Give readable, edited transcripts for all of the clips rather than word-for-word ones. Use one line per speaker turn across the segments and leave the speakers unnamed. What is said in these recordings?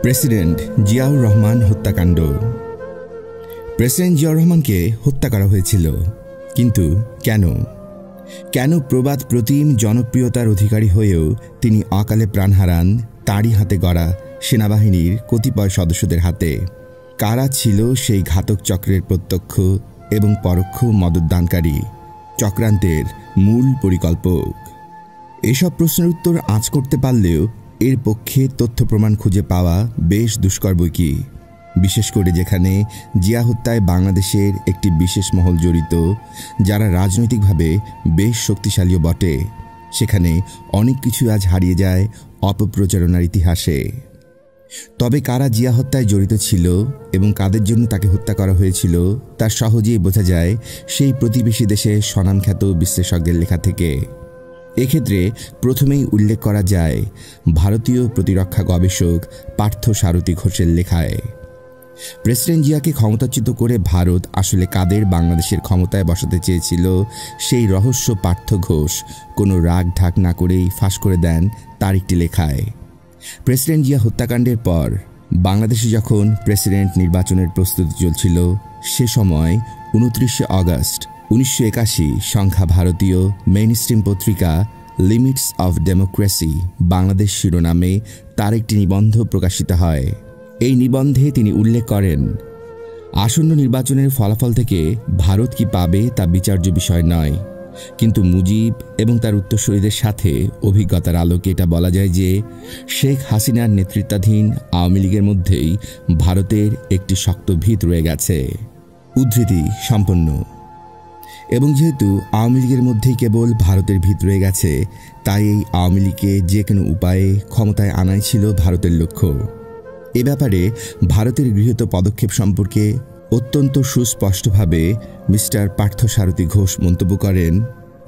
President Ziaur Rahman হত্যাকাণ্ড। President Ziaur রহমানকে হত্যা করা হয়েছিল, কিন্তু কেন? কেন প্রবাদ প্রতিম জনপ্রিয়তার অধিকারী হয়েও তিনি অকালে প্রাণ হারান তাঁরই হাতে গড়া সেনাবাহিনীর কতিপয় সদস্যদের হাতে? কারা ছিল সেই ঘাতক চক্রের প্রত্যক্ষ এবং পরোক্ষ মদতদানকারী, চক্রান্তের মূল পরিকল্পক? এসব প্রশ্নের উত্তর আঁচ করতে পারলেও এর পক্ষে তথ্য প্রমাণ খুঁজে পাওয়া বেশ দুষ্কর বৈকি, বিশেষ করে যেখানে জিয়া হত্যায় বাংলাদেশের একটি বিশেষ মহল জড়িত, যারা রাজনৈতিকভাবে বেশ শক্তিশালীও বটে। সেখানে অনেক কিছু আজ হারিয়ে যায় অপপ্রচারণার ইতিহাসে। তবে কারা জিয়া হত্যায় জড়িত ছিল এবং কাদের জন্য তাকে হত্যা করা হয়েছিল তা সহজেই বোঝা যায় সেই প্রতিবেশী দেশের স্বনামখ্যাত বিশ্লেষকদের লেখা থেকে। এক্ষেত্রে প্রথমেই উল্লেখ করা যায় ভারতীয় প্রতিরক্ষা গবেষক পার্থ সারথী ঘোষের লেখায়। প্রেসিডেন্ট জিয়াকে ক্ষমতাচ্যুত করে ভারত আসলে কাদের বাংলাদেশের ক্ষমতায় বসাতে চেয়েছিল সেই রহস্য পার্থ ঘোষ কোনো রাগ ঢাক না করেই ফাঁস করে দেন তার একটি লেখায়। প্রেসিডেন্ট জিয়া হত্যাকাণ্ডের পর বাংলাদেশে যখন প্রেসিডেন্ট নির্বাচনের প্রস্তুতি চলছিল, সে সময় 29শে আগস্ট 1981 সংখ্যা ভারতীয় মেইনস্ট্রিম পত্রিকা লিমিটস অফ ডেমোক্রেসি বাংলাদেশ শিরোনামে তার একটি নিবন্ধ প্রকাশিত হয়। এই নিবন্ধে তিনি উল্লেখ করেন, আসন্ন নির্বাচনের ফলাফল থেকে ভারত কি পাবে তা বিচার্য বিষয় নয়, কিন্তু মুজিব এবং তার উত্তরসূরিদের সাথে অভিজ্ঞতার আলোকে এটা বলা যায় যে শেখ হাসিনার নেতৃত্বাধীন আওয়ামী লীগের মধ্যেই ভারতের একটি শক্ত ভিত রয়ে গেছে। উদ্ধৃতি সম্পন্ন। এবং যেহেতু আওয়ামী লীগের মধ্যেই কেবল ভারতের ভিত রয়ে গেছে, তাই এই আওয়ামী লীগকে যে কোনো উপায়ে ক্ষমতায় আনাই ছিল ভারতের লক্ষ্য। এ ব্যাপারে ভারতের গৃহীত পদক্ষেপ সম্পর্কে অত্যন্ত সুস্পষ্টভাবে মিস্টার পার্থ সারথী ঘোষ মন্তব্য করেন,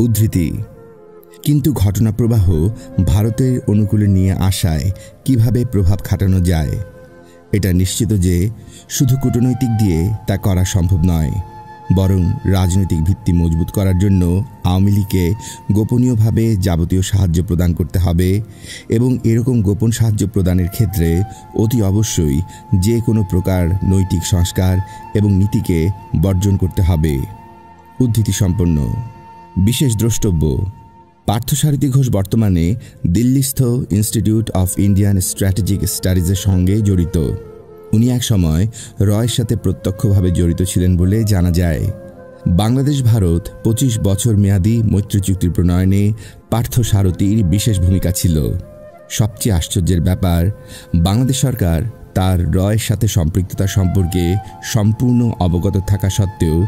উদ্ধৃতি, কিন্তু ঘটনাপ্রবাহ ভারতের অনুকূলে নিয়ে আসায় কিভাবে প্রভাব খাটানো যায়, এটা নিশ্চিত যে শুধু কূটনৈতিক দিয়ে তা করা সম্ভব নয়, বরং রাজনৈতিক ভিত্তি মজবুত করার জন্য আওয়ামী লীগকে গোপনীয়ভাবে যাবতীয় সাহায্য প্রদান করতে হবে এবং এরকম গোপন সাহায্য প্রদানের ক্ষেত্রে অতি অবশ্যই যে কোনো প্রকার নৈতিক সংস্কার এবং নীতিকে বর্জন করতে হবে। উদ্ধৃতি সম্পন্ন। বিশেষ দ্রষ্টব্য, পার্থ সারথী ঘোষ বর্তমানে দিল্লিস্থ ইনস্টিটিউট অফ ইন্ডিয়ান স্ট্র্যাটেজিক স্টাডিজের সঙ্গে জড়িত। উনি এক সময় রয়ের সাথে প্রত্যক্ষভাবে জড়িত ছিলেন বলে জানা যায়। বাংলাদেশ ভারত 25 বছর মেয়াদী মৈত্রী চুক্তি প্রণয়নে পার্থ সারথীর বিশেষ ভূমিকা ছিল। সবচেয়ে আশ্চর্যের ব্যাপার, বাংলাদেশ সরকার তার রয়ের সাথে সম্পৃক্ততা সম্পর্কে সম্পূর্ণ অবগত থাকা সত্ত্বেও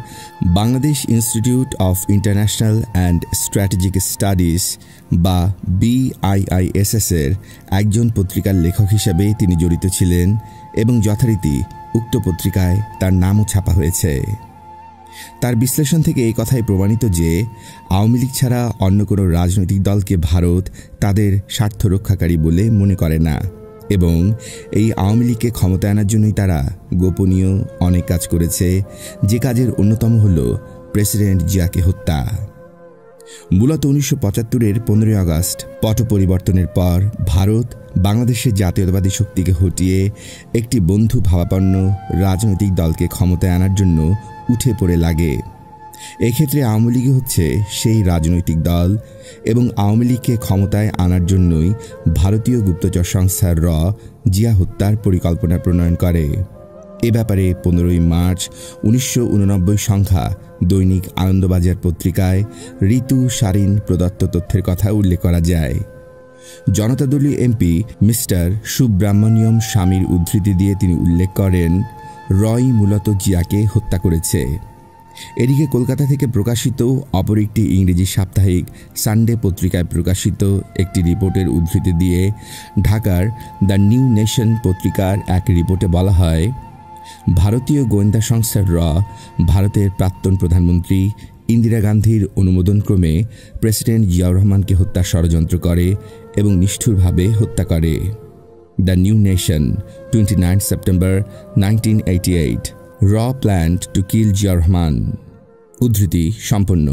Bangladesh institute of international and strategic studies বা BIISS-এর একজন পত্রিকার লেখক হিসেবে তিনি জড়িত ছিলেন এবং যথারীতি উক্ত পত্রিকায় তার নামও ছাপা হয়েছে। তার বিশ্লেষণ থেকে এই কথাই প্রমাণিত যে আওয়ামী লীগ ছাড়া অন্য কোনো রাজনৈতিক দলকে ভারত তাদের স্বার্থ রক্ষাকারী বলে মনে করে না এবং এই আওয়ামী লীগকে ক্ষমতায় আনার জন্যই তারা গোপনীয় অনেক কাজ করেছে, যে কাজের অন্যতম হল প্রেসিডেন্ট জিয়াকে হত্যা। মূলত 1975-এর 15 আগস্ট পট পরিবর্তনের পর ভারত বাংলাদেশের জাতীয়তাবাদী শক্তিকে হটিয়ে একটি বন্ধু ভাবাপন্ন রাজনৈতিক দলকে ক্ষমতায় আনার জন্য উঠে পড়ে লাগে। এক্ষেত্রে আওয়ামী লীগ হচ্ছে সেই রাজনৈতিক দল এবং আওয়ামী লীগকে ক্ষমতায় আনার জন্যই ভারতীয় গুপ্তচর সংস্থার জিয়া হত্যার পরিকল্পনা প্রণয়ন করে। এ ব্যাপারে 15 মার্চ 1989 সংখ্যা দৈনিক আনন্দবাজার পত্রিকায় ঋতু সারিন প্রদত্ত তথ্যের কথা উল্লেখ করা যায়। জনতাদলীয় এমপি মিস্টার সুব্রাহ্মণ্যম স্বামীর উদ্ধৃতি দিয়ে তিনি উল্লেখ করেন, রয় মূলত জিয়াকে হত্যা করেছে। এদিকে কলকাতা থেকে প্রকাশিত অপর একটি ইংরেজি সাপ্তাহিক সানডে পত্রিকায় প্রকাশিত একটি রিপোর্টের উদ্ধৃতি দিয়ে ঢাকার দ্য নিউ নেশন পত্রিকার এক রিপোর্টে বলা হয়, ভারতীয় গোয়েন্দা সংস্থার ভারতের প্রাক্তন প্রধানমন্ত্রী ইন্দিরা গান্ধীর অনুমোদনক্রমে প্রেসিডেন্ট জিয়াউর রহমানকে হত্যার ষড়যন্ত্র করে এবং নিষ্ঠুরভাবে হত্যা করে। The new nation 29 September 1988, planned to kill Zia Rahman. উদ্ধৃতি সম্পন্ন।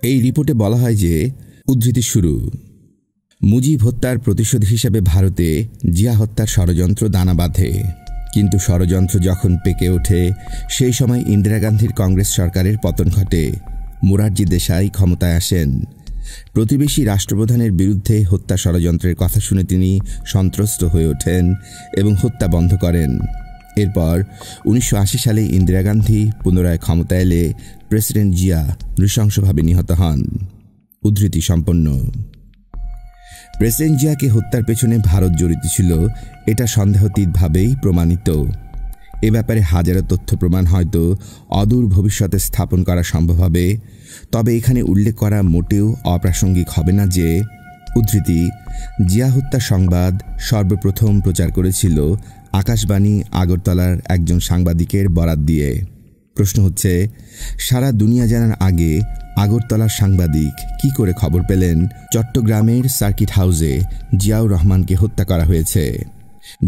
এই রিপোর্টে বলা হয় যে, উদ্ধৃতি শুরু, মুজিব হত্যার প্রতিশোধ হিসেবে ভারতে জিয়া হত্যার ষড়যন্ত্র দানা বাঁধে। কিন্তু ষড়যন্ত্র যখন পেকে ওঠে, সেই সময় ইন্দিরা গান্ধীর কংগ্রেস সরকারের পতন ঘটে। মোরারজি দেশাই ক্ষমতায় আসেন। প্রতিবেশী রাষ্ট্রপ্রধানের বিরুদ্ধে হত্যা ষড়যন্ত্রের কথা শুনে তিনি সন্ত্রস্ত হয়ে ওঠেন এবং হত্যা বন্ধ করেন। এরপর 1980 সালে ইন্দিরা গান্ধী পুনরায় ক্ষমতা এলে প্রেসিডেন্ট জিয়া নৃশংসভাবে নিহত হন। উদ্ধৃতি সম্পন্ন। প্রেসিডেন্ট জিয়াকে হত্যার পেছনে ভারত জড়িত ছিল, এটা সন্দেহাতীতভাবেই প্রমাণিত। এ ব্যাপারে হাজারো তথ্য প্রমাণ হয়তো অদূর ভবিষ্যতে স্থাপন করা সম্ভব হবে, তবে এখানে উল্লেখ করা মোটেও অপ্রাসঙ্গিক হবে না যে, উদ্ধৃতি, জিয়া হত্যা সংবাদ সর্বপ্রথম প্রচার করেছিল আকাশবাণী আগরতলার একজন সাংবাদিকের বরাত দিয়ে। প্রশ্ন হচ্ছে, সারা দুনিয়া জানার আগে আগরতলার সাংবাদিক কি করে খবর পেলেন চট্টগ্রামের সার্কিট হাউসে জিয়াউর রহমানকে হত্যা করা হয়েছে?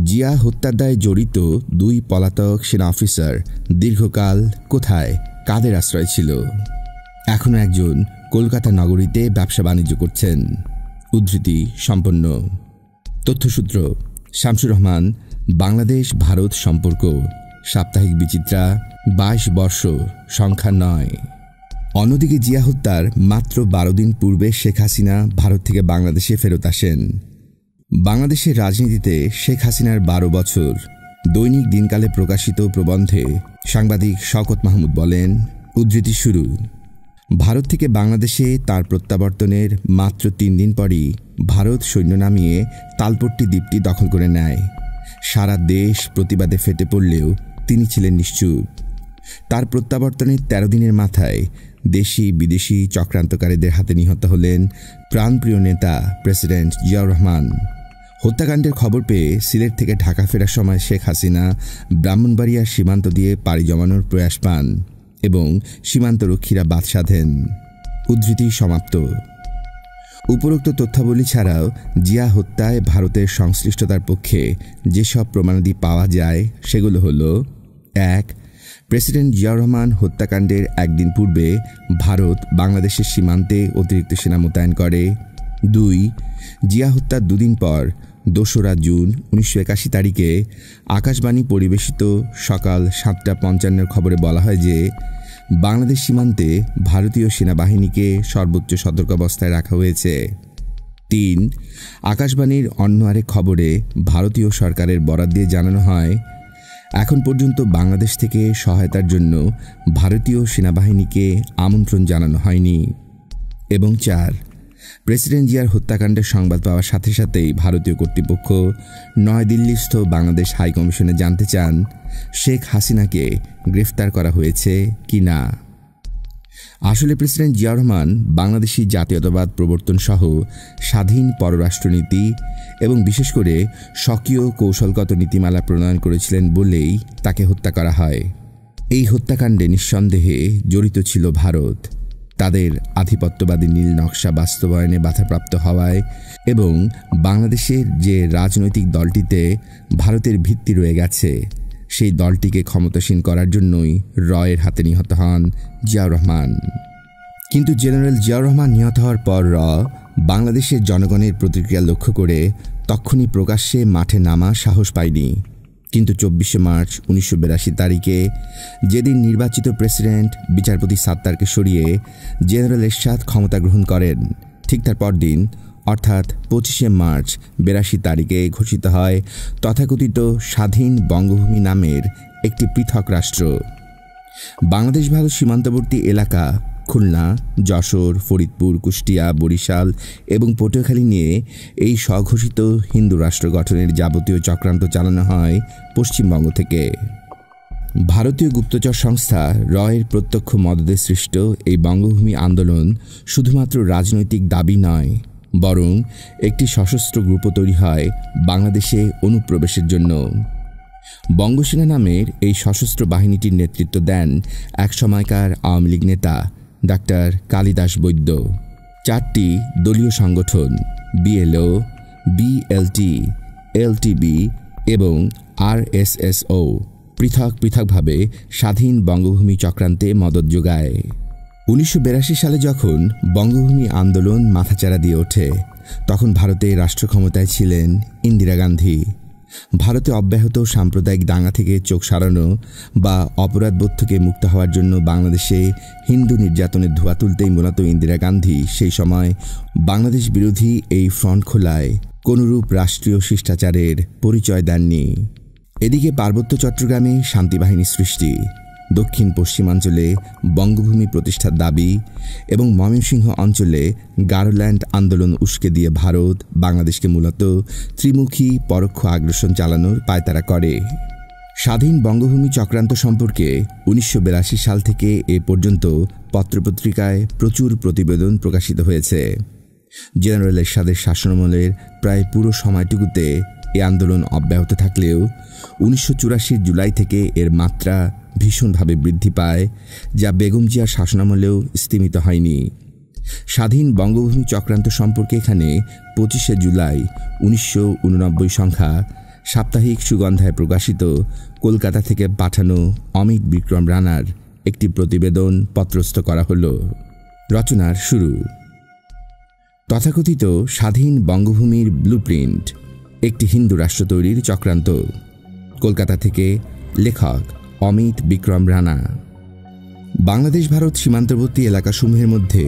জিয়া হত্যার দায়ে জড়িত 2 পলাতক সেনা অফিসার দীর্ঘকাল কোথায়, কাদের আশ্রয় ছিল? এখনও একজন কলকাতা নগরীতে ব্যবসা বাণিজ্য করছেন। উদ্ধৃতি সম্পন্ন। তথ্যসূত্র শামসুর রহমান, বাংলাদেশ ভারত সম্পর্ক, সাপ্তাহিক বিচিত্রা, 22 বর্ষ, সংখ্যা 9। অন্যদিকে জিয়া হত্যার মাত্র 12 দিন পূর্বে শেখ হাসিনা ভারত থেকে বাংলাদেশে ফেরত আসেন। বাংলাদেশের রাজনীতিতে শেখ হাসিনার 12 বছর দৈনিক দিনকালে প্রকাশিত প্রবন্ধে সাংবাদিক শওকত মাহমুদ বলেন, উদ্ধৃতি শুরু, ভারত থেকে বাংলাদেশে তার প্রত্যাবর্তনের মাত্র 3 দিন পরই ভারত সৈন্য নামিয়ে তালপট্টি দ্বীপটি দখল করে নেয়। সারা দেশ প্রতিবাদে ফেটে পড়লেও তিনি ছিলেন নিশ্চুপ। তার প্রত্যাবর্তনের 13 দিনের মাথায় দেশি বিদেশি চক্রান্তকারীদের হাতে নিহত হলেন প্রাণপ্রিয় নেতা প্রেসিডেন্ট জিয়াউর রহমান। হত্যাকাণ্ডের খবর পেয়ে সিলেট থেকে ঢাকা ফেরার সময় শেখ হাসিনা ব্রাহ্মণবাড়িয়ার সীমান্ত দিয়ে পাড়ি জমানোর প্রয়াস পান এবং সীমান্তরক্ষীরা বাদ সাধেন। উদ্ধৃতি সমাপ্ত। উপরোক্ত তথ্যাবলী ছাড়াও জিয়া হত্যায় ভারতের সংশ্লিষ্টতার পক্ষে যেসব প্রমাণাদি পাওয়া যায় সেগুলো হলো: 1. প্রেসিডেন্ট জিয়াউর রহমান হত্যাকাণ্ডের একদিন পূর্বে ভারত বাংলাদেশের সীমান্তে অতিরিক্ত সেনা মোতায়েন করে। 2. জিয়া হত্যার 2 দিন পর 2রা জুন 1981 তারিখে আকাশবাণী পরিবেশিত সকাল 7:55 খবরে বলা হয় যে বাংলাদেশ সীমান্তে ভারতীয় সেনাবাহিনীকে সর্বোচ্চ সতর্কাবস্থায় রাখা হয়েছে। 3. আকাশবাণীর অন্য আরেক খবরে ভারতীয় সরকারের বরাত দিয়ে জানানো হয়, এখন পর্যন্ত বাংলাদেশ থেকে সহায়তার জন্য ভারতীয় সেনাবাহিনীকে আমন্ত্রণ জানানো হয়নি। এবং 4. প্রেসিডেন্ট জিয়ার হত্যাকাণ্ডের সংবাদ পাওয়ার সাথে সাথেই ভারতীয় কর্তৃপক্ষ নয়াদিল্লিস্থ বাংলাদেশ হাইকমিশনে জানতে চান শেখ হাসিনাকে গ্রেফতার করা হয়েছে কি না। আসলে প্রেসিডেন্ট জিয়াউর রহমান বাংলাদেশি জাতীয়তাবাদ প্রবর্তন সহ স্বাধীন পররাষ্ট্রনীতি এবং বিশেষ করে স্বকীয় কৌশলগত নীতিমালা প্রণয়ন করেছিলেন বলেই তাকে হত্যা করা হয়। এই হত্যাকাণ্ডে নিঃসন্দেহে জড়িত ছিল ভারত। তাদের আধিপত্যবাদী নীল নকশা বাস্তবায়নে বাধাপ্রাপ্ত হওয়ায় এবং বাংলাদেশের যে রাজনৈতিক দলটিতে ভারতের ভিত্তি রয়ে গেছে সেই দলটিকে ক্ষমতাসীন করার জন্যই রয়ের হাতে নিহত হন জিয়াউর রহমান। কিন্তু জেনারেল জিয়াউর রহমান নিহত হওয়ার পর বাংলাদেশের জনগণের প্রতিক্রিয়া লক্ষ্য করে তক্ষুনি প্রকাশ্যে মাঠে নামা সাহস পায়নি। কিন্তু 24শে মার্চ 1982 তারিখে যেদিন নির্বাচিত প্রেসিডেন্ট বিচারপতি সাত্তারকে সরিয়ে জেনারেল এরশাদ ক্ষমতা গ্রহণ করেন, ঠিক তার পরদিন অর্থাৎ 25শে মার্চ 82 তারিখে ঘোষিত হয় তথাকথিত স্বাধীন বঙ্গভূমি নামের একটি পৃথক রাষ্ট্র। বাংলাদেশ ভারত সীমান্তবর্তী এলাকা খুলনা, যশোর, ফরিদপুর, কুষ্টিয়া, বরিশাল এবং পটুয়াখালী নিয়ে এই স্বঘোষিত হিন্দু রাষ্ট্র গঠনের যাবতীয় চক্রান্ত চালানো হয় পশ্চিমবঙ্গ থেকে। ভারতীয় গুপ্তচর সংস্থা রয়ের প্রত্যক্ষ মদদে সৃষ্ট এই বঙ্গভূমি আন্দোলন শুধুমাত্র রাজনৈতিক দাবি নয়, বরং একটি সশস্ত্র গ্রুপও তৈরি হয় বাংলাদেশে অনুপ্রবেশের জন্য। বঙ্গসেনা নামের এই সশস্ত্র বাহিনীটির নেতৃত্ব দেন এক সময়কার আওয়ামী লীগ নেতা ডাক্তার কালিদাস বৈদ্য। 4টি দলীয় সংগঠন বিএলও, বিএলটি, এলটিবি এবং আরএসএসও পৃথক পৃথকভাবে স্বাধীন বঙ্গভূমি চক্রান্তে মদত যোগায়। 1982 সালে যখন বঙ্গভূমি আন্দোলন মাথাচাড়া দিয়ে ওঠে, তখন ভারতে রাষ্ট্র ক্ষমতায় ছিলেন ইন্দিরা গান্ধী। ভারতে অব্যাহত সাম্প্রদায়িক দাঙ্গা থেকে চোখ সারানো বা অপরাধবোধ থেকে মুক্ত হওয়ার জন্য বাংলাদেশে হিন্দু নির্যাতনের ধোঁয়া তুলতেই মূলত ইন্দিরা গান্ধী সেই সময় বাংলাদেশ বিরোধী এই ফ্রন্ট খোলায় কোনরূপ রাষ্ট্রীয় শিষ্টাচারের পরিচয় দেননি। এদিকে পার্বত্য চট্টগ্রামে শান্তিবাহিনী সৃষ্টি, দক্ষিণ পশ্চিমাঞ্চলে বঙ্গভূমি প্রতিষ্ঠার দাবি এবং ময়মনসিংহ অঞ্চলে গারোল্যান্ড আন্দোলন উস্কে দিয়ে ভারত বাংলাদেশকে মূলত ত্রিমুখী পরোক্ষ আগ্রাসন চালানোর পায়তারা করে। স্বাধীন বঙ্গভূমি চক্রান্ত সম্পর্কে 1982 সাল থেকে এ পর্যন্ত পত্রপত্রিকায় প্রচুর প্রতিবেদন প্রকাশিত হয়েছে। জেনারেল এরশাদের শাসনামলের প্রায় পুরো সময়টুকুতে এ আন্দোলন অব্যাহত থাকলেও 1984 জুলাই থেকে এর মাত্রা ভীষণভাবে বৃদ্ধি পায়, যা বেগম জিয়ার শাসনামলেও স্তিমিত হয়নি। স্বাধীন বঙ্গভূমি চক্রান্ত সম্পর্কে এখানে 25শে জুলাই 1989 সংখ্যা সাপ্তাহিক সুগন্ধায় প্রকাশিত কলকাতা থেকে পাঠানো অমিত বিক্রম রানার একটি প্রতিবেদন পত্রস্থ করা হল। রচনার শুরু। তথাকথিত স্বাধীন বঙ্গভূমির ব্লুপ্রিন্ট, একটি হিন্দু রাষ্ট্র তৈরির চক্রান্ত। কলকাতা থেকে লেখক অমিত বিক্রম রানা। বাংলাদেশ ভারত সীমান্তবর্তী এলাকাসমূহের মধ্যে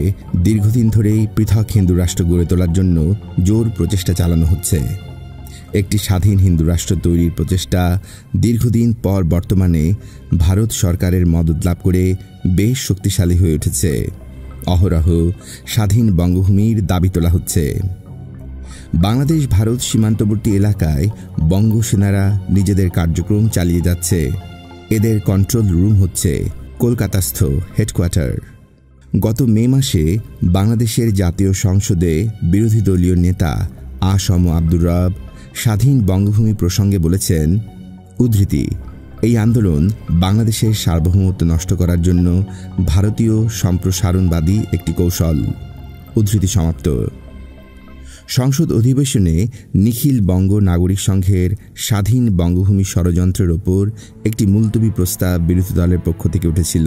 দীর্ঘদিন ধরেই পৃথক হিন্দু রাষ্ট্র গড়ে তোলার জন্য জোর প্রচেষ্টা চালানো হচ্ছে। একটি স্বাধীন হিন্দু রাষ্ট্র তৈরির প্রচেষ্টা দীর্ঘদিন পর বর্তমানে ভারত সরকারের মদত লাভ করে বেশ শক্তিশালী হয়ে উঠেছে। অহরহ স্বাধীন বঙ্গভূমির দাবি তোলা হচ্ছে। বাংলাদেশ ভারত সীমান্তবর্তী এলাকায় বঙ্গ সেনারা নিজেদের কার্যক্রম চালিয়ে যাচ্ছে। এদের কন্ট্রোল রুম হচ্ছে কলকাতাস্থ হেডকোয়ার্টার। গত মে মাসে বাংলাদেশের জাতীয় সংসদে বিরোধী দলীয় নেতা আ.স.ম আব্দুর রব স্বাধীন বঙ্গভূমি প্রসঙ্গে বলেছেন, উদ্ধৃতি, এই আন্দোলন বাংলাদেশের সার্বভৌমত্ব নষ্ট করার জন্য ভারতীয় সম্প্রসারণবাদী একটি কৌশল। উদ্ধৃতি সমাপ্ত। সংসদ অধিবেশনে নিখিল বঙ্গ নাগরিক সংঘের স্বাধীন বঙ্গভূমি ষড়যন্ত্রের ওপর একটি মুলতবি প্রস্তাব বিরোধী দলের পক্ষ থেকে উঠেছিল।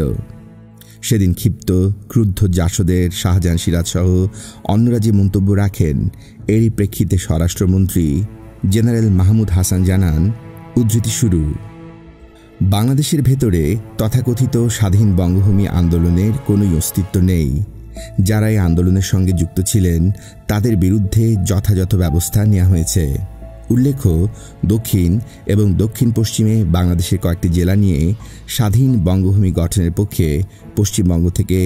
সেদিন ক্ষিপ্ত ক্রুদ্ধ জাসদের শাহজাহান সিরাজ সহ অন্যরা যে মন্তব্য রাখেন, এরই প্রেক্ষিতে স্বরাষ্ট্রমন্ত্রী জেনারেল মাহমুদ হাসান জানান, উদ্ধৃতি শুরু, বাংলাদেশের ভেতরে তথাকথিত স্বাধীন বঙ্গভূমি আন্দোলনের কোনোই অস্তিত্ব নেই। যারা এই আন্দোলনের সঙ্গে যুক্ত ছিলেন তাদের বিরুদ্ধে যথাযথ ব্যবস্থা নেওয়া হয়েছে। উল্লেখ্য, দক্ষিণ এবং দক্ষিণ পশ্চিমে বাংলাদেশের কয়েকটি জেলা নিয়ে স্বাধীন বঙ্গভূমি গঠনের পক্ষে পশ্চিমবঙ্গ থেকে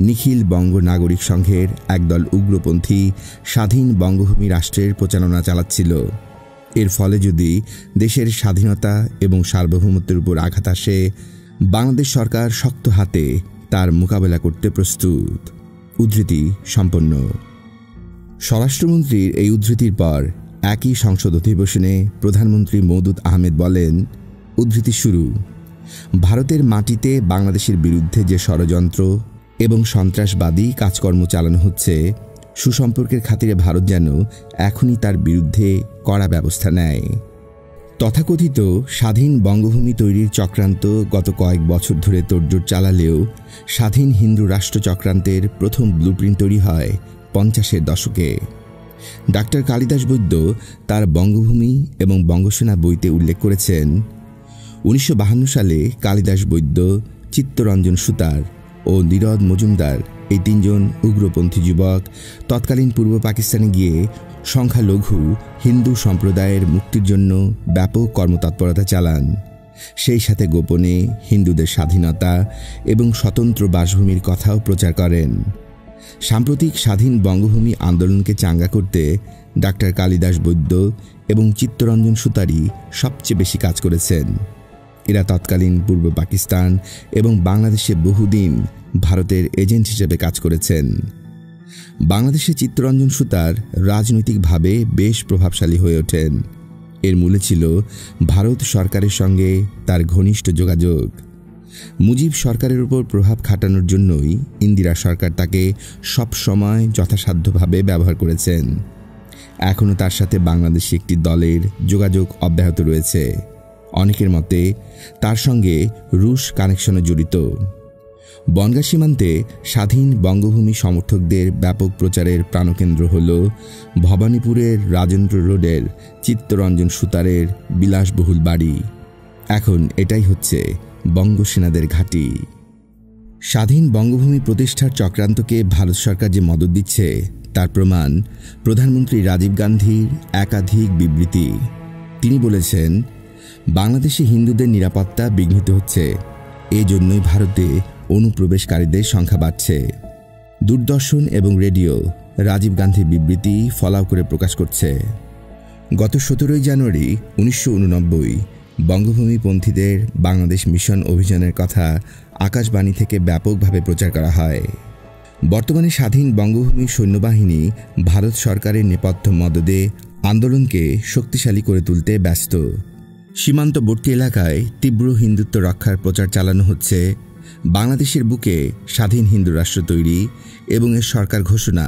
নিখিল বঙ্গ নাগরিক সংঘের একদল উগ্রপন্থী স্বাধীন বঙ্গভূমি রাষ্ট্রের প্রচারণা চালাচ্ছিল। এর ফলে যদি দেশের স্বাধীনতা এবং সার্বভৌমত্বের উপর আঘাত আসে, বাংলাদেশ সরকার শক্ত হাতে তার মোকাবেলা করতে প্রস্তুত। উদ্ধৃতি সম্পন্ন। স্বরাষ্ট্রমন্ত্রীর এই উদ্ধৃতির পর একই সংসদ অধিবেশনে প্রধানমন্ত্রী মওদুদ আহমেদ বলেন, উদ্ধৃতি শুরু, ভারতের মাটিতে বাংলাদেশের বিরুদ্ধে যে ষড়যন্ত্র এবং সন্ত্রাসবাদী কাজকর্ম চালানো হচ্ছে, সুসম্পর্কের খাতিরে ভারত যেন এখনই তার বিরুদ্ধে কড়া ব্যবস্থা নেয়। তথাকথিত স্বাধীন বঙ্গভূমি তৈরির চক্রান্ত গত কয়েক বছর ধরে তোড়জোড় চালালেও স্বাধীন হিন্দু রাষ্ট্র চক্রান্তের প্রথম ব্লুপ্রিন্ট তৈরি হয় 50-এর দশকে। ডাক্তার কালিদাস বৈদ্য তার বঙ্গভূমি এবং বঙ্গসেনা বইতে উল্লেখ করেছেন, 1952 সালে কালিদাস বৈদ্য, চিত্তরঞ্জন সুতার ও নীরদ মজুমদার এই তিনজন উগ্রপন্থী যুবক তৎকালীন পূর্ব পাকিস্তানে গিয়ে সংখ্যালঘু হিন্দু সম্প্রদায়ের মুক্তির জন্য ব্যাপক কর্মতৎপরতা চালান। সেই সাথে গোপনে হিন্দুদের স্বাধীনতা এবং স্বতন্ত্র বাসভূমির কথাও প্রচার করেন। সাম্প্রতিক স্বাধীন বঙ্গভূমি আন্দোলনকে চাঙ্গা করতে ডাক্তার কালিদাস বৈদ্য এবং চিত্তরঞ্জন সুতারি সবচেয়ে বেশি কাজ করেছেন। এরা তৎকালীন পূর্ব পাকিস্তান এবং বাংলাদেশে বহুদিন ভারতের এজেন্ট হিসেবে কাজ করেছেন। বাংলাদেশে চিত্তরঞ্জন সুতার রাজনৈতিকভাবে বেশ প্রভাবশালী হয়ে ওঠেন। এর মূলে ছিল ভারত সরকারের সঙ্গে তার ঘনিষ্ঠ যোগাযোগ। মুজিব সরকারের উপর প্রভাব খাটানোর জন্যই ইন্দিরা সরকার তাকে সবসময় যথাসাধ্যভাবে ব্যবহার করেছেন। এখনও তার সাথে বাংলাদেশি একটি দলের যোগাযোগ অব্যাহত রয়েছে। অনেকের মতে তার সঙ্গে রুশ কানেকশনে জড়িত। বনগাঁ সীমান্তে স্বাধীন বঙ্গভূমি সমর্থকদের ব্যাপক প্রচারের প্রাণকেন্দ্র হল ভবানীপুরের রাজেন্দ্র রোডের চিত্তরঞ্জন সুতারের বিলাসবহুল বাড়ি। এখন এটাই হচ্ছে বঙ্গসেনাদের ঘাঁটি। স্বাধীন বঙ্গভূমি প্রতিষ্ঠার চক্রান্তকে ভারত সরকার যে মদত দিচ্ছে তার প্রমাণ প্রধানমন্ত্রী রাজীব গান্ধীর একাধিক বিবৃতি। তিনি বলেছেন, বাংলাদেশে হিন্দুদের নিরাপত্তা বিঘ্নিত হচ্ছে, এজন্যই ভারতে অনুপ্রবেশকারীদের সংখ্যা বাড়ছে। দূরদর্শন এবং রেডিও রাজীব গান্ধীর বিবৃতি ফলাও করে প্রকাশ করছে। গত 17 জানুয়ারি 1989 বঙ্গভূমিপন্থীদের বাংলাদেশ মিশন অভিযানের কথা আকাশবাণী থেকে ব্যাপকভাবে প্রচার করা হয়। বর্তমানে স্বাধীন বঙ্গভূমি সৈন্যবাহিনী ভারত সরকারের নেপথ্য মদদে আন্দোলনকে শক্তিশালী করে তুলতে ব্যস্ত। সীমান্তবর্তী এলাকায় তীব্র হিন্দুত্ব রক্ষার প্রচার চালানো হচ্ছে। বাংলাদেশের বুকে স্বাধীন হিন্দু রাষ্ট্র তৈরি এবং এর সরকার ঘোষণা,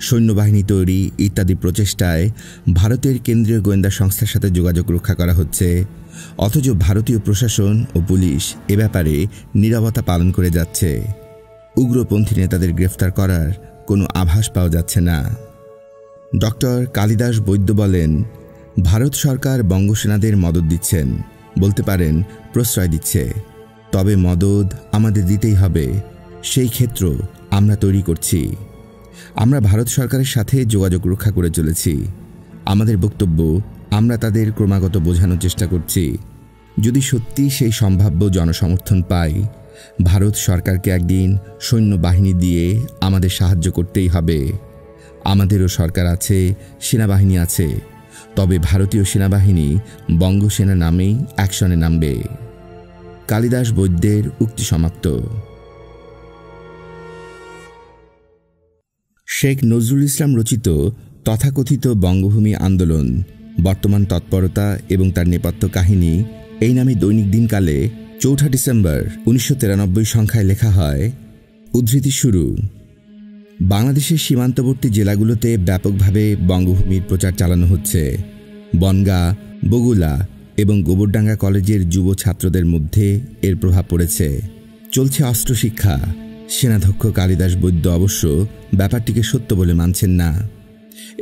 সৈন্যবাহিনী তৈরি ইত্যাদি প্রচেষ্টায় ভারতের কেন্দ্রীয় গোয়েন্দা সংস্থার সাথে যোগাযোগ রক্ষা করা হচ্ছে। অথচ ভারতীয় প্রশাসন ও পুলিশ এ ব্যাপারে নীরবতা পালন করে যাচ্ছে। উগ্রপন্থী নেতাদের গ্রেফতার করার কোনো আভাস পাওয়া যাচ্ছে না। ডক্টর কালিদাস বৈদ্য বলেন, ভারত সরকার বঙ্গসেনাদের মদত দিচ্ছেন, বলতে পারেন প্রশ্রয় দিচ্ছে। তবে মদত আমাদের দিতেই হবে, সেই ক্ষেত্র আমরা তৈরি করছি। আমরা ভারত সরকারের সাথে যোগাযোগ রক্ষা করে চলেছি। আমাদের বক্তব্য, আমরা তাদের ক্রমাগত বোঝানোর চেষ্টা করছি, যদি সত্যি সেই সম্ভাব্য জনসমর্থন পাই, ভারত সরকারকে একদিন সৈন্যবাহিনী দিয়ে আমাদের সাহায্য করতেই হবে। আমাদেরও সরকার আছে, সেনাবাহিনী আছে, তবে ভারতীয় সেনাবাহিনী বঙ্গসেনা নামেই অ্যাকশনে নামবে। কালিদাস বৈদ্যের উক্তি সমাপ্ত। শেখ নজরুল ইসলাম রচিত তথাকথিত বঙ্গভূমি আন্দোলন, বর্তমান তৎপরতা এবং তার নেপথ্য কাহিনী এই নামে দৈনিক দিনকালে 4 ডিসেম্বর 1993 সংখ্যায় লেখা হয়। উদ্ধৃতি শুরু। বাংলাদেশের সীমান্তবর্তী জেলাগুলোতে ব্যাপকভাবে বঙ্গভূমির প্রচার চালানো হচ্ছে। বনগাঁ, বগুলা এবং গোবরডাঙ্গা কলেজের যুব ছাত্রদের মধ্যে এর প্রভাব পড়েছে। চলছে অস্ত্র শিক্ষা। সেনাধ্যক্ষ কালিদাস বৈদ্য অবশ্য ব্যাপারটিকে সত্য বলে মানছেন না।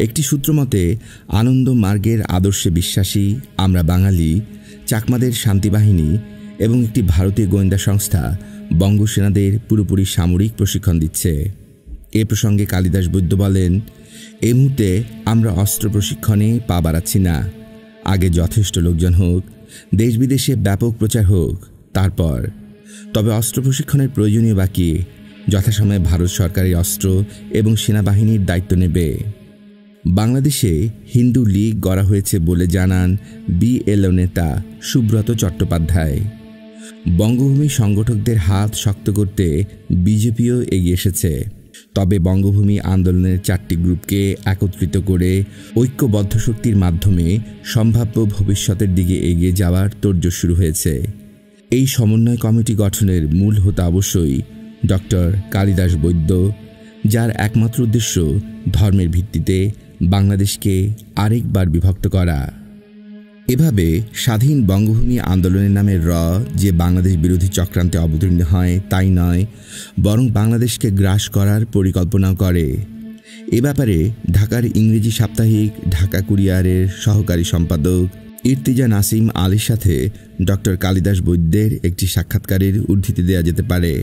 একটি সূত্র মতে, আনন্দ মার্গের আদর্শে বিশ্বাসী আমরা বাঙালি, চাকমাদের শান্তিবাহিনী এবং একটি ভারতীয় গোয়েন্দা সংস্থা বঙ্গসেনাদের পুরোপুরি সামরিক প্রশিক্ষণ দিচ্ছে। এ প্রসঙ্গে কালিদাস বৈদ্য বলেন, এই মুহূর্তে আমরা অস্ত্র প্রশিক্ষণে পা বাড়াচ্ছি না। আগে যথেষ্ট লোকজন হোক, দেশ বিদেশে ব্যাপক প্রচার হোক, তারপর। তবে অস্ত্র প্রশিক্ষণের প্রয়োজনীয় বাকি, যথাসময়ে ভারত সরকারের অস্ত্র এবং সেনাবাহিনীর দায়িত্ব নেবে। বাংলাদেশে হিন্দু লীগ গড়া হয়েছে বলে জানান বিএলও নেতা সুব্রত চট্টোপাধ্যায়। বঙ্গভূমি সংগঠকদের হাত শক্ত করতে বিজেপিও এগিয়ে এসেছে। তবে বঙ্গভূমি আন্দোলনের 4টি গ্রুপকে একত্রিত করে ঐক্যবদ্ধ শক্তির মাধ্যমে সম্ভাব্য ভবিষ্যতের দিকে এগিয়ে যাওয়ার তোড়জোড় শুরু হয়েছে। এই সমন্বয় কমিটি গঠনের মূল হোতা অবশ্যই ডক্টর কালিদাস বৈদ্য, যার একমাত্র উদ্দেশ্য ধর্মের ভিত্তিতে বাংলাদেশকে আরেকবার বিভক্ত করা। এভাবে স্বাধীন বঙ্গভূমি আন্দোলনের নামে যে বাংলাদেশ বিরোধী চক্রান্তে অবতীর্ণ হয় তাই নয়, বরং বাংলাদেশকে গ্রাস করার পরিকল্পনাও করে। এ ব্যাপারে ঢাকার ইংরেজি সাপ্তাহিক ঢাকা কুরিয়ারের সহকারী সম্পাদক ইর্তিজা নাসিম আলীর সাথে ডক্টর কালিদাস বৈদ্যের একটি সাক্ষাৎকারের উদ্ধৃতি দেওয়া যেতে পারে।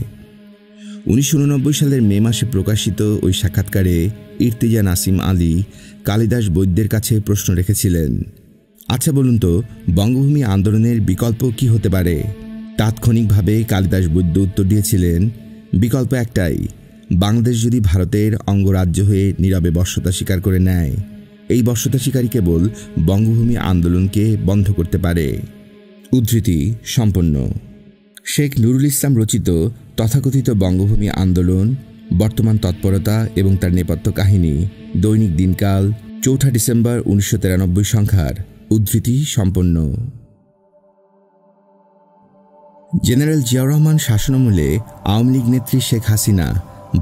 1989 সালের মে মাসে প্রকাশিত ওই সাক্ষাৎকারে ইর্তিজা নাসিম আলী কালিদাস বৈদ্যের কাছে প্রশ্ন রেখেছিলেন, আচ্ছা বলুন তো, বঙ্গভূমি আন্দোলনের বিকল্প কি হতে পারে? তাৎক্ষণিকভাবে কালিদাস বৈদ্য উত্তর দিয়েছিলেন, বিকল্প একটাই, বাংলাদেশ যদি ভারতের অঙ্গরাজ্য হয়ে নীরবে বশ্যতা স্বীকার করে নেয়, এই বশ্যতা স্বীকারই কেবল বঙ্গভূমি আন্দোলনকে বন্ধ করতে পারে। উদ্ধৃতি সম্পন্ন। শেখ নুরুল ইসলাম রচিত তথাকথিত বঙ্গভূমি আন্দোলন, বর্তমান তৎপরতা এবং তার নেপথ্য কাহিনী, দৈনিক দিনকাল, 4 ডিসেম্বর 1993 সংখ্যার উদ্ধৃতি সম্পন্ন। জেনারেল জিয়াউর রহমান শাসনামলে আওয়ামী লীগ নেত্রী শেখ হাসিনা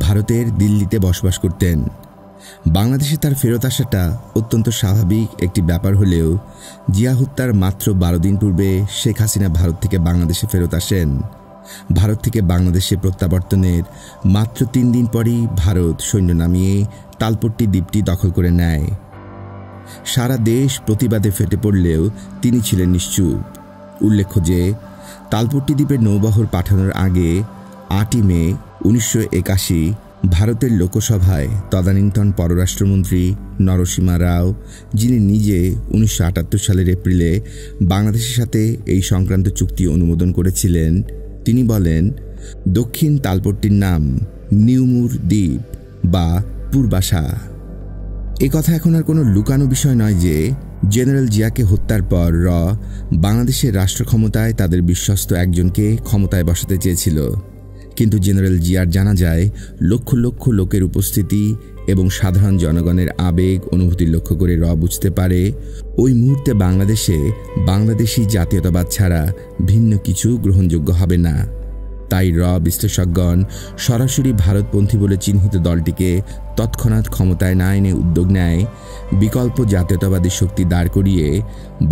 ভারতের দিল্লিতে বসবাস করতেন। বাংলাদেশে তার ফেরত আসাটা অত্যন্ত স্বাভাবিক একটি ব্যাপার হলেও জিয়া হত্যার মাত্র 12 দিন পূর্বে শেখ হাসিনা ভারত থেকে বাংলাদেশে ফেরত আসেন। ভারত থেকে বাংলাদেশে প্রত্যাবর্তনের মাত্র 3 দিন পরই ভারত সৈন্য নামিয়ে তালপট্টি দ্বীপটি দখল করে নেয়। সারা দেশ প্রতিবাদে ফেটে পড়লেও তিনি ছিলেন নিশ্চুপ। উল্লেখ্য যে তালপট্টি দ্বীপের নৌবহর পাঠানোর আগে 8ই মে 1981 ভারতের লোকসভায় তদানীন্তন পররাষ্ট্রমন্ত্রী নরসিমা রাও, যিনি নিজে 1978 সালের এপ্রিলে বাংলাদেশের সাথে এই সংক্রান্ত চুক্তি অনুমোদন করেছিলেন, তিনি বলেন, দক্ষিণ তালপট্টির নাম নিউমুর দ্বীপ বা পূর্বাশা। এ কথা এখন আর কোনো লুকানো বিষয় নয় যে জেনারেল জিয়াকে হত্যার পর বাংলাদেশের রাষ্ট্র ক্ষমতায় তাদের বিশ্বস্ত একজনকে ক্ষমতায় বসাতে চেয়েছিল। কিন্তু জেনারেল জিয়ার জানা যায় লক্ষ লক্ষ লোকের উপস্থিতি এবং সাধারণ জনগণের আবেগ অনুভূতি লক্ষ্য করে বুঝতে পারে ওই মুহূর্তে বাংলাদেশে বাংলাদেশি জাতীয়তাবাদ ছাড়া ভিন্ন কিছু গ্রহণযোগ্য হবে না। তাই বিশ্লেষকগণ সরাসরি ভারতপন্থী বলে চিহ্নিত দলটিকে তৎক্ষণাৎ ক্ষমতায় না এনে উদ্যোগ নেয় বিকল্প জাতীয়তাবাদী শক্তি দাঁড় করিয়ে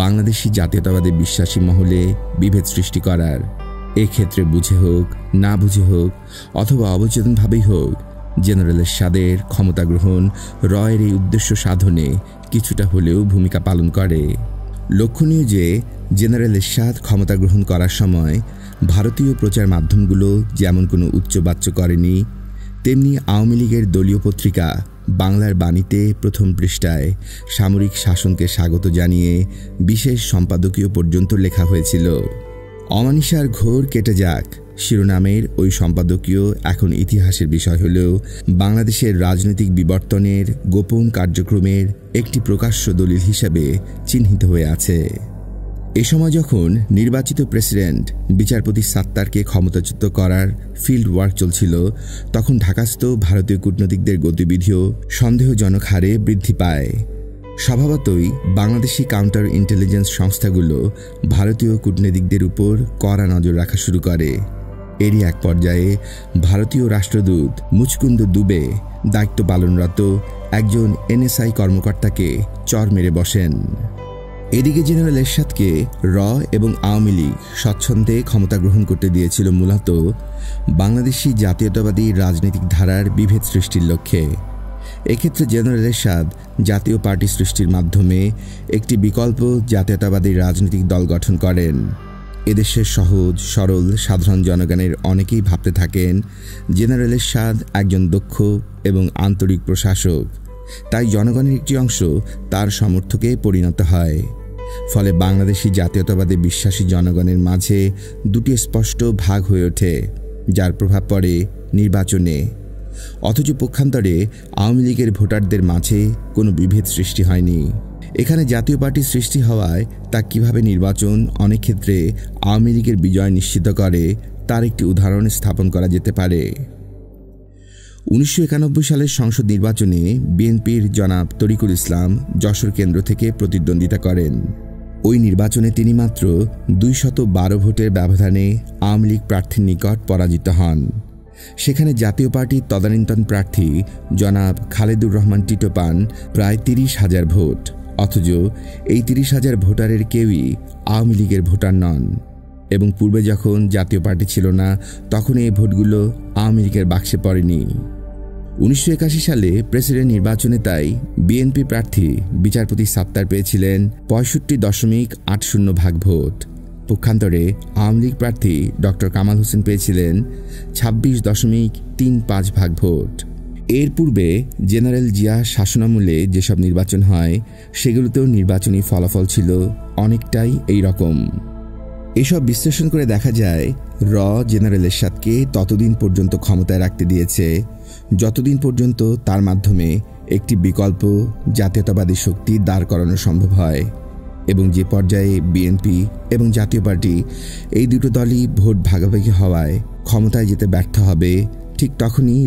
বাংলাদেশি জাতীয়তাবাদে বিশ্বাসী মহলে বিভেদ সৃষ্টি করার। এক্ষেত্রে বুঝে হোক না বুঝে হোক অথবা অবচেতনভাবেই হোক, জেনারেল এরশাদের ক্ষমতা গ্রহণ এর এই উদ্দেশ্য সাধনে কিছুটা হলেও ভূমিকা পালন করে। লক্ষণীয় যে জেনারেল এরশাদ ক্ষমতা গ্রহণ করার সময় ভারতীয় প্রচার মাধ্যমগুলো যেমন কোনো উচ্চবাচ্য করেনি, তেমনি আওয়ামী লীগের দলীয় পত্রিকা বাংলার বাণীতে প্রথম পৃষ্ঠায় সামরিক শাসনকে স্বাগত জানিয়ে বিশেষ সম্পাদকীয় পর্যন্ত লেখা হয়েছিল। অমানিসার ঘোর কেটে যাক শিরোনামের ওই সম্পাদকীয় এখন ইতিহাসের বিষয় হলেও বাংলাদেশের রাজনৈতিক বিবর্তনের গোপন কার্যক্রমের একটি প্রকাশ্য দলিল হিসেবে চিহ্নিত হয়ে আছে। এ সময় যখন নির্বাচিত প্রেসিডেন্ট বিচারপতি সাত্তারকে ক্ষমতাচ্যুত করার ফিল্ড ওয়ার্ক চলছিল, তখন ঢাকাস্থ ভারতীয় কূটনীতিকদের গতিবিধিও সন্দেহজনক হারে বৃদ্ধি পায়। স্বভাবতই বাংলাদেশি কাউন্টার ইন্টেলিজেন্স সংস্থাগুলো ভারতীয় কূটনীতিকদের উপর কড়া নজর রাখা শুরু করে। এরই এক পর্যায়ে ভারতীয় রাষ্ট্রদূত মুচকুন্দ দুবে দায়িত্ব পালনরত একজন এনএসআই কর্মকর্তাকে চর মেরে বসেন। এদিকে জেনারেল এরশাদকে এবং আওয়ামী লীগ স্বচ্ছন্দে ক্ষমতা গ্রহণ করতে দিয়েছিল মূলত বাংলাদেশি জাতীয়তাবাদী রাজনৈতিক ধারার বিভেদ সৃষ্টির লক্ষ্যে। এক্ষেত্রে জেনারেল এরশাদ জাতীয় পার্টি সৃষ্টির মাধ্যমে একটি বিকল্প জাতীয়তাবাদী রাজনৈতিক দল গঠন করেন। এদেশের সহজ সরল সাধারণ জনগণের অনেকেই ভাবতে থাকেন জেনারেল এরশাদ একজন দক্ষ এবং আন্তরিক প্রশাসক, তাই জনগণের একটি অংশ তার সমর্থকে পরিণত হয়। ফলে বাংলাদেশি জাতীয়তাবাদে বিশ্বাসী জনগণের মাঝে দুটি স্পষ্ট ভাগ হয়ে ওঠে, যার প্রভাব পড়ে নির্বাচনে। অথচ পক্ষান্তরে আওয়ামী লীগের ভোটারদের মাঝে কোনো বিভেদ সৃষ্টি হয়নি। এখানে জাতীয় পার্টি সৃষ্টি হওয়ায় তা কিভাবে নির্বাচন অনেক ক্ষেত্রে আওয়ামী লীগের বিজয় নিশ্চিত করে তার একটি উদাহরণ স্থাপন করা যেতে পারে। 1991 সালের সংসদ নির্বাচনে বিএনপির জনাব তরিকুল ইসলাম যশোর কেন্দ্র থেকে প্রতিদ্বন্দ্বিতা করেন। ওই নির্বাচনে তিনি মাত্র 212 ভোটের ব্যবধানে আওয়ামী লীগ প্রার্থীর নিকট পরাজিত হন। সেখানে জাতীয় পার্টির তদানীন্তন প্রার্থী জনাব খালেদুর রহমান টিটো পান প্রায় 30,000 ভোট, অথচ এই 30,000 ভোটারের কেউই আওয়ামী লীগের ভোটার নন এবং পূর্বে যখন জাতীয় পার্টি ছিল না তখন এই ভোটগুলো আওয়ামী লীগের বাক্সে পড়েনি। 1981 সালে প্রেসিডেন্ট নির্বাচনে তাই বিএনপি প্রার্থী বিচারপতি সাত্তার পেয়েছিলেন 65.80% ভোট। পক্ষান্তরে আওয়ামী লীগ প্রার্থী ডক্টর কামাল হোসেন পেয়েছিলেন 26.35% ভোট। এর পূর্বে জেনারেল জিয়া শাসনামলে যেসব নির্বাচন হয় সেগুলোতেও নির্বাচনী ফলাফল ছিল অনেকটাই এই রকম। এসব বিশ্লেষণ করে দেখা যায় জেনারেল এরশাদকে ততদিন পর্যন্ত ক্ষমতায় রাখতে দিয়েছে যতদিন পর্যন্ত তার মাধ্যমে একটি বিকল্প জাতীয়তাবাদী শক্তি দাঁড় করানো সম্ভব হয়, এবং যে পর্যায়ে বিএনপি এবং জাতীয় পার্টি এই দুটো দলই ভোট ভাগাভাগি হওয়ায় ক্ষমতায় যেতে ব্যর্থ হবে, ঠিক তখনই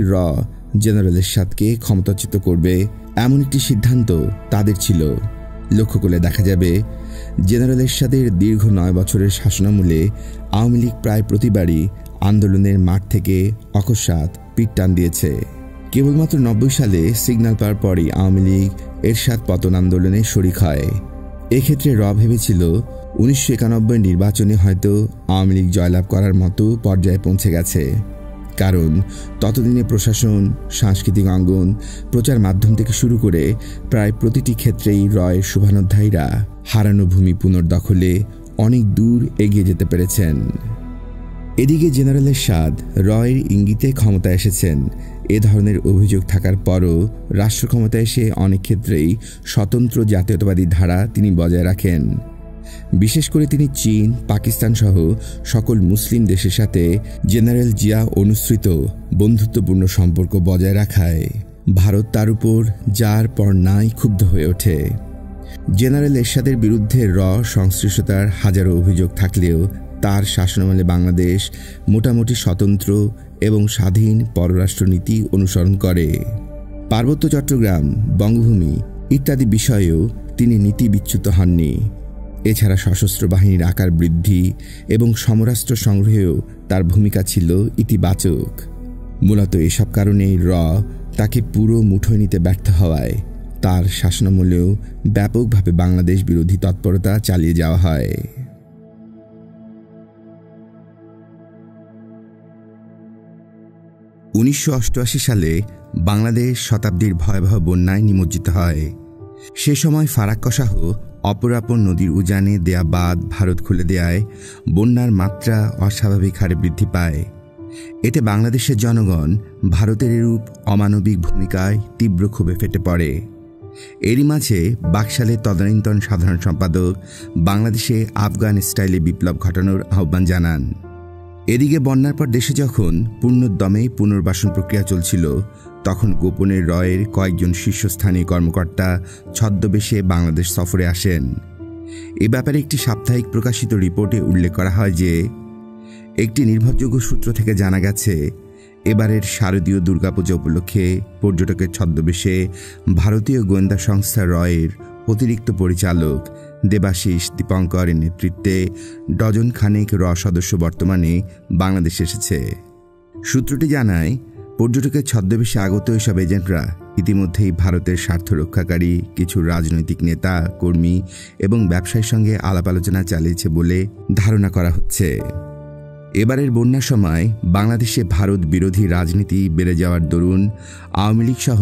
জেনারেল এরশাদকে ক্ষমতাচ্যুত করবে এমন একটি সিদ্ধান্ত তাদের ছিল। লক্ষ্য করলে দেখা যাবে জেনারেল এরশাদের দীর্ঘ 9 বছরের শাসনামলে আওয়ামী লীগ প্রায় প্রতিবারই আন্দোলনের মাঠ থেকে অকস্মাৎ পিঠ টান দিয়েছে। কেবলমাত্র 90 সালে সিগন্যাল পাওয়ার পরই আওয়ামী লীগ এরশাদ পতন আন্দোলনে শরিক হয় এক্ষেত্রে ভেবেছিল 1991 নির্বাচনে হয়তো আওয়ামী লীগ জয়লাভ করার মতো পর্যায়ে পৌঁছে গেছে, কারণ ততদিনে প্রশাসন, সাংস্কৃতিক অঙ্গন, প্রচার মাধ্যম থেকে শুরু করে প্রায় প্রতিটি ক্ষেত্রেই রয়ের শুভানুধ্যায়ীরা হারানো ভূমি পুনর্দখলে অনেক দূর এগিয়ে যেতে পেরেছেন। এদিকে জেনারেল এরশাদ রয়ের ইঙ্গিতে ক্ষমতায় এসেছেন। এ ধরনের অভিযোগ থাকার পরও রাষ্ট্র ক্ষমতায় এসে অনেক ক্ষেত্রেই স্বতন্ত্র জাতীয়তাবাদী ধারা তিনি বজায় রাখেন। বিশেষ করে তিনি চীন, পাকিস্তান সহ সকল মুসলিম দেশের সাথে জেনারেল জিয়া অনুসৃত বন্ধুত্বপূর্ণ সম্পর্ক বজায় রাখায় ভারত তার উপর যার পর নাই ক্ষুব্ধ হয়ে ওঠে। জেনারেল এরশাদের বিরুদ্ধে সংশ্লিষ্টতার হাজারো অভিযোগ থাকলেও তার শাসনামলে বাংলাদেশ মোটামুটি স্বতন্ত্র এবং স্বাধীন পররাষ্ট্রনীতি অনুসরণ করে। পার্বত্য চট্টগ্রাম, বঙ্গভূমি ইত্যাদি বিষয়েও তিনি নীতি বিচ্যুত হননি। এছাড়া সশস্ত্র বাহিনীর আকার বৃদ্ধি এবং সমরাস্ত্র সংগ্রহেও তার ভূমিকা ছিল ইতিবাচক। মূলত এসব কারণেই তাকে পুরো মুঠোয় নিতে ব্যর্থ হওয়ায় তার শাসনামলেও ব্যাপকভাবে বাংলাদেশ বিরোধী তৎপরতা চালিয়ে যাওয়া হয়। 1988 সালে বাংলাদেশ শতাব্দীর ভয়াবহ বন্যায় নিমজ্জিত হয়। সে সময় ফারাক্কা সহ অপরাপর নদীর উজানে দেয়া বাঁধ ভারত খুলে দেয়ায় বন্যার মাত্রা অস্বাভাবিক হারে বৃদ্ধি পায়। এতে বাংলাদেশের জনগণ ভারতের এরূপ অমানবিক ভূমিকায় তীব্র ক্ষোভে ফেটে পড়ে। এরই মাঝে বাকশালের তদানীন্তন সাধারণ সম্পাদক বাংলাদেশে আফগান স্টাইলে বিপ্লব ঘটানোর আহ্বান জানান। এদিকে বন্যার পর দেশে যখন পূর্ণোদ্যমে পুনর্বাসন প্রক্রিয়া চলছিল, তখন গোপনে রয়ের কয়েকজন শীর্ষস্থানীয় কর্মকর্তা ছদ্মবেশে বাংলাদেশ সফরে আসেন। এ ব্যাপারে একটি সাপ্তাহিক প্রকাশিত রিপোর্টে উল্লেখ করা হয় যে, একটি নির্ভরযোগ্য সূত্র থেকে জানা গেছে এবারের শারদীয় দুর্গাপূজা উপলক্ষে পর্যটকের ছদ্মবেশে ভারতীয় গোয়েন্দা সংস্থা রয়ের অতিরিক্ত পরিচালক দেবাশিস দীপঙ্করের নেতৃত্বে ডজন খানেক সদস্য বর্তমানে বাংলাদেশে এসেছে। সূত্রটি জানায়, পর্যটকের ছদ্মবেশে আগত এসব এজেন্টরা ইতিমধ্যেই ভারতের স্বার্থ রক্ষাকারী কিছু রাজনৈতিক নেতা, কর্মী এবং ব্যবসায়ীর সঙ্গে আলাপ আলোচনা চালিয়েছে বলে ধারণা করা হচ্ছে। এবারের বন্যার সময় বাংলাদেশে ভারত বিরোধী রাজনীতি বেড়ে যাওয়ার দরুন আওয়ামী লীগ সহ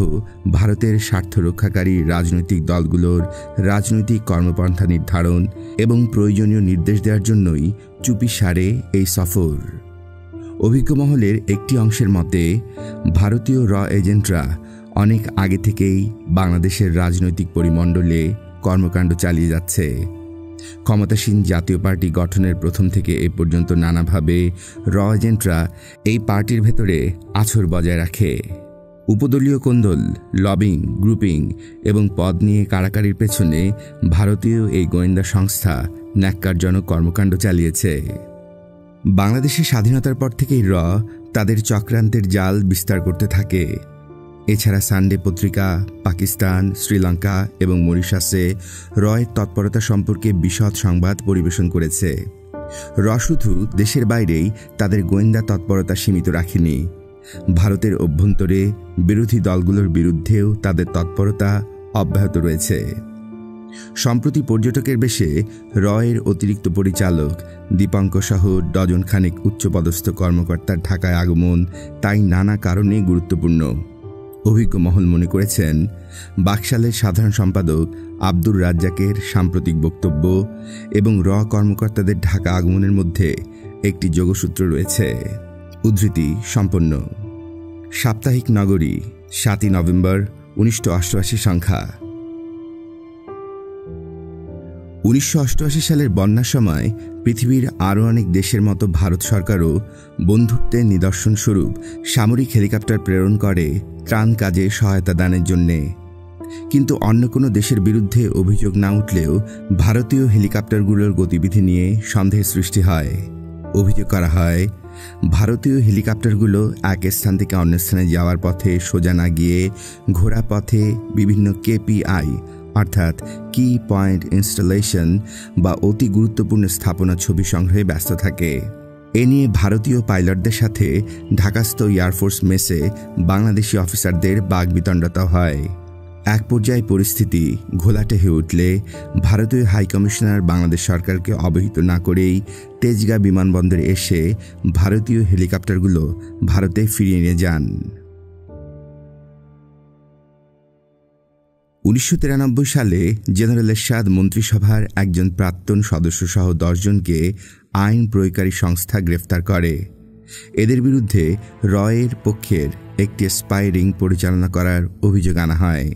ভারতের স্বার্থ রক্ষাকারী রাজনৈতিক দলগুলোর রাজনৈতিক কর্মপন্থা নির্ধারণ এবং প্রয়োজনীয় নির্দেশ দেওয়ার জন্যই চুপিসারে এই সফর। অভিজ্ঞ মহলের একটি অংশের মতে, ভারতীয় এজেন্টরা অনেক আগে থেকেই বাংলাদেশের রাজনৈতিক পরিমণ্ডলে কর্মকাণ্ড চালিয়ে যাচ্ছে। ক্ষমতাসীন জাতীয় পার্টি গঠনের প্রথম থেকে এ পর্যন্ত নানাভাবে এজেন্টরা এই পার্টির ভেতরে আছর বজায় রাখে। উপদলীয় কোন্দল, লবিং, গ্রুপিং এবং পদ নিয়ে কাড়াকাড়ির পেছনে ভারতীয় এই গোয়েন্দা সংস্থা ন্যাক্কারজনক কর্মকাণ্ড চালিয়েছে। বাংলাদেশের স্বাধীনতার পর থেকেই তাদের চক্রান্তের জাল বিস্তার করতে থাকে। এছাড়া সানডে পত্রিকা পাকিস্তান, শ্রীলঙ্কা এবং মরিশাসে এর তৎপরতা সম্পর্কে বিশদ সংবাদ পরিবেশন করেছে। শুধু দেশের বাইরেই তাদের গোয়েন্দা তৎপরতা সীমিত রাখেনি, ভারতের অভ্যন্তরে বিরোধী দলগুলোর বিরুদ্ধেও তাদের তৎপরতা অব্যাহত রয়েছে। সম্প্রতি পর্যটকের বেশে এর অতিরিক্ত পরিচালক দীপঙ্কর সহ ডজন খানেক উচ্চপদস্থ কর্মকর্তার ঢাকায় আগমন তাই নানা কারণে গুরুত্বপূর্ণ। অভিজ্ঞ মহল মনে করেছেন, বাকশালের সাধারণ সম্পাদক আব্দুর রাজ্জাকের সাম্প্রতিক বক্তব্য এবং কর্মকর্তাদের ঢাকা আগমনের মধ্যে একটি যোগসূত্র রয়েছে। উদ্ধৃতি সম্পন্ন। সাপ্তাহিক নগরী, 7 নভেম্বর 1988 সংখ্যা। 1988 সালের বন্যার সময় পৃথিবীর আরও অনেক দেশের মতো ভারত সরকারও বন্ধুত্বের নিদর্শন স্বরূপ সামরিক হেলিকপ্টার প্রেরণ করে ত্রাণ কাজে সহায়তা দানের জন্যে। কিন্তু অন্য কোনো দেশের বিরুদ্ধে অভিযোগ না উঠলেও ভারতীয় হেলিকপ্টারগুলোর গতিবিধি নিয়ে সন্দেহের সৃষ্টি হয়। অভিযোগ করা হয়, ভারতীয় হেলিকপ্টারগুলো এক স্থান থেকে অন্য স্থানে যাওয়ার পথে সোজা না গিয়ে ঘোড়া পথে বিভিন্ন KPI অর্থাৎ কি পয়েন্ট ইনস্টলেশন বা অতি গুরুত্বপূর্ণ স্থাপনা ছবি সংগ্রহে ব্যস্ত থাকে। এ নিয়ে ভারতীয় পাইলটদের সাথে ঢাকাস্থ এয়ারফোর্স মেসে বাংলাদেশি অফিসারদের বাগবিতণ্ডতা হয়। এক পর্যায়ে পরিস্থিতি ঘোলাটে হয়ে উঠলে ভারতীয় হাইকমিশনার বাংলাদেশ সরকারকে অবহিত না করেই তেজগাঁ বিমানবন্দরে এসে ভারতীয় হেলিকপ্টারগুলো ভারতে ফিরিয়ে নিয়ে যান। 1993 সালে জেনারেল এরশাদ মন্ত্রিসভার একজন প্রাক্তন সদস্যসহ 10 জনকে আইন প্রয়োগকারী সংস্থা গ্রেফতার করে। এদের বিরুদ্ধে রয়ের পক্ষের একটি স্পাই রিং পরিচালনা করার অভিযোগ আনা হয়।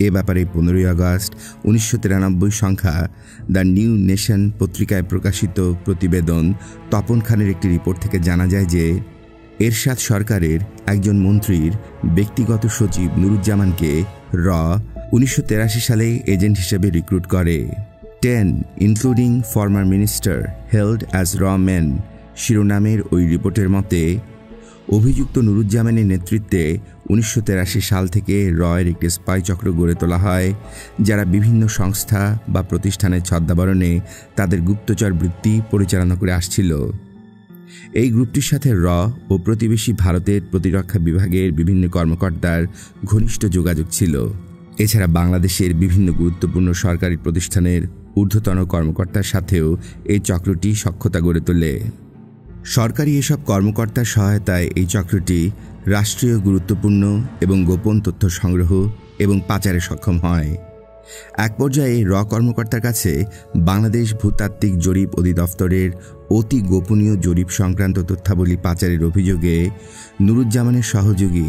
এ ব্যাপারে 15 আগস্ট 1993 সংখ্যা দ্য নিউ নেশন পত্রিকায় প্রকাশিত প্রতিবেদন তপন খানের একটি রিপোর্ট থেকে জানা যায় যে এরশাদ সরকারের একজন মন্ত্রীর ব্যক্তিগত সচিব নুরুজ্জামানকে 1983 সালে এজেন্ট হিসেবে রিক্রুট করে। 10 including former minister held as র মেন শিরোনামের ওই রিপোর্টের মতে অভিযুক্ত নুরুজ্জামানের নেতৃত্বে 1983 সাল থেকে রয়ের একটি স্পাই চক্র গড়ে তোলা হয়, যারা বিভিন্ন সংস্থা বা প্রতিষ্ঠানের ছদ্মাবরণে তাদের গুপ্তচর বৃত্তি পরিচালনা করে আসছিল। এই গ্রুপটির সাথে ও প্রতিবেশী ভারতের প্রতিরক্ষা বিভাগের বিভিন্ন কর্মকর্তার ঘনিষ্ঠ যোগাযোগ ছিল। এছাড়া বাংলাদেশের বিভিন্ন গুরুত্বপূর্ণ সরকারি প্রতিষ্ঠানের ঊর্ধ্বতন কর্মকর্তার সাথেও এই চক্রটি সখ্যতা গড়ে তোলে। সরকারি এসব কর্মকর্তার সহায়তায় এই চক্রটি রাষ্ট্রীয় গুরুত্বপূর্ণ এবং গোপন তথ্য সংগ্রহ এবং পাচারে সক্ষম হয়। এক পর্যায়ে কর্মকর্তার কাছে বাংলাদেশ ভূতাত্ত্বিক জরিপ অধিদপ্তরের অতি গোপনীয় জরিপ সংক্রান্ত তথ্যাবলী পাচারের অভিযোগে নুরুজ্জামানের সহযোগী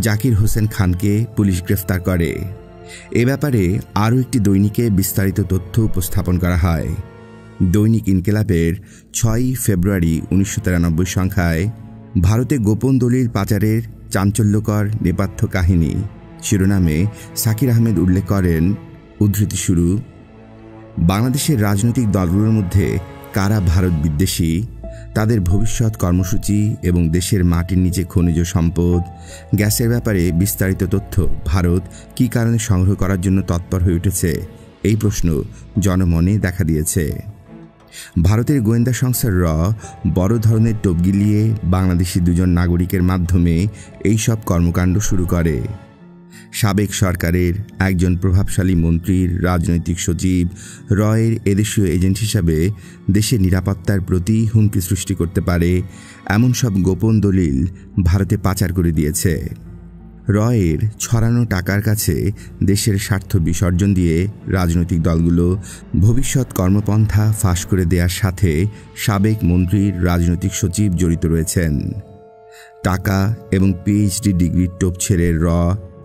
জাকির হোসেন খানকে পুলিশ গ্রেফতার করে। এ ব্যাপারে আরও একটি দৈনিকে বিস্তারিত তথ্য উপস্থাপন করা হয়। দৈনিক ইনকিলাবের 6 ফেব্রুয়ারি 1993 সংখ্যায় ভারতে গোপন দলিল পাচারের চাঞ্চল্যকর নেপথ্য কাহিনী শিরোনামে সাকির আহমেদ উল্লেখ করেন, উদ্ধৃতি শুরু, বাংলাদেশের রাজনৈতিক দলগুলোর মধ্যে কারা ভারত বিদ্বেষী, তাদের ভবিষ্যৎ কর্মসূচি এবং দেশের মাটির নিচে খনিজ সম্পদ, গ্যাসের ব্যাপারে বিস্তারিত তথ্য ভারত কী কারণে সংগ্রহ করার জন্য তৎপর হয়ে উঠেছে, এই প্রশ্ন জনমনে দেখা দিয়েছে। ভারতের গোয়েন্দা সংস্থার বড় ধরনের টোপ গিলিয়ে বাংলাদেশি 2 জন নাগরিকের মাধ্যমে এই সব কর্মকাণ্ড শুরু করে। সাবেক সরকারের একজন প্রভাবশালী মন্ত্রীর রাজনৈতিক সচিব রয়ের এদেশীয় এজেন্ট হিসাবে দেশের নিরাপত্তার প্রতি হুমকি সৃষ্টি করতে পারে এমন সব গোপন দলিল ভারতে পাচার করে দিয়েছে। রয়ের ছড়ানো টাকার কাছে দেশের স্বার্থ বিসর্জন দিয়ে রাজনৈতিক দলগুলো ভবিষ্যৎ কর্মপন্থা ফাঁস করে দেওয়ার সাথে সাবেক মন্ত্রীর রাজনৈতিক সচিব জড়িত রয়েছেন। টাকা এবং পিএইচডি ডিগ্রির টোপ ছেড়ে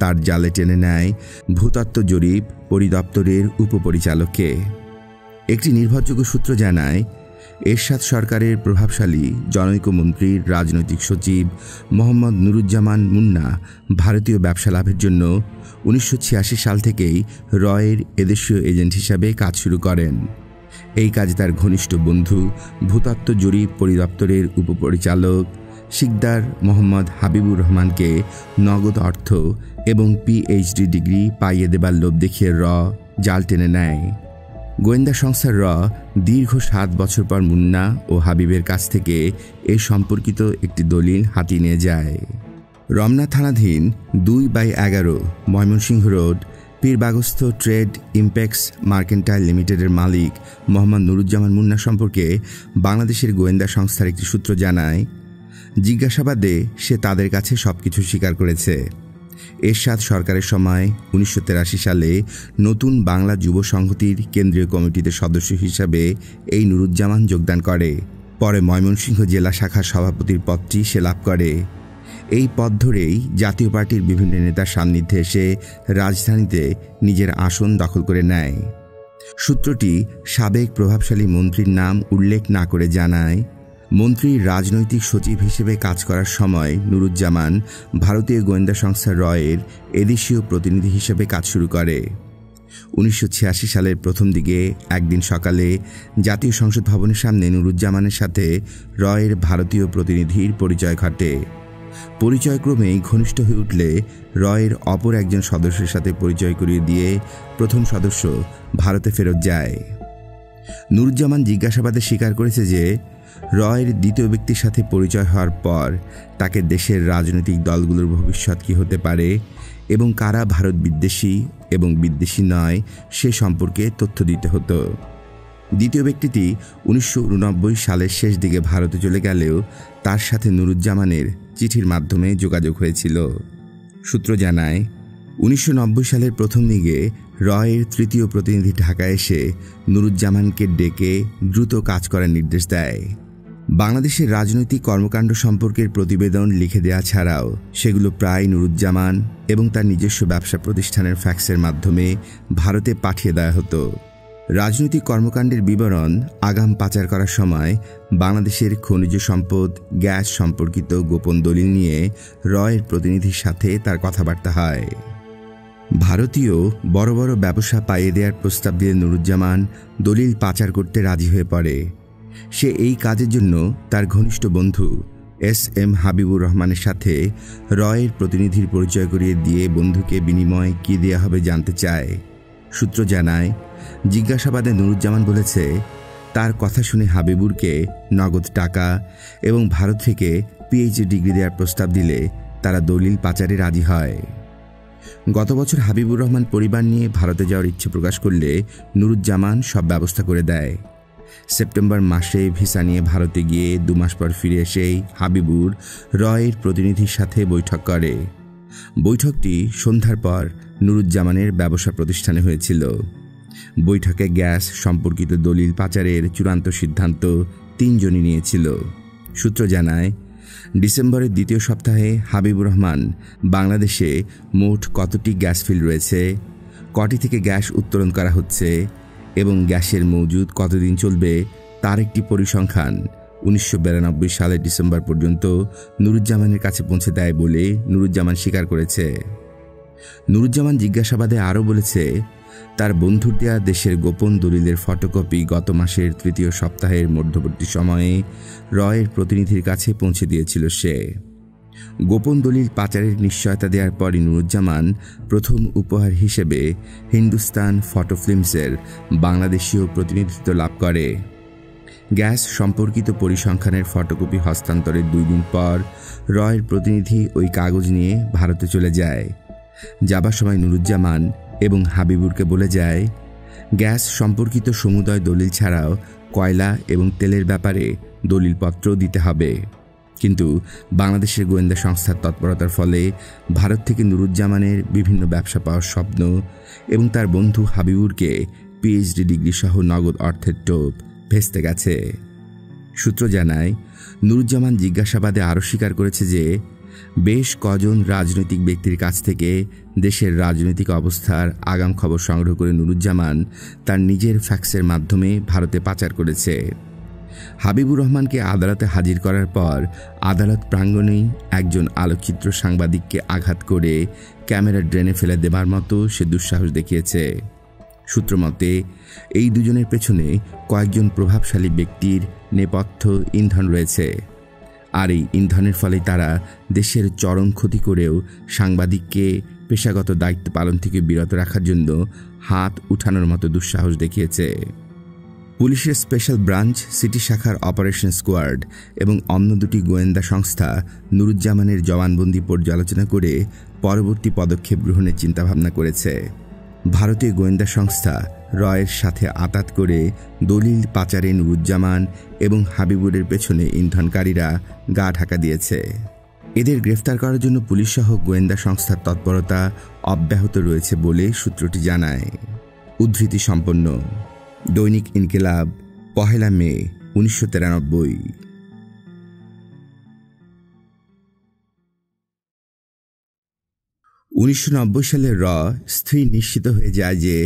তার জালে টেনে নেয় ভূতত্ত্ব জরিপ পরিদপ্তরের উপপরিচালককে। একটি নির্ভরযোগ্য সূত্র জানায়, এরশাদ সরকারের প্রভাবশালী জনৈক মন্ত্রীর রাজনৈতিক সচিব মোহাম্মদ নুরুজ্জামান মুন্না ভারতীয় ব্যবসা লাভের জন্য 1986 সাল থেকেই রয়ের এদেশীয় এজেন্ট হিসাবে কাজ শুরু করেন। এই কাজে তার ঘনিষ্ঠ বন্ধু ভূতত্ত্ব জরিপ পরিদপ্তরের উপপরিচালক শিকদার মোহাম্মদ হাবিবুর রহমানকে নগদ অর্থ এবং পিএইচডি ডিগ্রি পাইয়ে দেবার লোভ দেখিয়ে জাল টেনে নেয়। গোয়েন্দা সংস্থার দীর্ঘ 7 বছর পর মুন্না ও হাবিবের কাছ থেকে এ সম্পর্কিত একটি দলিল হাতিয়ে নিয়ে যায়। রমনা থানাধীন 2/11 ময়মনসিংহ রোড পীরবাগস্থ ট্রেড ইম্প্যাক্টস মার্কেন্টাইল লিমিটেডের মালিক মোহাম্মদ নুরুজ্জামান মুন্না সম্পর্কে বাংলাদেশের গোয়েন্দা সংস্থার একটি সূত্র জানায়, জিজ্ঞাসাবাদে সে তাদের কাছে সবকিছু স্বীকার করেছে। এরশাদ সরকারের সময় 1983 সালে নতুন বাংলা যুব সংহতির কেন্দ্রীয় কমিটিতে সদস্য হিসাবে এই নুরুজ্জামান যোগদান করে। পরে ময়মনসিংহ জেলা শাখার সভাপতির পদটি সে লাভ করে। এই পদ ধরেই জাতীয় পার্টির বিভিন্ন নেতার সান্নিধ্যে এসে রাজধানীতে নিজের আসন দখল করে নেয়। সূত্রটি সাবেক প্রভাবশালী মন্ত্রীর নাম উল্লেখ না করে জানায়, মন্ত্রীর রাজনৈতিক সচিব হিসেবে কাজ করার সময় নুরুজ্জামান ভারতীয় গোয়েন্দা সংস্থা রয়ের এদেশীয় প্রতিনিধি হিসেবে কাজ শুরু করে। 1986 সালের প্রথম দিকে একদিন সকালে জাতীয় সংসদ ভবনের সামনে নুরুজ্জামানের সাথে রয়ের ভারতীয় প্রতিনিধির পরিচয় ঘটে। পরিচয়ক্রমেই ঘনিষ্ঠ হয়ে উঠলে রয়ের অপর একজন সদস্যের সাথে পরিচয় করিয়ে দিয়ে প্রথম সদস্য ভারতে ফেরত যায়। নুরুজ্জামান জিজ্ঞাসাবাদে স্বীকার করেছে যে রয়ের দ্বিতীয় ব্যক্তির সাথে পরিচয় হওয়ার পর তাকে দেশের রাজনৈতিক দলগুলোর ভবিষ্যৎ কী হতে পারে এবং কারা ভারত বিদ্বেষী এবং বিদ্বেষী নয় সে সম্পর্কে তথ্য দিতে হতো। দ্বিতীয় ব্যক্তিটি 1989 সালের শেষ দিকে ভারতে চলে গেলেও তার সাথে নুরুজ্জামানের চিঠির মাধ্যমে যোগাযোগ হয়েছিল। সূত্র জানায় 1990 সালের প্রথম দিকে রয়ের তৃতীয় প্রতিনিধি ঢাকায় এসে নুরুজ্জামানকে ডেকে দ্রুত কাজ করার নির্দেশ দেয়। বাংলাদেশের রাজনৈতিক কর্মকাণ্ড সম্পর্কের প্রতিবেদন লিখে দেওয়া ছাড়াও সেগুলো প্রায় নুরুজ্জামান এবং তার নিজস্ব ব্যবসা প্রতিষ্ঠানের ফ্যাক্সের মাধ্যমে ভারতে পাঠিয়ে দেওয়া হতো। রাজনৈতিক কর্মকাণ্ডের বিবরণ আগাম পাচার করার সময় বাংলাদেশের খনিজ সম্পদ, গ্যাস সম্পর্কিত গোপন দলিল নিয়ে রয়ের প্রতিনিধির সাথে তার কথাবার্তা হয়। ভারতীয় বড় বড় ব্যবসা পাইয়ে দেওয়ার প্রস্তাব দিয়ে নুরুজ্জামান দলিল পাচার করতে রাজি হয়ে পড়ে। সে এই কাজের জন্য তার ঘনিষ্ঠ বন্ধু এস.এম. হাবিবুর রহমানের সাথে রয়ের প্রতিনিধির পরিচয় করিয়ে দিয়ে বন্ধুকে বিনিময়ে কী দেওয়া হবে জানতে চায়। সূত্র জানায়, জিজ্ঞাসাবাদে নুরুজ্জামান বলেছে তার কথা শুনে হাবিবুরকে নগদ টাকা এবং ভারত থেকে পিএইচডি ডিগ্রি দেওয়ার প্রস্তাব দিলে তারা দলিল পাচারে রাজি হয়। গত বছর হাবিবুর রহমান পরিবার নিয়ে ভারতে যাওয়ার ইচ্ছে প্রকাশ করলে নুরুজ্জামান সব ব্যবস্থা করে দেয়। সেপ্টেম্বর মাসে ভিসা নিয়ে ভারতে গিয়ে 2 মাস পর ফিরে এসেই হাবিবুর রয়ের প্রতিনিধির সাথে বৈঠক করে। বৈঠকটি সন্ধ্যার পর নুরুজ্জামানের ব্যবসা প্রতিষ্ঠানে হয়েছিল। বৈঠকে গ্যাস সম্পর্কিত দলিল পাচারের চূড়ান্ত সিদ্ধান্ত 3 জনই নিয়েছিল। সূত্র জানায়, ডিসেম্বরের দ্বিতীয় সপ্তাহে হাবিবুর রহমান বাংলাদেশে মোট কতটি গ্যাস ফিল্ড রয়েছে, কটি থেকে গ্যাস উত্তোলন করা হচ্ছে এবং গ্যাসের মজুদ কতদিন চলবে তার একটি পরিসংখ্যান 1992 সালের ডিসেম্বর পর্যন্ত নুরুজ্জামানের কাছে পৌঁছে দেয় বলে নুরুজ্জামান স্বীকার করেছে। নুরুজ্জামান জিজ্ঞাসাবাদে আরও বলেছে, তার বন্ধুর দেয়া দেশের গোপন দলিলের ফটোকপি গত মাসের তৃতীয় সপ্তাহের মধ্যবর্তী সময়ে রয়ের প্রতিনিধির কাছে পৌঁছে দিয়েছিল সে। গোপন দলিল পাচারের নিশ্চয়তা দেওয়ার পরই নুরুজ্জামান প্রথম উপহার হিসেবে হিন্দুস্তান ফটো ফিল্মসের বাংলাদেশীয় প্রতিনিধিত্ব লাভ করে। গ্যাস সম্পর্কিত পরিসংখ্যানের ফটোকপি হস্তান্তরের 2 দিন পর রয়ের প্রতিনিধি ওই কাগজ নিয়ে ভারতে চলে যায়। যাবার সময় নুরুজ্জামান এবং হাবিবুরকে বলে যায়, গ্যাস সম্পর্কিত সমুদয় দলিল ছাড়াও কয়লা এবং তেলের ব্যাপারে দলিলপত্র দিতে হবে। কিন্তু বাংলাদেশের গোয়েন্দা সংস্থার তৎপরতার ফলে ভারত থেকে নুরুজ্জামানের বিভিন্ন ব্যবসা পাওয়ার স্বপ্ন এবং তার বন্ধু হাবিবুরকে পিএইচডি ডিগ্রি সহ নগদ অর্থের টোপ ভেস্তে গেছে। সূত্র জানায়, নুরুজ্জামান জিজ্ঞাসাবাদে আরও স্বীকার করেছে যে বেশ কজন রাজনৈতিক ব্যক্তির কাছ থেকে দেশের রাজনৈতিক অবস্থার আগাম খবর সংগ্রহ করে নুরুজ্জামান তার নিজের ফ্যাক্সের মাধ্যমে ভারতে পাচার করেছে। হাবিবুর রহমানকে আদালতে হাজির করার পর আদালত প্রাঙ্গণেই একজন আলোকচিত্র সাংবাদিককে আঘাত করে ক্যামেরা ড্রেনে ফেলে দেবার মতো সে দুঃসাহস দেখিয়েছে। সূত্রমতে এই দুজনের পেছনে কয়েকজন প্রভাবশালী ব্যক্তির নেপথ্য ইন্ধন রয়েছে, আর এই ইন্ধনের ফলে তারা দেশের চরম ক্ষতি করেও সাংবাদিককে পেশাগত দায়িত্ব পালন থেকে বিরত রাখার জন্য হাত উঠানোর মতো দুঃসাহস দেখিয়েছে। পুলিশের স্পেশাল ব্রাঞ্চ, সিটি শাখার অপারেশন স্কোয়াড এবং অন্য 2টি গোয়েন্দা সংস্থা নুরুজ্জামানের জবানবন্দি পর্যালোচনা করে পরবর্তী পদক্ষেপ গ্রহণের চিন্তাভাবনা করেছে। ভারতীয় গোয়েন্দা সংস্থা রয়ের সাথে আতাত করে দলিল পাচারে নুরুজ্জামান এবং হাবিবুরের পেছনে ইন্ধনকারীরা গা ঢাকা দিয়েছে। এদের গ্রেফতার করার জন্য পুলিশ সহ গোয়েন্দা সংস্থার তৎপরতা অব্যাহত রয়েছে বলে সূত্রটি জানায়। উদ্ধৃতি সম্পন্ন। দৈনিক ইনকিলাব, 1 মে 1993। 1990 সালে স্থির নিশ্চিত হয়ে যায় যে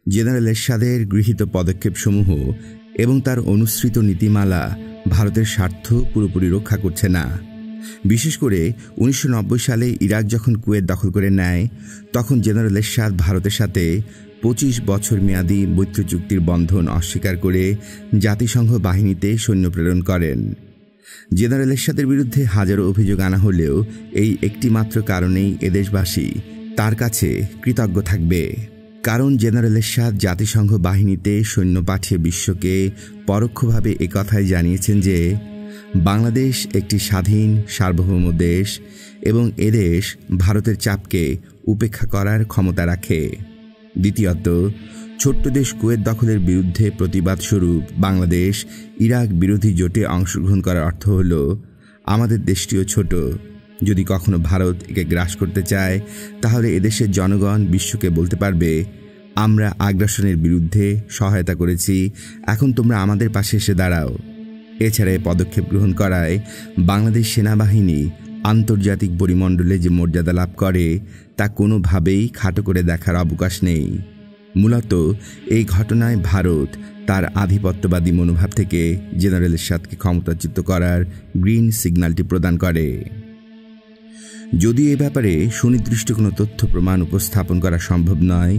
জেনারেল এরশাদের গৃহীত পদক্ষেপসমূহ এবং তার অনুসৃত নীতিমালা ভারতের স্বার্থ পুরোপুরি রক্ষা করছে না। বিশেষ করে 1990 সালে ইরাক যখন কুয়েত দখল করে নেয়, তখন জেনারেল এরশাদ ভারতের সাথে 25 বছর মেয়াদী মৈত্রী চুক্তির বন্ধন অস্বীকার করে জাতিসংঘ বাহিনীতে সৈন্য প্রেরণ করেন। জেনারেল এরশাদের বিরুদ্ধে হাজারো অভিযোগ আনা হলেও এই একটি মাত্র কারণেই এদেশবাসী তার কাছে কৃতজ্ঞ থাকবে। কারণ জেনারেল এরশাদ জাতিসংঘ বাহিনীতে সৈন্য পাঠিয়ে বিশ্বকে পরোক্ষভাবে একথাই জানিয়েছেন যে বাংলাদেশ একটি স্বাধীন সার্বভৌম দেশ এবং এদেশ ভারতের চাপকে উপেক্ষা করার ক্ষমতা রাখে। দ্বিতীয়ত, ছোট্ট দেশ কুয়েত দখলের বিরুদ্ধে প্রতিবাদ স্বরূপ বাংলাদেশ ইরাক বিরোধী জোটে অংশগ্রহণ করার অর্থ হল আমাদের দেশটিও ছোট। যদি কখনো ভারত একে গ্রাস করতে চায় তাহলে এদেশের জনগণ বিশ্বকে বলতে পারবে, আমরা আগ্রাসনের বিরুদ্ধে সহায়তা করেছি, এখন তোমরা আমাদের পাশে এসে দাঁড়াও। এছাড়া এই পদক্ষেপ গ্রহণ করায় বাংলাদেশ সেনাবাহিনী আন্তর্জাতিক পরিমণ্ডলে যে মর্যাদা লাভ করে তা কোনোভাবেই খাটো করে দেখার অবকাশ নেই। মূলত এই ঘটনায় ভারত তার আধিপত্যবাদী মনোভাব থেকে জেনারেল এরশাদকে ক্ষমতাচ্যুত করার গ্রিন সিগন্যালটি প্রদান করে। যদিও এ ব্যাপারে সুনির্দিষ্ট কোনো তথ্য প্রমাণ উপস্থাপন করা সম্ভব নয়,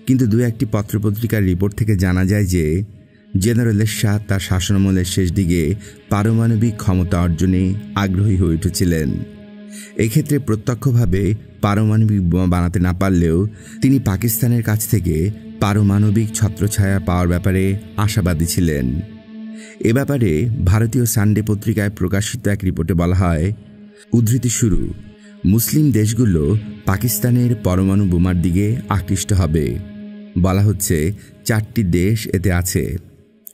কিন্তু দু একটি পত্রপত্রিকার রিপোর্ট থেকে জানা যায় যে জেনারেল এরশাদ তার শাসনামলের শেষ দিকে পারমাণবিক ক্ষমতা অর্জনে আগ্রহী হয়ে উঠেছিলেন। এক্ষেত্রে প্রত্যক্ষভাবে পারমাণবিক বোমা বানাতে না পারলেও তিনি পাকিস্তানের কাছ থেকে পারমাণবিক ছত্রছায়া পাওয়ার ব্যাপারে আশাবাদী ছিলেন। এ ব্যাপারে ভারতীয় সানডে পত্রিকায় প্রকাশিত এক রিপোর্টে বলা হয়, উদ্ধৃতি শুরু, মুসলিম দেশগুলো পাকিস্তানের পরমাণু বোমার দিকে আকৃষ্ট হবে। বলা হচ্ছে 4টি দেশ এতে আছে: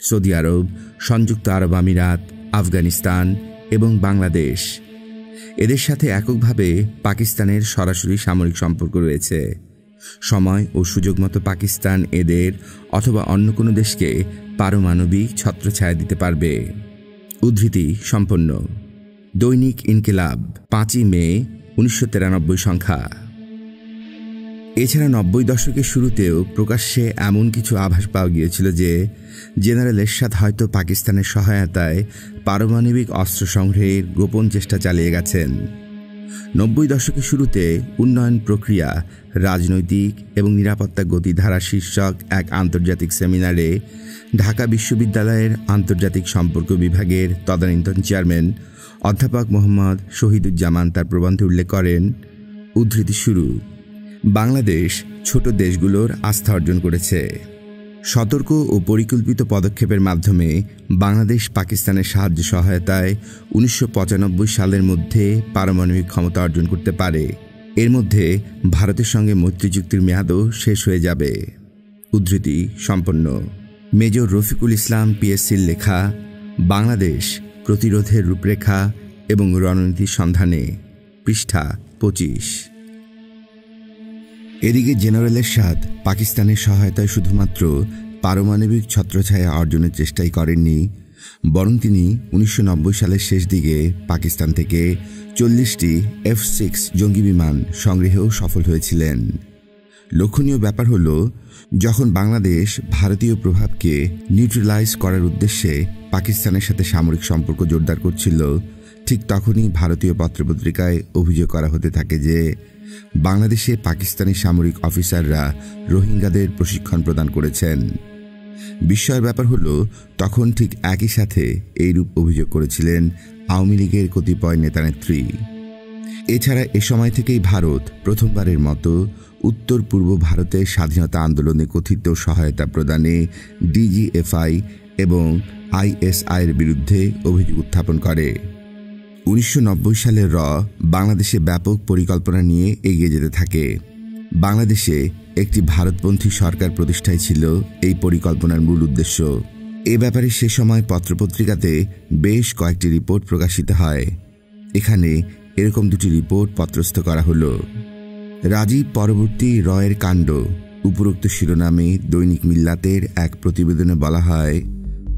সৌদি আরব, সংযুক্ত আরব আমিরাত, আফগানিস্তান এবং বাংলাদেশ। এদের সাথে এককভাবে পাকিস্তানের সরাসরি সামরিক সম্পর্ক রয়েছে। সময় ও সুযোগ মতো পাকিস্তান এদের অথবা অন্য কোনো দেশকে পারমাণবিক ছত্রছায়া দিতে পারবে। উদ্ধৃতি সম্পন্ন। দৈনিক ইনকিলাব, 5ই মে 1993 সংখ্যা। এছাড়া 90 দশকের শুরুতেও প্রকাশ্যে এমন কিছু আভাস পাওয়া গিয়েছিল যে জেনারেল এরশাদ হয়তো পাকিস্তানের সহায়তায় পারমাণবিক অস্ত্র সংগ্রহের গোপন চেষ্টা চালিয়ে গেছেন। 90 দশকের শুরুতে উন্নয়ন প্রক্রিয়া, রাজনৈতিক এবং নিরাপত্তা গতিধারা শীর্ষক এক আন্তর্জাতিক সেমিনারে ঢাকা বিশ্ববিদ্যালয়ের আন্তর্জাতিক সম্পর্ক বিভাগের তদানীন্তন চেয়ারম্যান অধ্যাপক মোহাম্মদ শহীদুজ্জামান তার প্রবন্ধে উল্লেখ করেন, উদ্ধৃতি শুরু, বাংলাদেশ ছোট দেশগুলোর আস্থা অর্জন করেছে। সতর্ক ও পরিকল্পিত পদক্ষেপের মাধ্যমে বাংলাদেশ পাকিস্তানের সাহায্য সহায়তায় 1995 সালের মধ্যে পারমাণবিক ক্ষমতা অর্জন করতে পারে। এর মধ্যে ভারতের সঙ্গে মৈত্রী চুক্তির মেয়াদও শেষ হয়ে যাবে। উদ্ধৃতি সম্পন্ন। মেজর রফিকুল ইসলাম পিএসসির লেখা বাংলাদেশ প্রতিরোধের রূপরেখা এবং রণনীতির সন্ধানে, পৃষ্ঠা 25। এদিকে জেনারেল এরশাদ পাকিস্তানের সহায়তায় শুধুমাত্র পারমাণবিক ছত্রছায়া অর্জনের চেষ্টাই করেননি, বরং তিনি 1990 সালের শেষ দিকে পাকিস্তান থেকে 40টি F-6 জঙ্গি বিমান সংগ্রহেও সফল হয়েছিলেন। লক্ষণীয় ব্যাপার হল, যখন বাংলাদেশ ভারতীয় প্রভাবকে নিউট্রালাইজ করার উদ্দেশ্যে পাকিস্তানের সাথে সামরিক সম্পর্ক জোরদার করছিল, ঠিক তখনই ভারতীয় পত্রপত্রিকায় অভিযোগ করা হতে থাকে যে বাংলাদেশে পাকিস্তানি সামরিক অফিসাররা রোহিঙ্গাদের প্রশিক্ষণ প্রদান করেছেন। বিস্ময়ের ব্যাপার হল, তখন ঠিক একই সাথে এইরূপ অভিযোগ করেছিলেন আওয়ামী লীগের কতিপয় নেতানেত্রী। এছাড়া এ সময় থেকেই ভারত প্রথমবারের মতো উত্তর পূর্ব ভারতের স্বাধীনতা আন্দোলনে কথিত সহায়তা প্রদানে ডিজিএফআই এবং আইএসআইয়ের বিরুদ্ধে অভিযোগ উত্থাপন করে। 1990 সালের বাংলাদেশে ব্যাপক পরিকল্পনা নিয়ে এগিয়ে যেতে থাকে। বাংলাদেশে একটি ভারতপন্থী সরকার প্রতিষ্ঠাই ছিল এই পরিকল্পনার মূল উদ্দেশ্য। এ ব্যাপারে সে সময় পত্রপত্রিকাতে বেশ কয়েকটি রিপোর্ট প্রকাশিত হয়। এখানে এরকম দুটি রিপোর্ট পত্রস্থ করা হলো। রাজীব পরবর্তী রয়ের কাণ্ড উপরোক্ত শিরোনামে দৈনিক মিল্লাতের এক প্রতিবেদনে বলা হয়,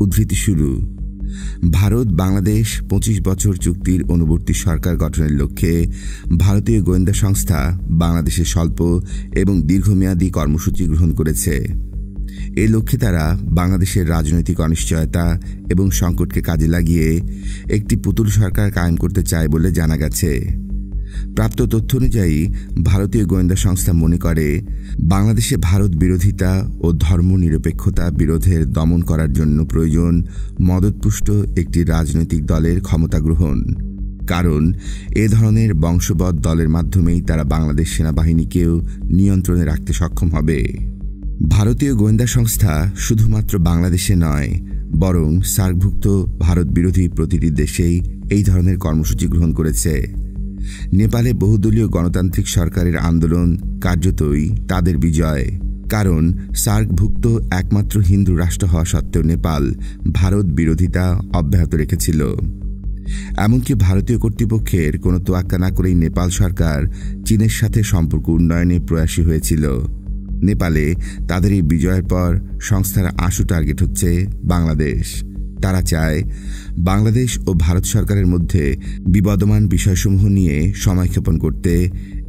উদ্ধৃতি শুরু, ভারত বাংলাদেশ 25 বছর চুক্তির অনুবর্তী সরকার গঠনের লক্ষ্যে ভারতীয় গোয়েন্দা সংস্থা বাংলাদেশে স্বল্প এবং দীর্ঘমেয়াদী কর্মসূচি গ্রহণ করেছে। এই লক্ষ্যে তারা বাংলাদেশের রাজনৈতিক অনিশ্চয়তা এবং সংকটকে কাজে লাগিয়ে একটি পুতুল সরকার কায়েম করতে চায় বলে জানা গেছে। প্রাপ্ত তথ্য অনুযায়ী ভারতীয় গোয়েন্দা সংস্থা মনে করে বাংলাদেশে ভারত বিরোধিতা ও ধর্মনিরপেক্ষতা বিরোধের দমন করার জন্য প্রয়োজন মদতপুষ্ট একটি রাজনৈতিক দলের ক্ষমতা গ্রহণ, কারণ এ ধরনের বংশবৎ দলের মাধ্যমেই তারা বাংলাদেশ সেনাবাহিনীকেও নিয়ন্ত্রণে রাখতে সক্ষম হবে। ভারতীয় গোয়েন্দা সংস্থা শুধুমাত্র বাংলাদেশে নয়, বরং সার্কভুক্ত ভারত বিরোধী প্রতিটি দেশেই এই ধরনের কর্মসূচি গ্রহণ করেছে। নেপালে বহুদলীয় গণতান্ত্রিক সরকারের আন্দোলন কার্যতই তাদের বিজয়, কারণ সার্কভুক্ত একমাত্র হিন্দু রাষ্ট্র হওয়া সত্ত্বেও নেপাল ভারত বিরোধিতা অব্যাহত রেখেছিল। এমনকি ভারতীয় কর্তৃপক্ষের কোনো তোয়াক্কা না করেই নেপাল সরকার চীনের সাথে সম্পর্ক উন্নয়নে প্রয়াসী হয়েছিল। নেপালে তাদের এই বিজয়ের পর সংস্থার আশু টার্গেট হচ্ছে বাংলাদেশ। তারা চায় বাংলাদেশ ও ভারত সরকারের মধ্যে বিবদমান বিষয়সমূহ নিয়ে সময়ক্ষেপণ করতে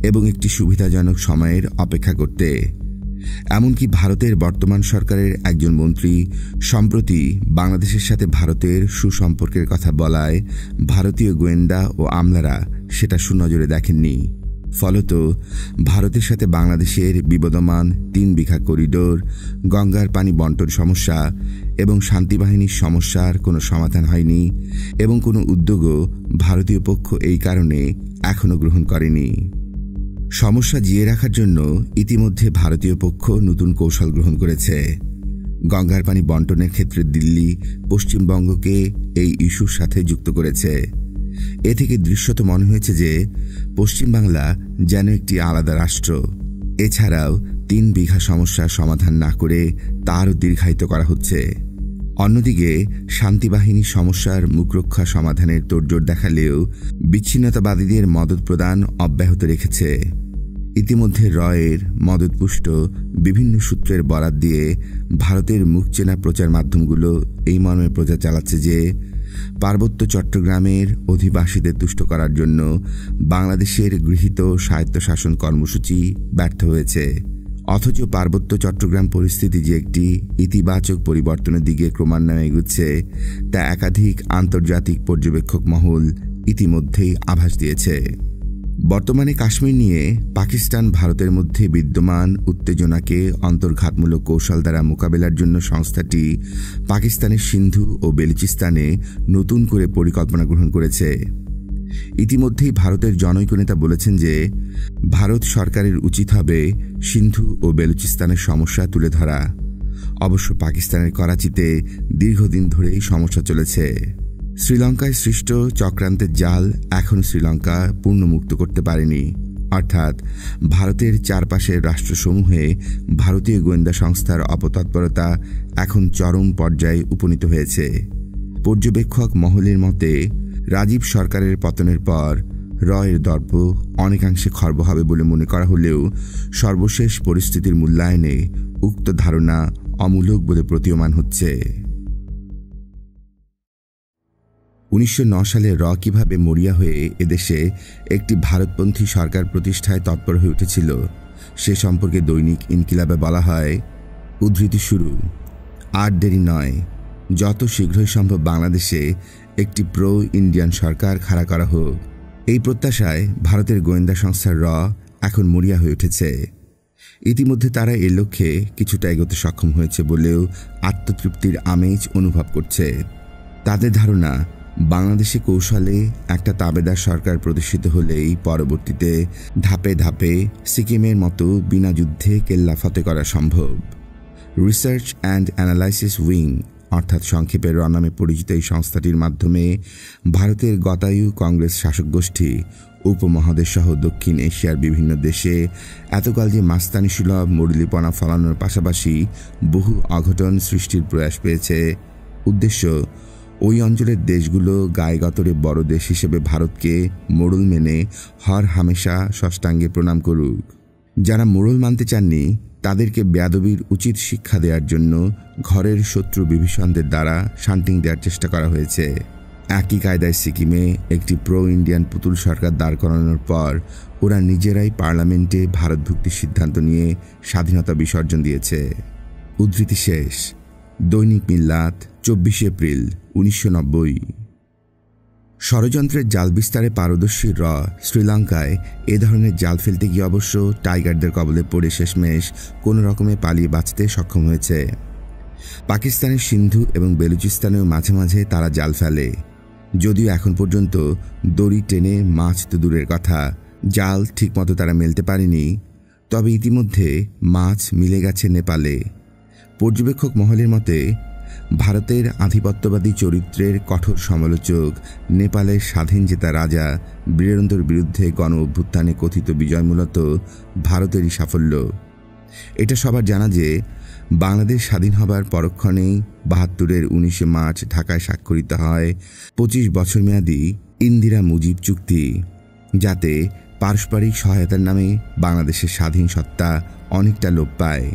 এবং একটি সুবিধাজনক সময়ের অপেক্ষা করতে। এমনকি ভারতের বর্তমান সরকারের একজন মন্ত্রী সম্প্রতি বাংলাদেশের সাথে ভারতের সুসম্পর্কের কথা বলায় ভারতীয় গোয়েন্দা ও আমলারা সেটা সুনজরে দেখেননি। ফলত ভারতের সাথে বাংলাদেশের বিবদমান 3 বিঘা করিডোর, গঙ্গার পানি বন্টন সমস্যা এবং শান্তিবাহিনীর সমস্যার কোনো সমাধান হয়নি এবং কোনো উদ্যোগও ভারতীয় পক্ষ এই কারণে এখনও গ্রহণ করেনি। সমস্যা জিয়ে রাখার জন্য ইতিমধ্যে ভারতীয় পক্ষ নতুন কৌশল গ্রহণ করেছে। গঙ্গার পানি বন্টনের ক্ষেত্রে দিল্লি পশ্চিমবঙ্গকে এই ইস্যুর সাথে যুক্ত করেছে। এ থেকে দৃশ্যত মনে হয়েছে যে পশ্চিমবাংলা যেন একটি আলাদা রাষ্ট্র। এছাড়াও 3 বিঘা সমস্যার সমাধান না করে তারও দীর্ঘায়িত করা হচ্ছে। অন্যদিকে শান্তিবাহিনীর সমস্যার মুখরক্ষা সমাধানের তোড়জোড় দেখালেও বিচ্ছিন্নতাবাদীদের মদত প্রদান অব্যাহত রেখেছে। ইতিমধ্যে রয়ের মদতপুষ্ট বিভিন্ন সূত্রের বরাত দিয়ে ভারতের মুখ চেনা প্রচার মাধ্যমগুলো এই মর্মে প্রচার চালাচ্ছে যে পার্বত্য চট্টগ্রামের অধিবাসীদের তুষ্ট করার জন্য বাংলাদেশের গৃহীত স্বায়ত্তশাসন কর্মসূচি ব্যর্থ হয়েছে। অথচ পার্বত্য চট্টগ্রাম পরিস্থিতি যে একটি ইতিবাচক পরিবর্তনের দিকে ক্রমান্বয়ে এগুচ্ছে তা একাধিক আন্তর্জাতিক পর্যবেক্ষক মহল ইতিমধ্যেই আভাস দিয়েছে। বর্তমানে কাশ্মীর নিয়ে পাকিস্তান ভারতের মধ্যে বিদ্যমান উত্তেজনাকে অন্তর্ঘাতমূলক কৌশল দ্বারা মোকাবেলার জন্য সংস্থাটি পাকিস্তানের সিন্ধু ও বেলুচিস্তানে নতুন করে পরিকল্পনা গ্রহণ করেছে। ইতিমধ্যেই ভারতের জনৈক নেতা বলেছেন যে ভারত সরকারের উচিত হবে সিন্ধু ও বেলুচিস্তানের সমস্যা তুলে ধরা। অবশ্য পাকিস্তানের করাচিতে দীর্ঘদিন ধরেই সমস্যা চলেছে। শ্রীলঙ্কায় সৃষ্ট চক্রান্তের জাল এখন শ্রীলঙ্কা পূর্ণমুক্ত করতে পারেনি, অর্থাৎ ভারতের চারপাশের রাষ্ট্রসমূহে ভারতীয় গোয়েন্দা সংস্থার অপতৎপরতা এখন চরম পর্যায়ে উপনীত হয়েছে। পর্যবেক্ষক মহলের মতে রাজীব সরকারের পতনের পর রয়ের দর্প অনেকাংশে খর্ব হবে বলে মনে করা হলেও সর্বশেষ পরিস্থিতির মূল্যায়নে উক্ত ধারণা অমূলক বলে প্রতীয়মান হচ্ছে। 1909 সালে কিভাবে মরিয়া হয়ে এদেশে একটি ভারতপন্থী সরকার প্রতিষ্ঠায় তৎপর হয়ে উঠেছিল সে সম্পর্কে দৈনিক ইনকিলাবে বলা হয়, উদ্ধৃতি শুরু, আর দেরি নয়, যত শীঘ্রই সম্ভব বাংলাদেশে একটি প্রো ইন্ডিয়ান সরকার খাড়া করা হোক। এই প্রত্যাশায় ভারতের গোয়েন্দা সংস্থা এখন মরিয়া হয়ে উঠেছে। ইতিমধ্যে তারা এ লক্ষ্যে কিছুটা এগোতে সক্ষম হয়েছে বলেও আত্মতৃপ্তির আমেজ অনুভব করছে। তাদের ধারণা বাংলাদেশে কৌশলে একটা তাবেদার সরকার প্রতিষ্ঠিত হলেই পরবর্তীতে ধাপে ধাপে সিকিমের মতো বিনা যুদ্ধে কেল্লা ফতে করা সম্ভব। রিসার্চ অ্যান্ড অ্যানালাইসিস উইং অর্থাৎ সংক্ষেপে র নামে পরিচিত এই সংস্থাটির মাধ্যমে ভারতের গতায়ু কংগ্রেস শাসক গোষ্ঠী উপমহাদেশ সহ দক্ষিণ এশিয়ার বিভিন্ন দেশে এতকাল যে মাস্তানি সুলভ মুরলীপনা ফলানোর পাশাপাশি বহু অঘটন সৃষ্টির প্রয়াস পেয়েছে। উদ্দেশ্য ওই অঞ্চলের দেশগুলো গায়ে গতরে বড় দেশ হিসেবে ভারতকে মোড়ল মেনে হর হামেশা ষষ্ঠাঙ্গে প্রণাম করুক। যারা মোড়ল মানতে চাননি তাদেরকে বেয়াদবির উচিত শিক্ষা দেওয়ার জন্য ঘরের শত্রু বিভীষণদের দ্বারা শান্তিং দেওয়ার চেষ্টা করা হয়েছে। একই কায়দায় সিকিমে একটি প্রো ইন্ডিয়ান পুতুল সরকার দাঁড় করানোর পর ওরা নিজেরাই পার্লামেন্টে ভারতভুক্তির সিদ্ধান্ত নিয়ে স্বাধীনতা বিসর্জন দিয়েছে। উদ্ধৃতি শেষ। দৈনিক মিল্লাত, 24 এপ্রিল 1990। ষড়যন্ত্রের জাল বিস্তারে পারদর্শী শ্রীলঙ্কায় এ ধরনের জাল ফেলতে গিয়ে অবশ্য টাইগারদের কবলে পড়ে শেষমেশ কোনো রকমে পালিয়ে বাঁচতে সক্ষম হয়েছে। পাকিস্তানের সিন্ধু এবং বেলুচিস্তানেও মাঝে মাঝে তারা জাল ফেলে, যদিও এখন পর্যন্ত দড়ি টেনে মাছ তো দূরের কথা, জাল ঠিকমতো তারা মেলতে পারেনি। তবে ইতিমধ্যে মাছ মিলে গেছে নেপালে। পর্যবেক্ষক মহলের মতে ভারতের আধিপত্যবাদী চরিত্রের কঠোর সমালোচক নেপালের স্বাধীন জেতা রাজা বীরেন্দ্রর বিরুদ্ধে গণ অভ্যুত্থানে কথিত বিজয় মূলত ভারতেরই সাফল্য। এটা সবার জানা যে বাংলাদেশ স্বাধীন হবার পরক্ষণেই ৭২-এর ১৯শে মার্চ ঢাকায় স্বাক্ষরিত হয় ২৫ বছর মেয়াদী ইন্দিরা মুজিব চুক্তি, যাতে পারস্পরিক সহায়তার নামে বাংলাদেশের স্বাধীন সত্তা অনেকটা লোপ পায়।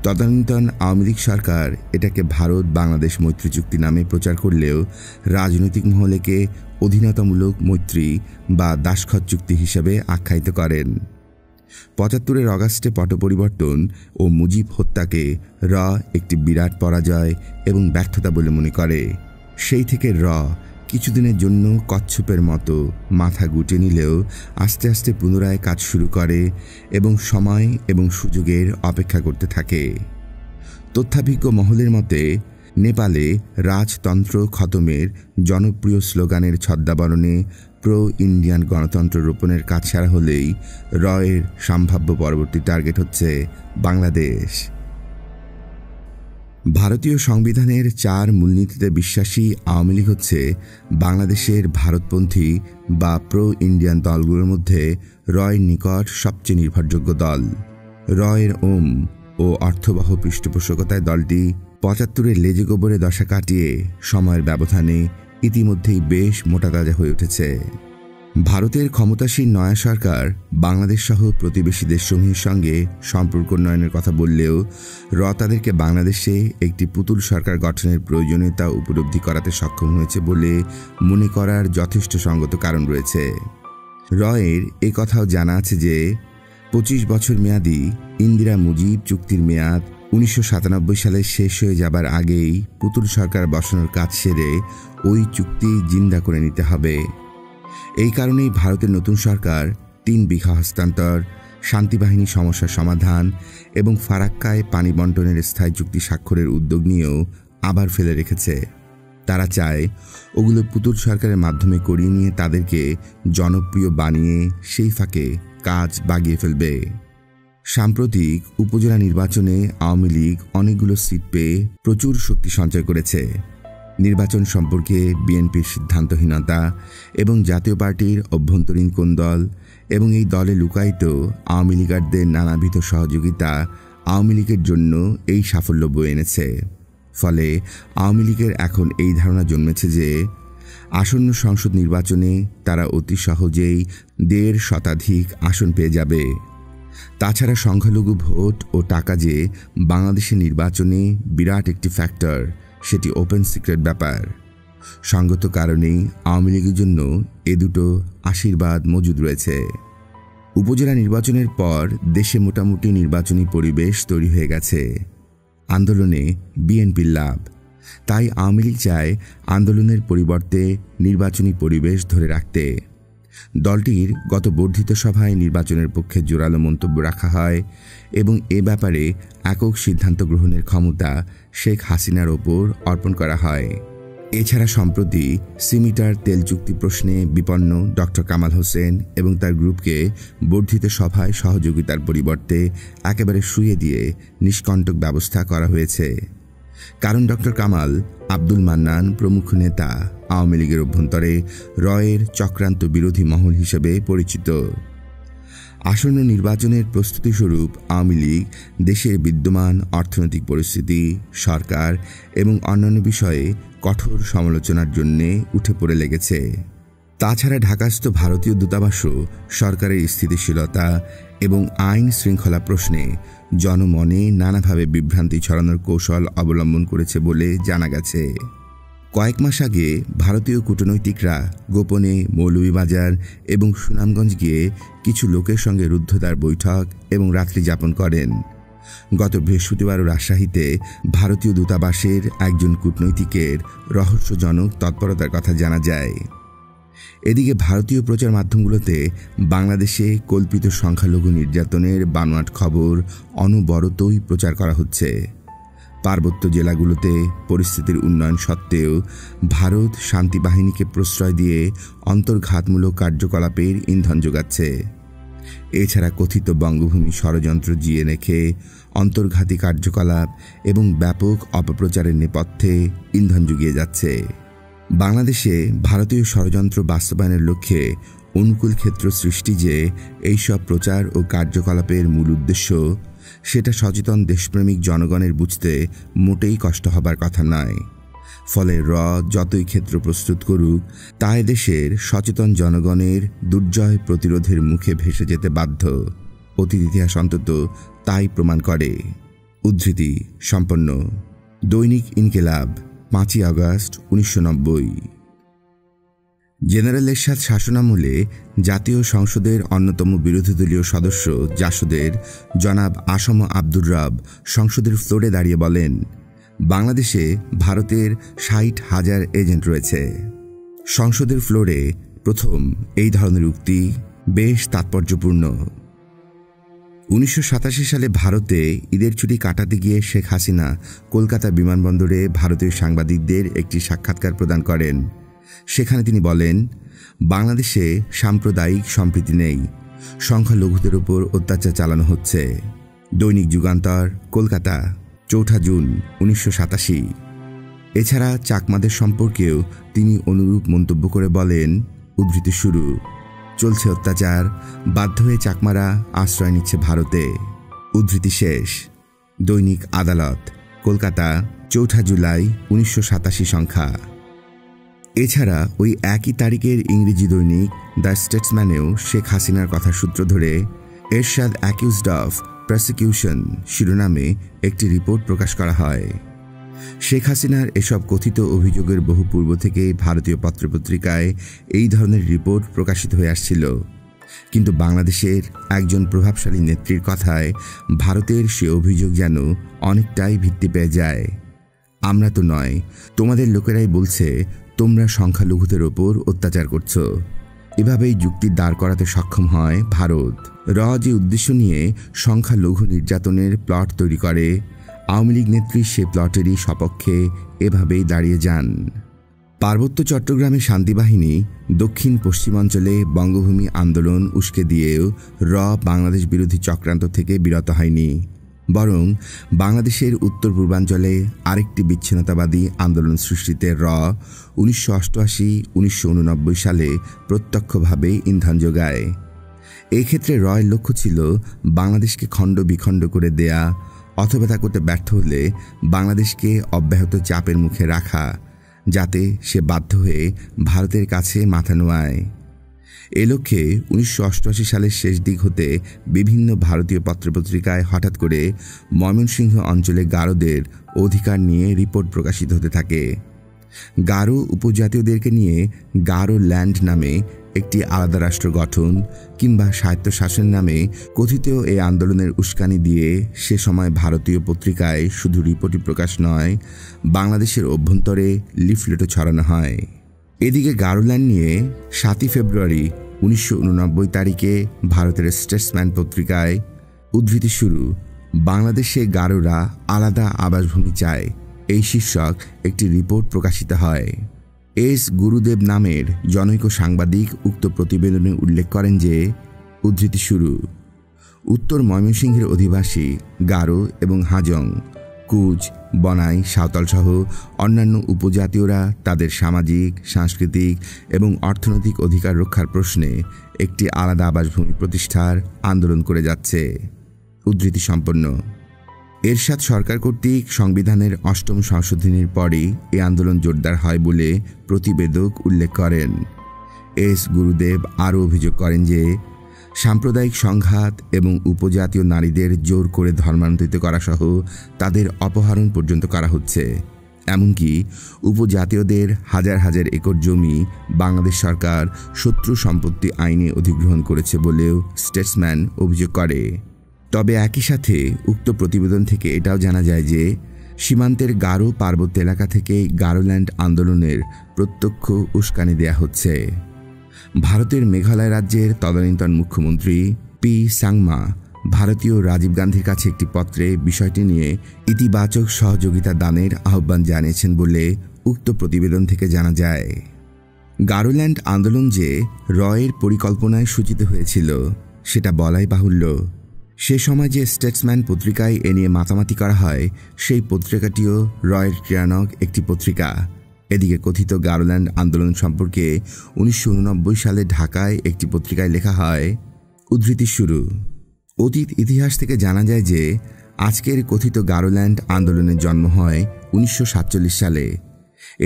তদানীন্তন আওয়ামী লীগ সরকার এটাকে ভারত বাংলাদেশ মৈত্রী চুক্তি নামে প্রচার করলেও রাজনৈতিক মহলেকে অধীনতামূলক মৈত্রী বা দাসখত চুক্তি হিসেবে আখ্যায়িত করেন। ৭৫-এর অগাস্টে পট পরিবর্তন ও মুজিব হত্যাকে একটি বিরাট পরাজয় এবং ব্যর্থতা বলে মনে করে। সেই থেকে কিছুদিনের জন্য কচ্ছপের মতো মাথা গুটিয়ে নিলেও আস্তে আস্তে পুনরায় কাজ শুরু করে এবং সময় এবং সুযোগের অপেক্ষা করতে থাকে। তথ্যাভিজ্ঞ মহলের মতে নেপালে রাজতন্ত্র খতমের জনপ্রিয় স্লোগানের ছদ্মাবরণে প্রো ইন্ডিয়ান গণতন্ত্র রোপণের কাজ সারা হলেই এর সম্ভাব্য পরবর্তী টার্গেট হচ্ছে বাংলাদেশ। ভারতীয় সংবিধানের ৪ মূলনীতিতে বিশ্বাসী আওয়ামী লীগ হচ্ছে বাংলাদেশের ভারতপন্থী বা প্রো ইন্ডিয়ান দলগুলোর মধ্যে এর নিকট সবচেয়ে নির্ভরযোগ্য দল। এর ও অর্থবহ পৃষ্ঠপোষকতায় দলটি ৭৫-এর লেজে গোবরে দশা কাটিয়ে সময়ের ব্যবধানে ইতিমধ্যেই বেশ মোটাতাজা হয়ে উঠেছে। ভারতের ক্ষমতাসীন নয়া সরকার বাংলাদেশ সহ প্রতিবেশী দেশসমূহের সঙ্গে সম্পর্ক উন্নয়নের কথা বললেও তাদেরকে বাংলাদেশে একটি পুতুল সরকার গঠনের প্রয়োজনীয়তা উপলব্ধি করাতে সক্ষম হয়েছে বলে মনে করার যথেষ্ট সঙ্গত কারণ রয়েছে। এর এ কথাও জানা আছে যে ২৫ বছর মেয়াদী ইন্দিরা মুজিব চুক্তির মেয়াদ ১৯৯৭ সালে শেষ হয়ে যাবার আগেই পুতুল সরকার বসানোর কাজ সেরে ওই চুক্তি জিন্দা করে নিতে হবে। এই কারণেই ভারতের নতুন সরকার ৩ বিঘা হস্তান্তর, শান্তিবাহিনী সমস্যার সমাধান এবং ফারাক্কায় পানি বন্টনের স্থায়ী চুক্তি স্বাক্ষরের উদ্যোগ নিয়েও আবার ফেলে রেখেছে। তারা চায় ওগুলো পুতুল সরকারের মাধ্যমে করিয়ে নিয়ে তাদেরকে জনপ্রিয় বানিয়ে সেই ফাঁকে কাজ বাগিয়ে ফেলবে। সাম্প্রতিক উপজেলা নির্বাচনে আওয়ামী লীগ অনেকগুলো সিট পেয়ে প্রচুর শক্তি সঞ্চয় করেছে। নির্বাচন সম্পর্কে বিএনপির সিদ্ধান্তহীনতা এবং জাতীয় পার্টির অভ্যন্তরীণ কোন্দল এবং এই দলে লুকায়িত আওয়ামী লীগারদের নানাবিধ সহযোগিতা আওয়ামী লীগের জন্য এই সাফল্য বয়ে এনেছে। ফলে আওয়ামী লীগের এখন এই ধারণা জন্মেছে যে আসন্ন সংসদ নির্বাচনে তারা অতি সহজেই ১.৫ শতাধিক আসন পেয়ে যাবে। তাছাড়া সংখ্যালঘু ভোট ও টাকা যে বাংলাদেশের নির্বাচনে বিরাট একটি ফ্যাক্টর, সেটি ওপেন সিক্রেট ব্যাপার। সঙ্গত কারণেই আওয়ামী লীগের জন্য এ দুটো আশীর্বাদ মজুদ রয়েছে। উপজেলা নির্বাচনের পর দেশে মোটামুটি নির্বাচনী পরিবেশ তৈরি হয়ে গেছে। আন্দোলনে বিএনপির লাভ, তাই আওয়ামী লীগ চায় আন্দোলনের পরিবর্তে নির্বাচনী পরিবেশ ধরে রাখতে। দলটির গত বর্ধিত সভায় নির্বাচনের পক্ষে জোরালো মন্তব্য রাখা হয় এবং এ ব্যাপারে একক সিদ্ধান্ত গ্রহণের ক্ষমতা শেখ হাসিনার ওপর অর্পণ করা হয়। এছাড়া সম্প্রতি সিমিটার তেল চুক্তি প্রশ্নে বিপন্ন ডক্টর কামাল হোসেন এবং তার গ্রুপকে বর্ধিত সভায় সহযোগিতার পরিবর্তে একেবারে শুইয়ে দিয়ে নিষ্কণ্টক ব্যবস্থা করা হয়েছে। কারণ ডক্টর কামাল, আব্দুল মান্নান প্রমুখ নেতা আওয়ামী লীগের অভ্যন্তরে এর চক্রান্ত বিরোধী মহল হিসেবে পরিচিত। আসন্ন নির্বাচনের প্রস্তুতি স্বরূপ আওয়ামী লীগ দেশের বিদ্যমান অর্থনৈতিক পরিস্থিতি, সরকার এবং অন্যান্য বিষয়ে কঠোর সমালোচনার জন্য উঠে পড়ে লেগেছে। তাছাড়া ঢাকাস্থ ভারতীয় দূতাবাসও সরকারের স্থিতিশীলতা এবং আইন শৃঙ্খলা প্রশ্নে জনমনে নানাভাবে বিভ্রান্তি ছড়ানোর কৌশল অবলম্বন করেছে বলে জানা গেছে। কয়েক মাস আগে ভারতীয় কূটনৈতিকরা গোপনে মৌলভীবাজার এবং সুনামগঞ্জ গিয়ে কিছু লোকের সঙ্গে রুদ্ধদ্বার বৈঠক এবং রাত্রি যাপন করেন। গত বৃহস্পতিবার রাজশাহীতে ভারতীয় দূতাবাসের একজন কূটনৈতিকের রহস্যজনক তৎপরতার কথা জানা যায়। এদিকে ভারতীয় প্রচার মাধ্যমগুলোতে বাংলাদেশে কল্পিত সংখ্যালঘু নির্যাতনের বানোয়াট খবর অনবরতই প্রচার করা হচ্ছে। পার্বত্য জেলাগুলোতে পরিস্থিতির উন্নয়ন সত্ত্বেও ভারত শান্তি বাহিনীকে প্রশ্রয় দিয়ে অন্তর্ঘাতমূলক কার্যকলাপের ইন্ধন যোগাচ্ছে। এছাড়া কথিত বঙ্গভূমি ষড়যন্ত্র জিয়ে রেখে অন্তর্ঘাতী কার্যকলাপ এবং ব্যাপক অপপ্রচারের নেপথ্যে ইন্ধন জুগিয়ে যাচ্ছে। বাংলাদেশে ভারতীয় ষড়যন্ত্র বাস্তবায়নের লক্ষ্যে অনুকূল ক্ষেত্র সৃষ্টি যে এইসব প্রচার ও কার্যকলাপের মূল উদ্দেশ্য, সেটা সচেতন দেশপ্রেমিক জনগণের বুঝতে মোটেই কষ্ট হবার কথা নয়। ফলে যতই ক্ষেত্র প্রস্তুত করুক, তা দেশের সচেতন জনগণের দুর্জয় প্রতিরোধের মুখে ভেসে যেতে বাধ্য। অতীত ইতিহাস অন্তত তাই প্রমাণ করে। উদ্ধৃতি সম্পন্ন। দৈনিক ইনকিলাব, 5ই আগস্ট 1990। জেনারেল এরশাদ শাসনামলে জাতীয় সংসদের অন্যতম বিরোধী দলীয় সদস্য জাসদের জনাব আসম আব্দুর রব সংসদের ফ্লোরে দাঁড়িয়ে বলেন, বাংলাদেশে ভারতের 60,000 এজেন্ট রয়েছে। সংসদের ফ্লোরে প্রথম এই ধরনের উক্তি বেশ তাৎপর্যপূর্ণ। 1987 সালে ভারতে ঈদের ছুটি কাটাতে গিয়ে শেখ হাসিনা কলকাতা বিমানবন্দরে ভারতীয় সাংবাদিকদের একটি সাক্ষাৎকার প্রদান করেন। সেখানে তিনি বলেন, বাংলাদেশে সাম্প্রদায়িক সম্প্রীতি নেই, সংখ্যালঘুদের উপর অত্যাচার চালানো হচ্ছে। দৈনিক যুগান্তর, কলকাতা, 4 জুন 1987। এছাড়া চাকমাদের সম্পর্কেও তিনি অনুরূপ মন্তব্য করে বলেন, উদ্ধৃতি শুরু, চলছে অত্যাচার, বাধ্য হয়ে চাকমারা আশ্রয় নিচ্ছে ভারতে। উদ্ধৃতি শেষ। দৈনিক আদালত, কলকাতা, 4 জুলাই 1987 সংখ্যা। এছাড়া ওই একই তারিখের ইংরেজি দৈনিক দ্য স্টেটসম্যানেও শেখ হাসিনার কথা সূত্র ধরে এরশাদ অ্যাকিউজড অফ প্রসিকিউশন শিরোনামে একটি রিপোর্ট প্রকাশ করা হয়। শেখ হাসিনার এসব কথিত অভিযোগের বহু পূর্ব থেকে ভারতীয় পত্রপত্রিকায় এই ধরনের রিপোর্ট প্রকাশিত হয়ে আসছিল। কিন্তু বাংলাদেশের একজন প্রভাবশালী নেত্রীর কথায় ভারতের সে অভিযোগ যেন অনেকটাই ভিত্তি পেয়ে যায়। আমরা তো নয়, তোমাদের লোকেরাই বলছে তোমরা সংখ্যালঘুদের ওপর অত্যাচার করছো। এভাবেই যুক্তি দাঁড় করাতে সক্ষম হয় ভারত। যে উদ্দেশ্য নিয়ে সংখ্যালঘু নির্যাতনের প্লট তৈরি করে, আওয়ামী লীগ নেত্রী সে প্লটেরই সপক্ষে এভাবেই দাঁড়িয়ে যান। পার্বত্য চট্টগ্রামে শান্তিবাহিনী দক্ষিণ পশ্চিমাঞ্চলে বঙ্গভূমি আন্দোলন উস্কে দিয়েও বাংলাদেশ বিরোধী চক্রান্ত থেকে বিরত হয়নি, বরং বাংলাদেশের উত্তর পূর্বাঞ্চলে আরেকটি বিচ্ছিন্নতাবাদী আন্দোলন সৃষ্টিতে 1988-1989 সালে প্রত্যক্ষভাবে ইন্ধন যোগায়। এক্ষেত্রে এর লক্ষ্য ছিল বাংলাদেশকে খণ্ড বিখণ্ড করে দেয়া, অথবা তা করতে ব্যর্থ হলে বাংলাদেশকে অব্যাহত চাপের মুখে রাখা, যাতে সে বাধ্য হয়ে ভারতের কাছে মাথা নোয়ায়। এ লক্ষ্যে 1988 সালের শেষ দিক হতে বিভিন্ন ভারতীয় পত্রপত্রিকায় হঠাৎ করে ময়মনসিংহ অঞ্চলে গারোদের অধিকার নিয়ে রিপোর্ট প্রকাশিত হতে থাকে। গারো উপজাতীয়দেরকে নিয়ে গারো ল্যান্ড নামে একটি আলাদা রাষ্ট্র গঠন কিংবা স্বায়ত্তশাসন নামে কথিত এই আন্দোলনের উস্কানি দিয়ে সে সময় ভারতীয় পত্রিকায় শুধু রিপোর্টই প্রকাশ নয়, বাংলাদেশের অভ্যন্তরে লিফলেটও ছড়ানো হয়। এদিকে গারোল্যান্ড নিয়ে 7 ফেব্রুয়ারি 1989 তারিখে ভারতের স্টেটসম্যান পত্রিকায়, উদ্ধৃতি শুরু, বাংলাদেশে গারোরা আলাদা আবাসভূমি চায়, এই শীর্ষক একটি রিপোর্ট প্রকাশিত হয়। এস গুরুদেব নামের জনৈক সাংবাদিক উক্ত প্রতিবেদনে উল্লেখ করেন যে, উদ্ধৃতি শুরু, উত্তর ময়মনসিংহের অধিবাসী গারো এবং হাজং, কুচ, বনাই, সাঁওতাল সহ অন্যান্য উপজাতীয়রা তাদের সামাজিক, সাংস্কৃতিক এবং অর্থনৈতিক অধিকার রক্ষার প্রশ্নে একটি আলাদা আবাসভূমি প্রতিষ্ঠার আন্দোলন করে যাচ্ছে। উদ্ধৃতি সম্পন্ন। এরশাদ সরকার কর্তৃক সংবিধানের 8ম সংশোধনীর পরই এই আন্দোলন জোরদার হয় বলে প্রতিবেদক উল্লেখ করেন। এস গুরুদেব আরও অভিযোগ করেন যে, সাম্প্রদায়িক সংঘাত এবং উপজাতীয় নারীদের জোর করে ধর্মান্তরিত করা সহ তাদের অপহরণ পর্যন্ত করা হচ্ছে। এমনকি উপজাতীয়দের হাজার হাজার একর জমি বাংলাদেশ সরকার শত্রু সম্পত্তি আইনে অধিগ্রহণ করেছে বলেও স্টেটসম্যান অভিযোগ করে। তবে একই সাথে উক্ত প্রতিবেদন থেকে এটাও জানা যায় যে, সীমান্তের গারো পার্বত্য এলাকা থেকে গারোল্যান্ড আন্দোলনের প্রত্যক্ষ উস্কানি দেয়া হচ্ছে। ভারতের মেঘালয় রাজ্যের তদানীন্তন মুখ্যমন্ত্রী পি সাংমা ভারতীয় রাজীব গান্ধীর কাছে একটি পত্রে বিষয়টি নিয়ে ইতিবাচক সহযোগিতা দানের আহ্বান জানিয়েছেন বলে উক্ত প্রতিবেদন থেকে জানা যায়। গারোল্যান্ড আন্দোলন যে এর পরিকল্পনায় সূচিত হয়েছিল, সেটা বলাই বাহুল্য। সে সময় যে স্টেটসম্যান পত্রিকায় এ নিয়ে মাতামাতি করা হয়, সেই পত্রিকাটিও রয়ের ক্রিয়ানক একটি পত্রিকা। এদিকে কথিত গারোল্যান্ড আন্দোলন সম্পর্কে 1989 সালে ঢাকায় একটি পত্রিকায় লেখা হয়, উদ্ধৃতি শুরু, অতীত ইতিহাস থেকে জানা যায় যে আজকের কথিত গারোল্যান্ড আন্দোলনের জন্ম হয় 1947 সালে।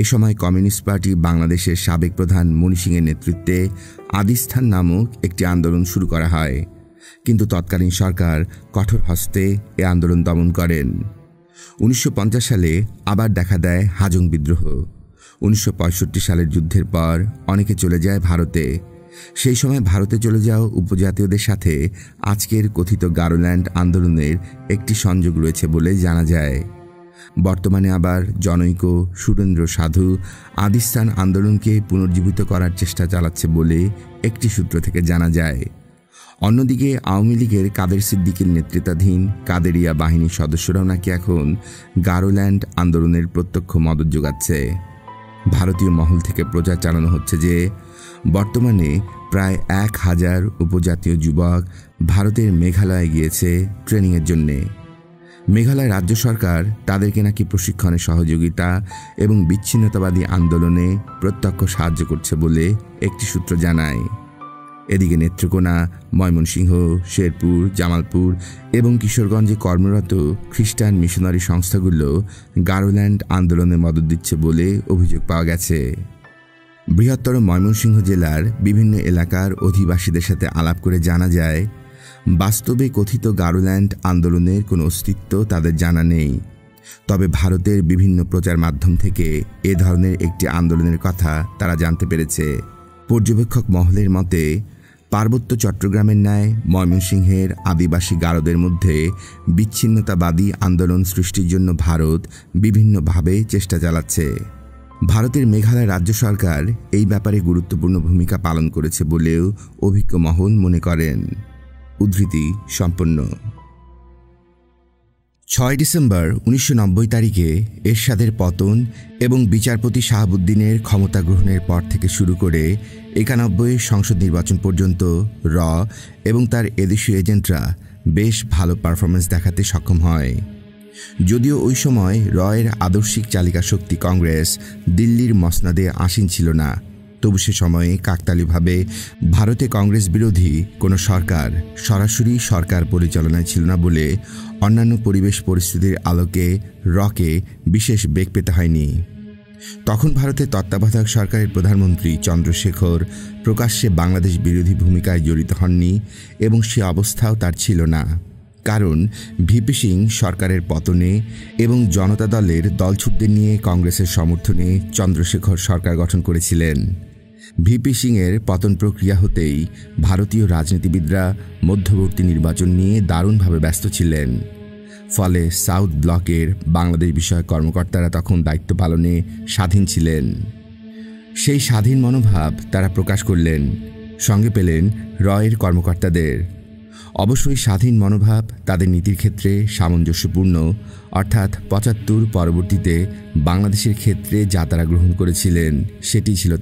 এ সময় কমিউনিস্ট পার্টি বাংলাদেশের সাবেক প্রধান মনি সিংয়ের নেতৃত্বে আদিস্থান নামক একটি আন্দোলন শুরু করা হয়, কিন্তু তৎকালীন সরকার কঠোর হস্তে এ আন্দোলন দমন করেন। 1950 সালে আবার দেখা দেয় হাজং বিদ্রোহ। 1965 সালের যুদ্ধের পর অনেকে চলে যায় ভারতে। সেই সময় ভারতে চলে যাওয়া উপজাতীয়দের সাথে আজকের কথিত গারোল্যান্ড আন্দোলনের একটি সংযোগ রয়েছে বলে জানা যায়। বর্তমানে আবার জনৈক সুরেন্দ্র সাধু আদিস্থান আন্দোলনকে পুনর্জীবিত করার চেষ্টা চালাচ্ছে বলে একটি সূত্র থেকে জানা যায়। অন্যদিকে আওয়ামী লীগের কাদের সিদ্দিকীর নেতৃত্বাধীন কাদেরিয়া বাহিনীর সদস্যরাও নাকি এখন গারোল্যান্ড আন্দোলনের প্রত্যক্ষ মদত যোগাচ্ছে। ভারতীয় মহল থেকে প্রচার চালানো হচ্ছে যে বর্তমানে প্রায় 1000 উপজাতীয় যুবক ভারতের মেঘালয়ে গিয়েছে ট্রেনিংয়ের জন্যে। মেঘালয় রাজ্য সরকার তাদেরকে নাকি প্রশিক্ষণে সহযোগিতা এবং বিচ্ছিন্নতাবাদী আন্দোলনে প্রত্যক্ষ সাহায্য করছে বলে একটি সূত্র জানায়। এদিকে নেত্রকোনা, ময়মনসিংহ, শেরপুর, জামালপুর এবং কিশোরগঞ্জে কর্মরত খ্রিস্টান মিশনারি সংস্থাগুলো গারোল্যান্ড আন্দোলনে মদত দিচ্ছে বলে অভিযোগ পাওয়া গেছে। বৃহত্তর ময়মনসিংহ জেলার বিভিন্ন এলাকার অধিবাসীদের সাথে আলাপ করে জানা যায়, বাস্তবে কথিত গারোল্যান্ড আন্দোলনের কোনো অস্তিত্ব তাদের জানা নেই। তবে ভারতের বিভিন্ন প্রচার মাধ্যম থেকে এ ধরনের একটি আন্দোলনের কথা তারা জানতে পেরেছে। পর্যবেক্ষক মহলের মতে, পার্বত্য চট্টগ্রামের ন্যায় ময়মনসিংহের আদিবাসী গারোদের মধ্যে বিচ্ছিন্নতাবাদী আন্দোলন সৃষ্টির জন্য ভারত বিভিন্নভাবে চেষ্টা চালাচ্ছে। ভারতের মেঘালয় রাজ্য সরকার এই ব্যাপারে গুরুত্বপূর্ণ ভূমিকা পালন করেছে বলেও অভিজ্ঞ মহল মনে করেন। উদ্ধৃতি সম্পন্ন। 6 ডিসেম্বর 1990 তারিখে এরশাদের পতন এবং বিচারপতি শাহাবুদ্দিনের ক্ষমতা গ্রহণের পর থেকে শুরু করে 91 সংসদ নির্বাচন পর্যন্ত র এবং তার এদেশীয় এজেন্টরা বেশ ভালো পারফরমেন্স দেখাতে সক্ষম হয়। যদিও ওই সময় রয়ের আদর্শিক চালিকা শক্তি কংগ্রেস দিল্লির মসনদে আসীন ছিল না, তবু সে সময়ে কাকতালীয়ভাবে ভারতে কংগ্রেস বিরোধী কোনো সরকার সরাসরি সরকার পরিচালনায় ছিল না বলে অন্যান্য পরিবেশ পরিস্থিতির আলোকে রকে বিশেষ বেগ পেতে হয়নি। তখন ভারতের তত্ত্বাবধায়ক সরকারের প্রধানমন্ত্রী চন্দ্রশেখর প্রকাশ্যে বাংলাদেশ বিরোধী ভূমিকায় জড়িত হননি এবং সে অবস্থাও তার ছিল না, কারণ ভিপি সিং সরকারের পতনে এবং জনতা দলের দলছুটদের নিয়ে কংগ্রেসের সমর্থনে চন্দ্রশেখর সরকার গঠন করেছিলেন। ভিপি সিংয়ের পতন প্রক্রিয়া হতেই ভারতীয় রাজনীতিবিদরা মধ্যবর্তী নির্বাচন নিয়ে দারুণভাবে ব্যস্ত ছিলেন। ফলে সাউথ ব্লকের বাংলাদেশ বিষয়ক কর্মকর্তারা তখন দায়িত্ব পালনে স্বাধীন ছিলেন। সেই স্বাধীন মনোভাব তারা প্রকাশ করলেন, সঙ্গে পেলেন রয়ের কর্মকর্তাদের। অবশ্যই স্বাধীন মনোভাব তাদের নীতির ক্ষেত্রে সামঞ্জস্যপূর্ণ, অর্থাৎ 75 পরবর্তীতে বাংলাদেশের ক্ষেত্রে যা তারা গ্রহণ করেছিলেন সেটি ছিল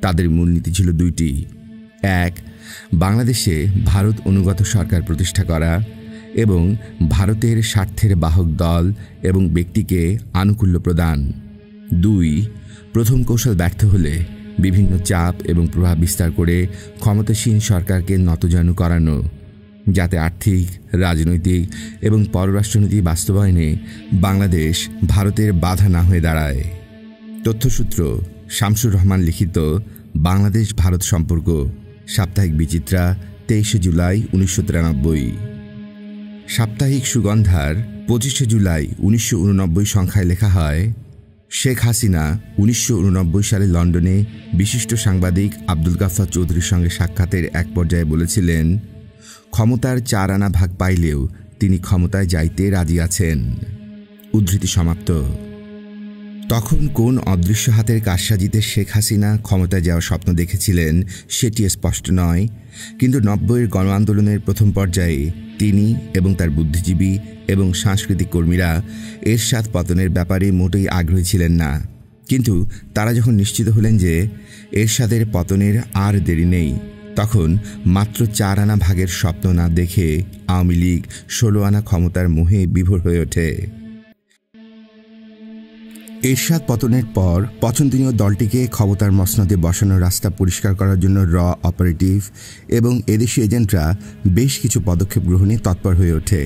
তাদের মূলনীতি ছিল দুইটি। এক, বাংলাদেশে ভারত অনুগত সরকার প্রতিষ্ঠা করা এবং ভারতের স্বার্থের বাহক দল এবং ব্যক্তিকে আনুকূল্য প্রদান। 2, প্রথম কৌশল ব্যর্থ হলে বিভিন্ন চাপ এবং প্রভাব বিস্তার করে ক্ষমতাসীন সরকারকে নতজানু করানো, যাতে আর্থিক, রাজনৈতিক এবং পররাষ্ট্রনীতি বাস্তবায়নে বাংলাদেশ ভারতের বাধা না হয়ে দাঁড়ায়। তথ্যসূত্র শামসুর রহমান লিখিত বাংলাদেশ ভারত সম্পর্ক, সাপ্তাহিক বিচিত্রা, 23 জুলাই 1993। সাপ্তাহিক সুগন্ধার 25 জুলাই 1989 সংখ্যায় লেখা হয়, শেখ হাসিনা 1989 সালে লন্ডনে বিশিষ্ট সাংবাদিক আব্দুল গাফফার চৌধুরীর সঙ্গে সাক্ষাতের এক পর্যায়ে বলেছিলেন, ক্ষমতার 4 আনা ভাগ পাইলেও তিনি ক্ষমতায় যাইতে রাজি আছেন। উদ্ধৃতি সমাপ্ত। তখন কোন অদৃশ্য হাতের কারসাজিতে শেখ হাসিনা ক্ষমতায় যাওয়ার স্বপ্ন দেখেছিলেন সেটি স্পষ্ট নয়, কিন্তু 90-এর গণ আন্দোলনের প্রথম পর্যায়ে তিনি এবং তার বুদ্ধিজীবী এবং সাংস্কৃতিক কর্মীরা এরশাদ পতনের ব্যাপারে মোটেই আগ্রহী ছিলেন না। কিন্তু তারা যখন নিশ্চিত হলেন যে এরশাদের পতনের আর দেরি নেই, তখন মাত্র 4 আনা ভাগের স্বপ্ন না দেখে আওয়ামী লীগ 16 আনা ক্ষমতার মোহে বিভোর হয়ে ওঠে। এরশাদ পতনের পর পছন্দনীয় দলটিকে ক্ষমতার মসনদে বসানোর রাস্তা পরিষ্কার করার জন্য অপারেটিভ এবং এদেশি এজেন্টরা বেশ কিছু পদক্ষেপ গ্রহণে তৎপর হয়ে ওঠে,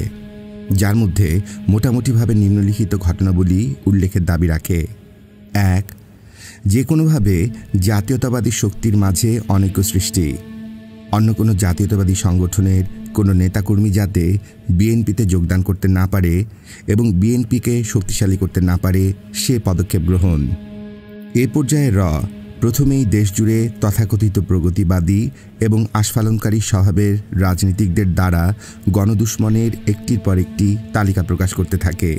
যার মধ্যে মোটামুটিভাবে নিম্নলিখিত ঘটনাবলী উল্লেখের দাবি রাখে। 1. যে কোনোভাবে জাতীয়তাবাদী শক্তির মাঝে অনৈক্য সৃষ্টি। অন্য কোনো জাতীয়তাবাদী সংগঠনের কোনো নেতাকর্মী যাতে বিএনপিতে যোগদান করতে না পারে এবং বিএনপিকে শক্তিশালী করতে না পারে সে পদক্ষেপ গ্রহণ। এ পর্যায়ে প্রথমেই দেশজুড়ে তথাকথিত প্রগতিবাদী এবং আস্ফালনকারী স্বভাবের রাজনীতিকদের দ্বারা গণদুশ্মনের একটির পর একটি তালিকা প্রকাশ করতে থাকে।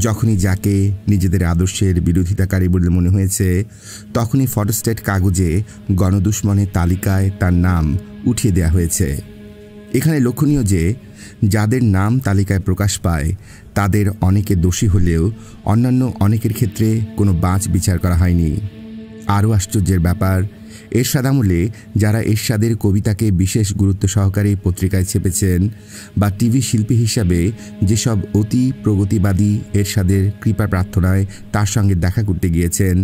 যখনই যাকে নিজেদের আদর্শের বিরোধিতাকারী বলে মনে হয়েছে তখনই ফটোস্টেট কাগজে গণদুশ্মনের তালিকায় তার নাম উঠিয়ে দেওয়া হয়েছে। এখানে লক্ষণীয় যে যাদের নাম তালিকায় প্রকাশ পায় তাদের অনেকে দোষী হলেও অন্যান্য অনেকের ক্ষেত্রে কোনো বাঁচ বিচার করা হয়নি। আরও আশ্চর্যের ব্যাপার, এরশাদ আমলে যারা এরশাদের কবিতাকে বিশেষ গুরুত্ব সহকারে পত্রিকায় ছেপেছেন বা টিভি শিল্পী হিসাবে যেসব অতি প্রগতিবাদী এরশাদের কৃপা প্রার্থনায় তার সঙ্গে দেখা করতে গিয়েছেন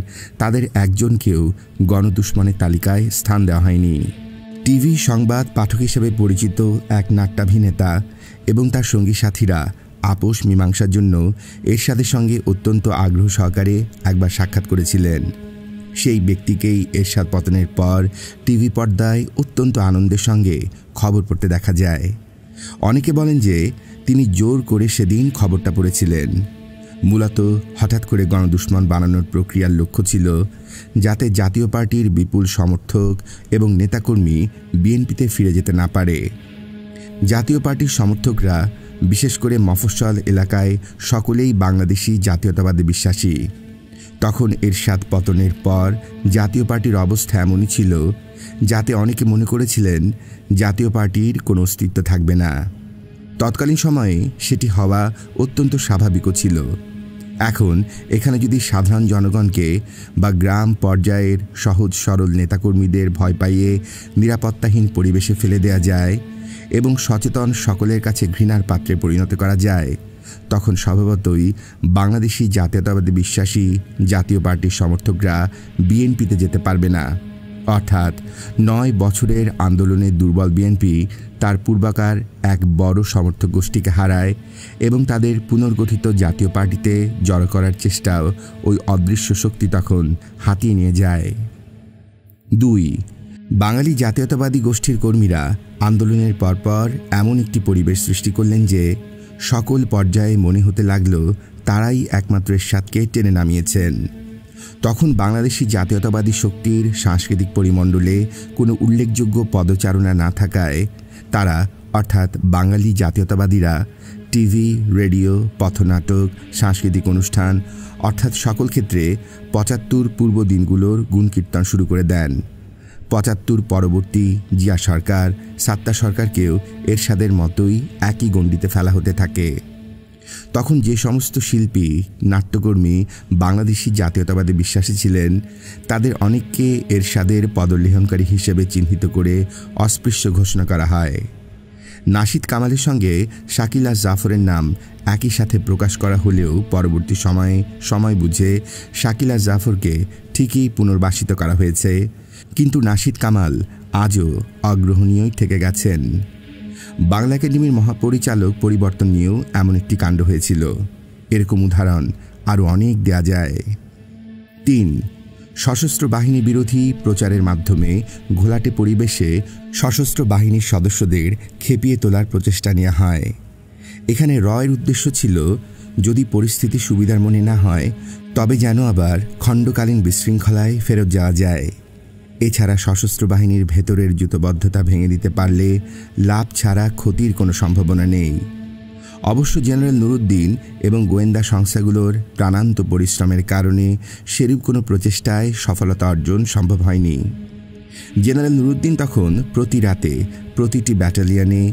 তাদের একজনকেও গণদুশ্মনের তালিকায় স্থান দেওয়া হয়নি। টিভি সংবাদ পাঠক হিসেবে পরিচিত এক নাট্যাভিনেতা এবং তার সঙ্গী সাথীরা আপোষ মীমাংসার জন্য এরশাদের সঙ্গে অত্যন্ত আগ্রহ সহকারে একবার সাক্ষাৎ করেছিলেন। সেই ব্যক্তিকেই এরশাদ পতনের পর টিভি পর্দায় অত্যন্ত আনন্দের সঙ্গে খবর পড়তে দেখা যায়। অনেকে বলেন যে তিনি জোর করে সেদিন খবরটা পড়েছিলেন। মূলত হঠাৎ করে গণদুশ্মন বানানোর প্রক্রিয়ার লক্ষ্য ছিল যাতে জাতীয় পার্টির বিপুল সমর্থক এবং নেতাকর্মী বিএনপিতে ফিরে যেতে না পারে। জাতীয় পার্টির সমর্থকরা বিশেষ করে মফস্বল এলাকায় সকলেই বাংলাদেশি জাতীয়তাবাদে বিশ্বাসী। তখন এরশাদ পতনের পর জাতীয় পার্টির অবস্থা এমনই ছিল যাতে অনেকে মনে করেছিলেন জাতীয় পার্টির কোনো অস্তিত্ব থাকবে না। তৎকালীন সময়ে সেটি হওয়া অত্যন্ত স্বাভাবিকও ছিল। এখন এখানে যদি সাধারণ জনগণকে বা গ্রাম পর্যায়ের সহজ সরল নেতাকর্মীদের ভয় পাইয়ে নিরাপত্তাহীন পরিবেশে ফেলে দেয়া যায় এবং সচেতন সকলের কাছে ঘৃণার পাত্রে পরিণত করা যায়, তখন স্বভাবতই বাংলাদেশি জাতীয়তাবাদী বিশ্বাসী জাতীয় পার্টির সমর্থকরা বিএনপিতে যেতে পারবে না। অর্থাৎ 9 বছরের আন্দোলনের দুর্বল বিএনপি তার পূর্বাকার এক বড় সমর্থক গোষ্ঠীকে হারায় এবং তাদের পুনর্গঠিত জাতীয় পার্টিতে জড়ো করার চেষ্টাও ওই অদৃশ্য শক্তি তখন হাতিয়ে নিয়ে যায়। 2. বাঙালি জাতীয়তাবাদী গোষ্ঠীর কর্মীরা আন্দোলনের পরপর এমন একটি পরিবেশ সৃষ্টি করলেন যে সকল পর্যায়ে মনে হতে লাগল তারাই একমাত্র এরশাদকে টেনে নামিয়েছেন। তখন বাংলাদেশি জাতীয়তাবাদী শক্তির সাংস্কৃতিক পরিমণ্ডলে কোনো উল্লেখযোগ্য পদচারণা না থাকায় তারা অর্থাৎ বাঙালি জাতীয়তাবাদীরা টিভি, রেডিও, পথনাটক, সাংস্কৃতিক অনুষ্ঠান অর্থাৎ সকল ক্ষেত্রে 75 পূর্ব দিনগুলোর গুণকীর্তন শুরু করে দেন। 75 পরবর্তী জিয়া সরকার, সাত্তা সরকারকেও এরশাদের মতোই একই গণ্ডিতে ফেলা হতে থাকে। তখন যে সমস্ত শিল্পী, নাট্যকর্মী বাংলাদেশি জাতীয়তাবাদে বিশ্বাসী ছিলেন তাদের অনেককে এরশাদের পদলেহনকারী হিসেবে চিহ্নিত করে অস্পৃশ্য ঘোষণা করা হয়। নাশিদ কামালের সঙ্গে শাকিলা জাফরের নাম একই সাথে প্রকাশ করা হলেও পরবর্তী সময় বুঝে শাকিলা জাফরকে ঠিকই পুনর্বাসিত করা হয়েছে, কিন্তু নাশিদ কামাল আজও অগ্রহণীয়ই থেকে গেছেন। বাংলা একাডেমির মহাপরিচালক পরিবর্তন নিয়েও এমন একটি কাণ্ড হয়েছিল। এরকম উদাহরণ আরও অনেক দেয়া যায়। 3. সশস্ত্র বাহিনী বিরোধী প্রচারের মাধ্যমে ঘোলাটে পরিবেশে সশস্ত্র বাহিনীর সদস্যদের খেপিয়ে তোলার প্রচেষ্টা নেওয়া হয়। এখানে এর উদ্দেশ্য ছিল যদি পরিস্থিতি সুবিধার মনে না হয় তবে যেন আবার খণ্ডকালীন বিশৃঙ্খলায় ফেরত যাওয়া যায়। এছাড়া সশস্ত্র বাহিনীর ভেতরের জুতবদ্ধতা ভেঙে দিতে পারলে লাভ ছাড়া ক্ষতির কোনো সম্ভাবনা নেই। অবশ্য জেনারেল নুরুদ্দিন এবং গোয়েন্দা সংস্থাগুলোর প্রাণান্ত পরিশ্রমের কারণে সেরূপ কোনো প্রচেষ্টায় সফলতা অর্জন সম্ভব হয়নি। জেনারেল নুরুদ্দিন তখন প্রতি রাতে প্রতিটি ব্যাটালিয়নে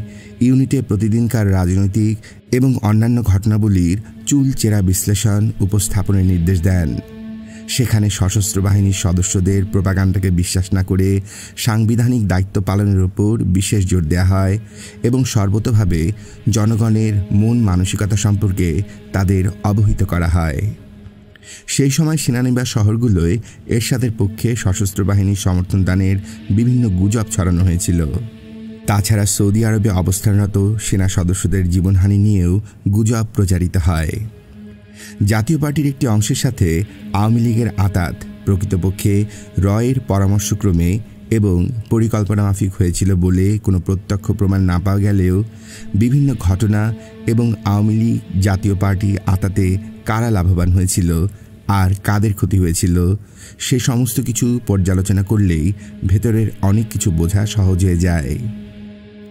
ইউনিটে প্রতিদিনকার রাজনৈতিক এবং অন্যান্য ঘটনাবলীর চুলচেরা বিশ্লেষণ উপস্থাপনের নির্দেশ দেন। সেখানে সশস্ত্র বাহিনীর সদস্যদের প্রোপাগান্ডাকে বিশ্বাস না করে সাংবিধানিক দায়িত্ব পালনের উপর বিশেষ জোর দেওয়া হয় এবং সর্বতোভাবে জনগণের মন মানসিকতা সম্পর্কে তাদের অবহিত করা হয়। সেই সময় সেনানিবাস শহরগুলোয় এরশাদের পক্ষে সশস্ত্র বাহিনীর সমর্থন দানের বিভিন্ন গুজব ছড়ানো হয়েছিল। তাছাড়া সৌদি আরবে অবস্থানরত সেনা সদস্যদের জীবনহানি নিয়েও গুজব প্রচারিত হয়। জাতীয় পার্টির একটি অংশের সাথে আওয়ামী লীগের আঁতাত প্রকৃতপক্ষে রয়ের পরামর্শক্রমে এবং পরিকল্পনা মাফিক হয়েছিল বলে কোনো প্রত্যক্ষ প্রমাণ না পাওয়া গেলেও বিভিন্ন ঘটনা এবং আওয়ামী লীগ জাতীয় পার্টি আঁতাতে কারা লাভবান হয়েছিল আর কাদের ক্ষতি হয়েছিল সে সমস্ত কিছু পর্যালোচনা করলেই ভেতরের অনেক কিছু বোঝা সহজ হয়ে যায়।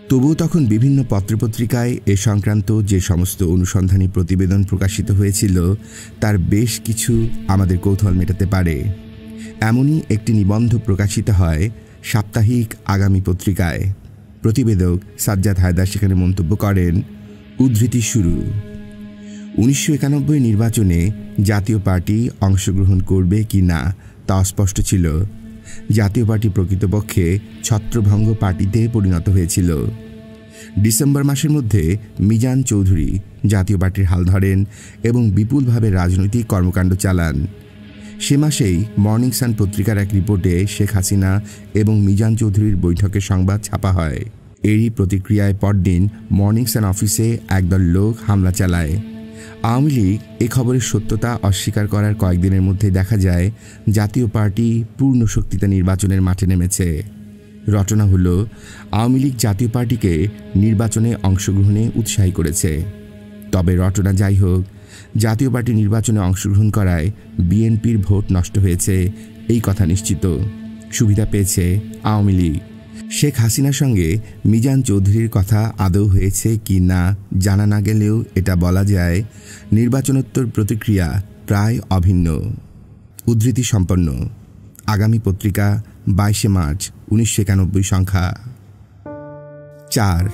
তবুও তখন বিভিন্ন পত্রপত্রিকায় এ সংক্রান্ত যে সমস্ত অনুসন্ধানী প্রতিবেদন প্রকাশিত হয়েছিল তার বেশ কিছু আমাদের কৌতূহল মেটাতে পারে। এমনই একটি নিবন্ধ প্রকাশিত হয় সাপ্তাহিক আগামী পত্রিকায়। প্রতিবেদক সাজ্জাদ হায়দার সেখানে মন্তব্য করেন, উদ্ধৃতি শুরু, 1991 নির্বাচনে জাতীয় পার্টি অংশগ্রহণ করবে কি না তা অস্পষ্ট ছিল। জাতীয় পার্টি প্রকৃতপক্ষে ছত্রভঙ্গ পার্টিতে পরিণত হয়েছিল। ডিসেম্বর মাসের মধ্যে মিজান চৌধুরী জাতীয় পার্টির হাল ধরেন এবং বিপুলভাবে রাজনৈতিক কর্মকাণ্ড চালান। সে মাসেই মর্নিং সান পত্রিকার এক রিপোর্টে শেখ হাসিনা এবং মিজান চৌধুরীর বৈঠকের সংবাদ ছাপা হয়। এরই প্রতিক্রিয়ায় পরদিন মর্নিং সান অফিসে একদল লোক হামলা চালায়। আওয়ামী লীগ এ খবরের সত্যতা অস্বীকার করার কয়েকদিনের মধ্যে দেখা যায় জাতীয় পার্টি পূর্ণ শক্তিতে নির্বাচনের মাঠে নেমেছে। রটনা হলো আওয়ামী লীগ জাতীয় পার্টিকে নির্বাচনে অংশগ্রহণে উৎসাহী করেছে। তবে রটনা যাই হোক, জাতীয় পার্টি নির্বাচনে অংশগ্রহণ করায় বিএনপির ভোট নষ্ট হয়েছে এই কথা নিশ্চিত। সুবিধা পেয়েছে আওয়ামী লীগ। শেখ হাসিনার সঙ্গে মিজান চৌধুরীর কথা আদৌ হয়েছে কি না জানা না গেলেও এটা বলা যায় নির্বাচনোত্তর প্রতিক্রিয়া প্রায় অভিন্ন। উদ্ধৃতি সম্পন্ন। আগামী পত্রিকা 22 মার্চ 1991 সংখ্যা 4।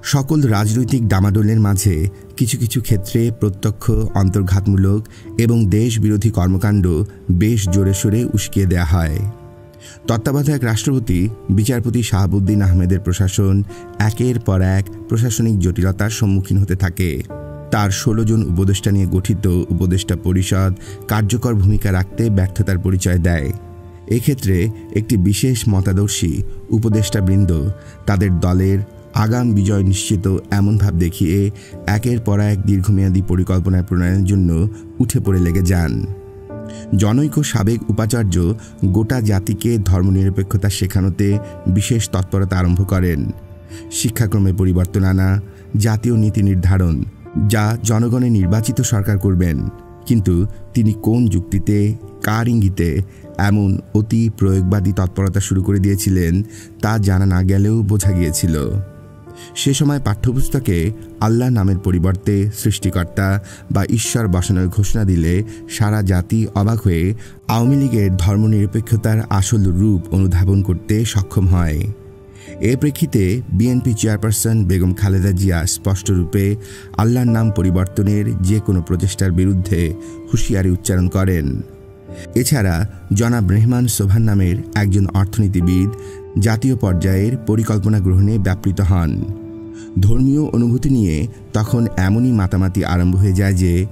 সকল রাজনৈতিক ডামাডোলের মাঝে কিছু কিছু ক্ষেত্রে প্রত্যক্ষ অন্তর্ঘাতমূলক এবং দেশ বিরোধী কর্মকাণ্ড বেশ জোরে সোরে উস্কিয়ে দেয়া হয়। তত্ত্বাবধায়ক রাষ্ট্রপতি বিচারপতি শাহাবুদ্দিন আহমেদের প্রশাসন একের পর এক প্রশাসনিক জটিলতার সম্মুখীন হতে থাকে। তার 16 জন উপদেষ্টা নিয়ে গঠিত উপদেষ্টা পরিষদ কার্যকর ভূমিকা রাখতে ব্যর্থতার পরিচয় দেয়। এক্ষেত্রে একটি বিশেষ মতাদর্শী উপদেষ্টাবৃন্দ তাদের দলের আগাম বিজয় নিশ্চিত এমন ভাব দেখিয়ে একের পর এক দীর্ঘমেয়াদী পরিকল্পনা প্রণয়নের জন্য উঠে পড়ে লেগে যান। জনৈক সাবেক উপাচার্য গোটা জাতিকে ধর্মনিরপেক্ষতা শেখানোতে বিশেষ তৎপরতা আরম্ভ করেন। শিক্ষাক্রমে পরিবর্তন আনা, জাতীয় নীতি নির্ধারণ, যা জনগণের নির্বাচিত সরকার করবেন, কিন্তু তিনি কোন যুক্তিতে কার ইঙ্গিতে এমন অতি প্রয়োগবাদী তৎপরতা শুরু করে দিয়েছিলেন তা জানা না গেলেও বোঝা গিয়েছিল। সে সময় পাঠ্যপুস্তকে আল্লাহ নামের পরিবর্তে সৃষ্টিকর্তা বা ঈশ্বর বসানোর ঘোষণা দিলে সারা জাতি অবাক হয়ে আওয়ামী লীগের ধর্মনিরপেক্ষতার আসল রূপ অনুধাবন করতে সক্ষম হয়। এ প্রেক্ষিতে বিএনপি চেয়ারপারসন বেগম খালেদা জিয়া স্পষ্টরূপে আল্লাহর নাম পরিবর্তনের যে কোনো প্রচেষ্টার বিরুদ্ধে হুঁশিয়ারি উচ্চারণ করেন। এছাড়া জনাব রেহমান সোবহান নামের একজন অর্থনীতিবিদ জাতীয় পর্যায়ের পরিকল্পনা গ্রহণে ব্যাপৃত হন। ধর্মীয় অনুভূতি নিয়ে তখন এমনই মাতামাতি আরম্ভ হয়ে যায় যে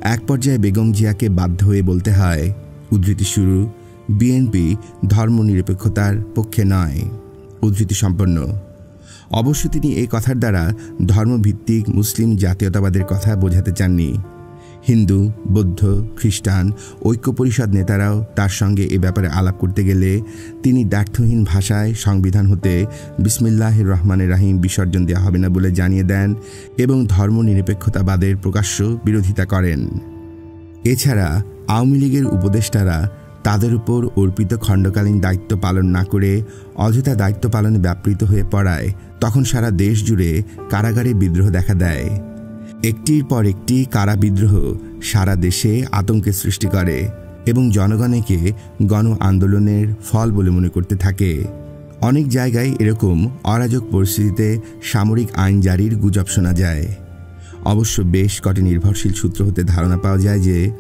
এক পর্যায়ে বেগম জিয়াকে বাধ্য হয়ে বলতে হয়, উদ্ধৃতি শুরু, বিএনপি ধর্মনিরপেক্ষতার পক্ষে নয়। উদ্ধৃতি সম্পন্ন। অবশ্য তিনি এই কথার দ্বারা ধর্মভিত্তিক মুসলিম জাতীয়তাবাদের কথা বোঝাতে চাননি। হিন্দু, বৌদ্ধ, খ্রিস্টান ঐক্য পরিষদ নেতারাও তার সঙ্গে এ ব্যাপারে আলাপ করতে গেলে তিনি দ্ব্যর্থহীন ভাষায় সংবিধান হতে বিসমিল্লাহির রহমানির রহিম বিসর্জন দেওয়া হবে না বলে জানিয়ে দেন এবং ধর্মনিরপেক্ষতাবাদের প্রকাশ্য বিরোধিতা করেন। এছাড়া আওয়ামী লীগের উপদেষ্টারা তাদের উপর অর্পিত খণ্ডকালীন দায়িত্ব পালন না করে অযথা দায়িত্ব পালনে ব্যাপৃত হয়ে পড়ায় তখন সারা দেশ জুড়ে কারাগারে বিদ্রোহ দেখা দেয়। একটির পর একটি কারা বিদ্রোহ সারা দেশে আতঙ্কের সৃষ্টি করে এবং জনগণকে গণ আন্দোলনের ফল বলে মনে করতে থাকে। অনেক জায়গায় এরকম অরাজক পরিস্থিতিতে সামরিক আইন জারির গুজব শোনা যায়। অবশ্য বেশ কটি নির্ভরশীল সূত্র হতে ধারণা পাওয়া যায় যে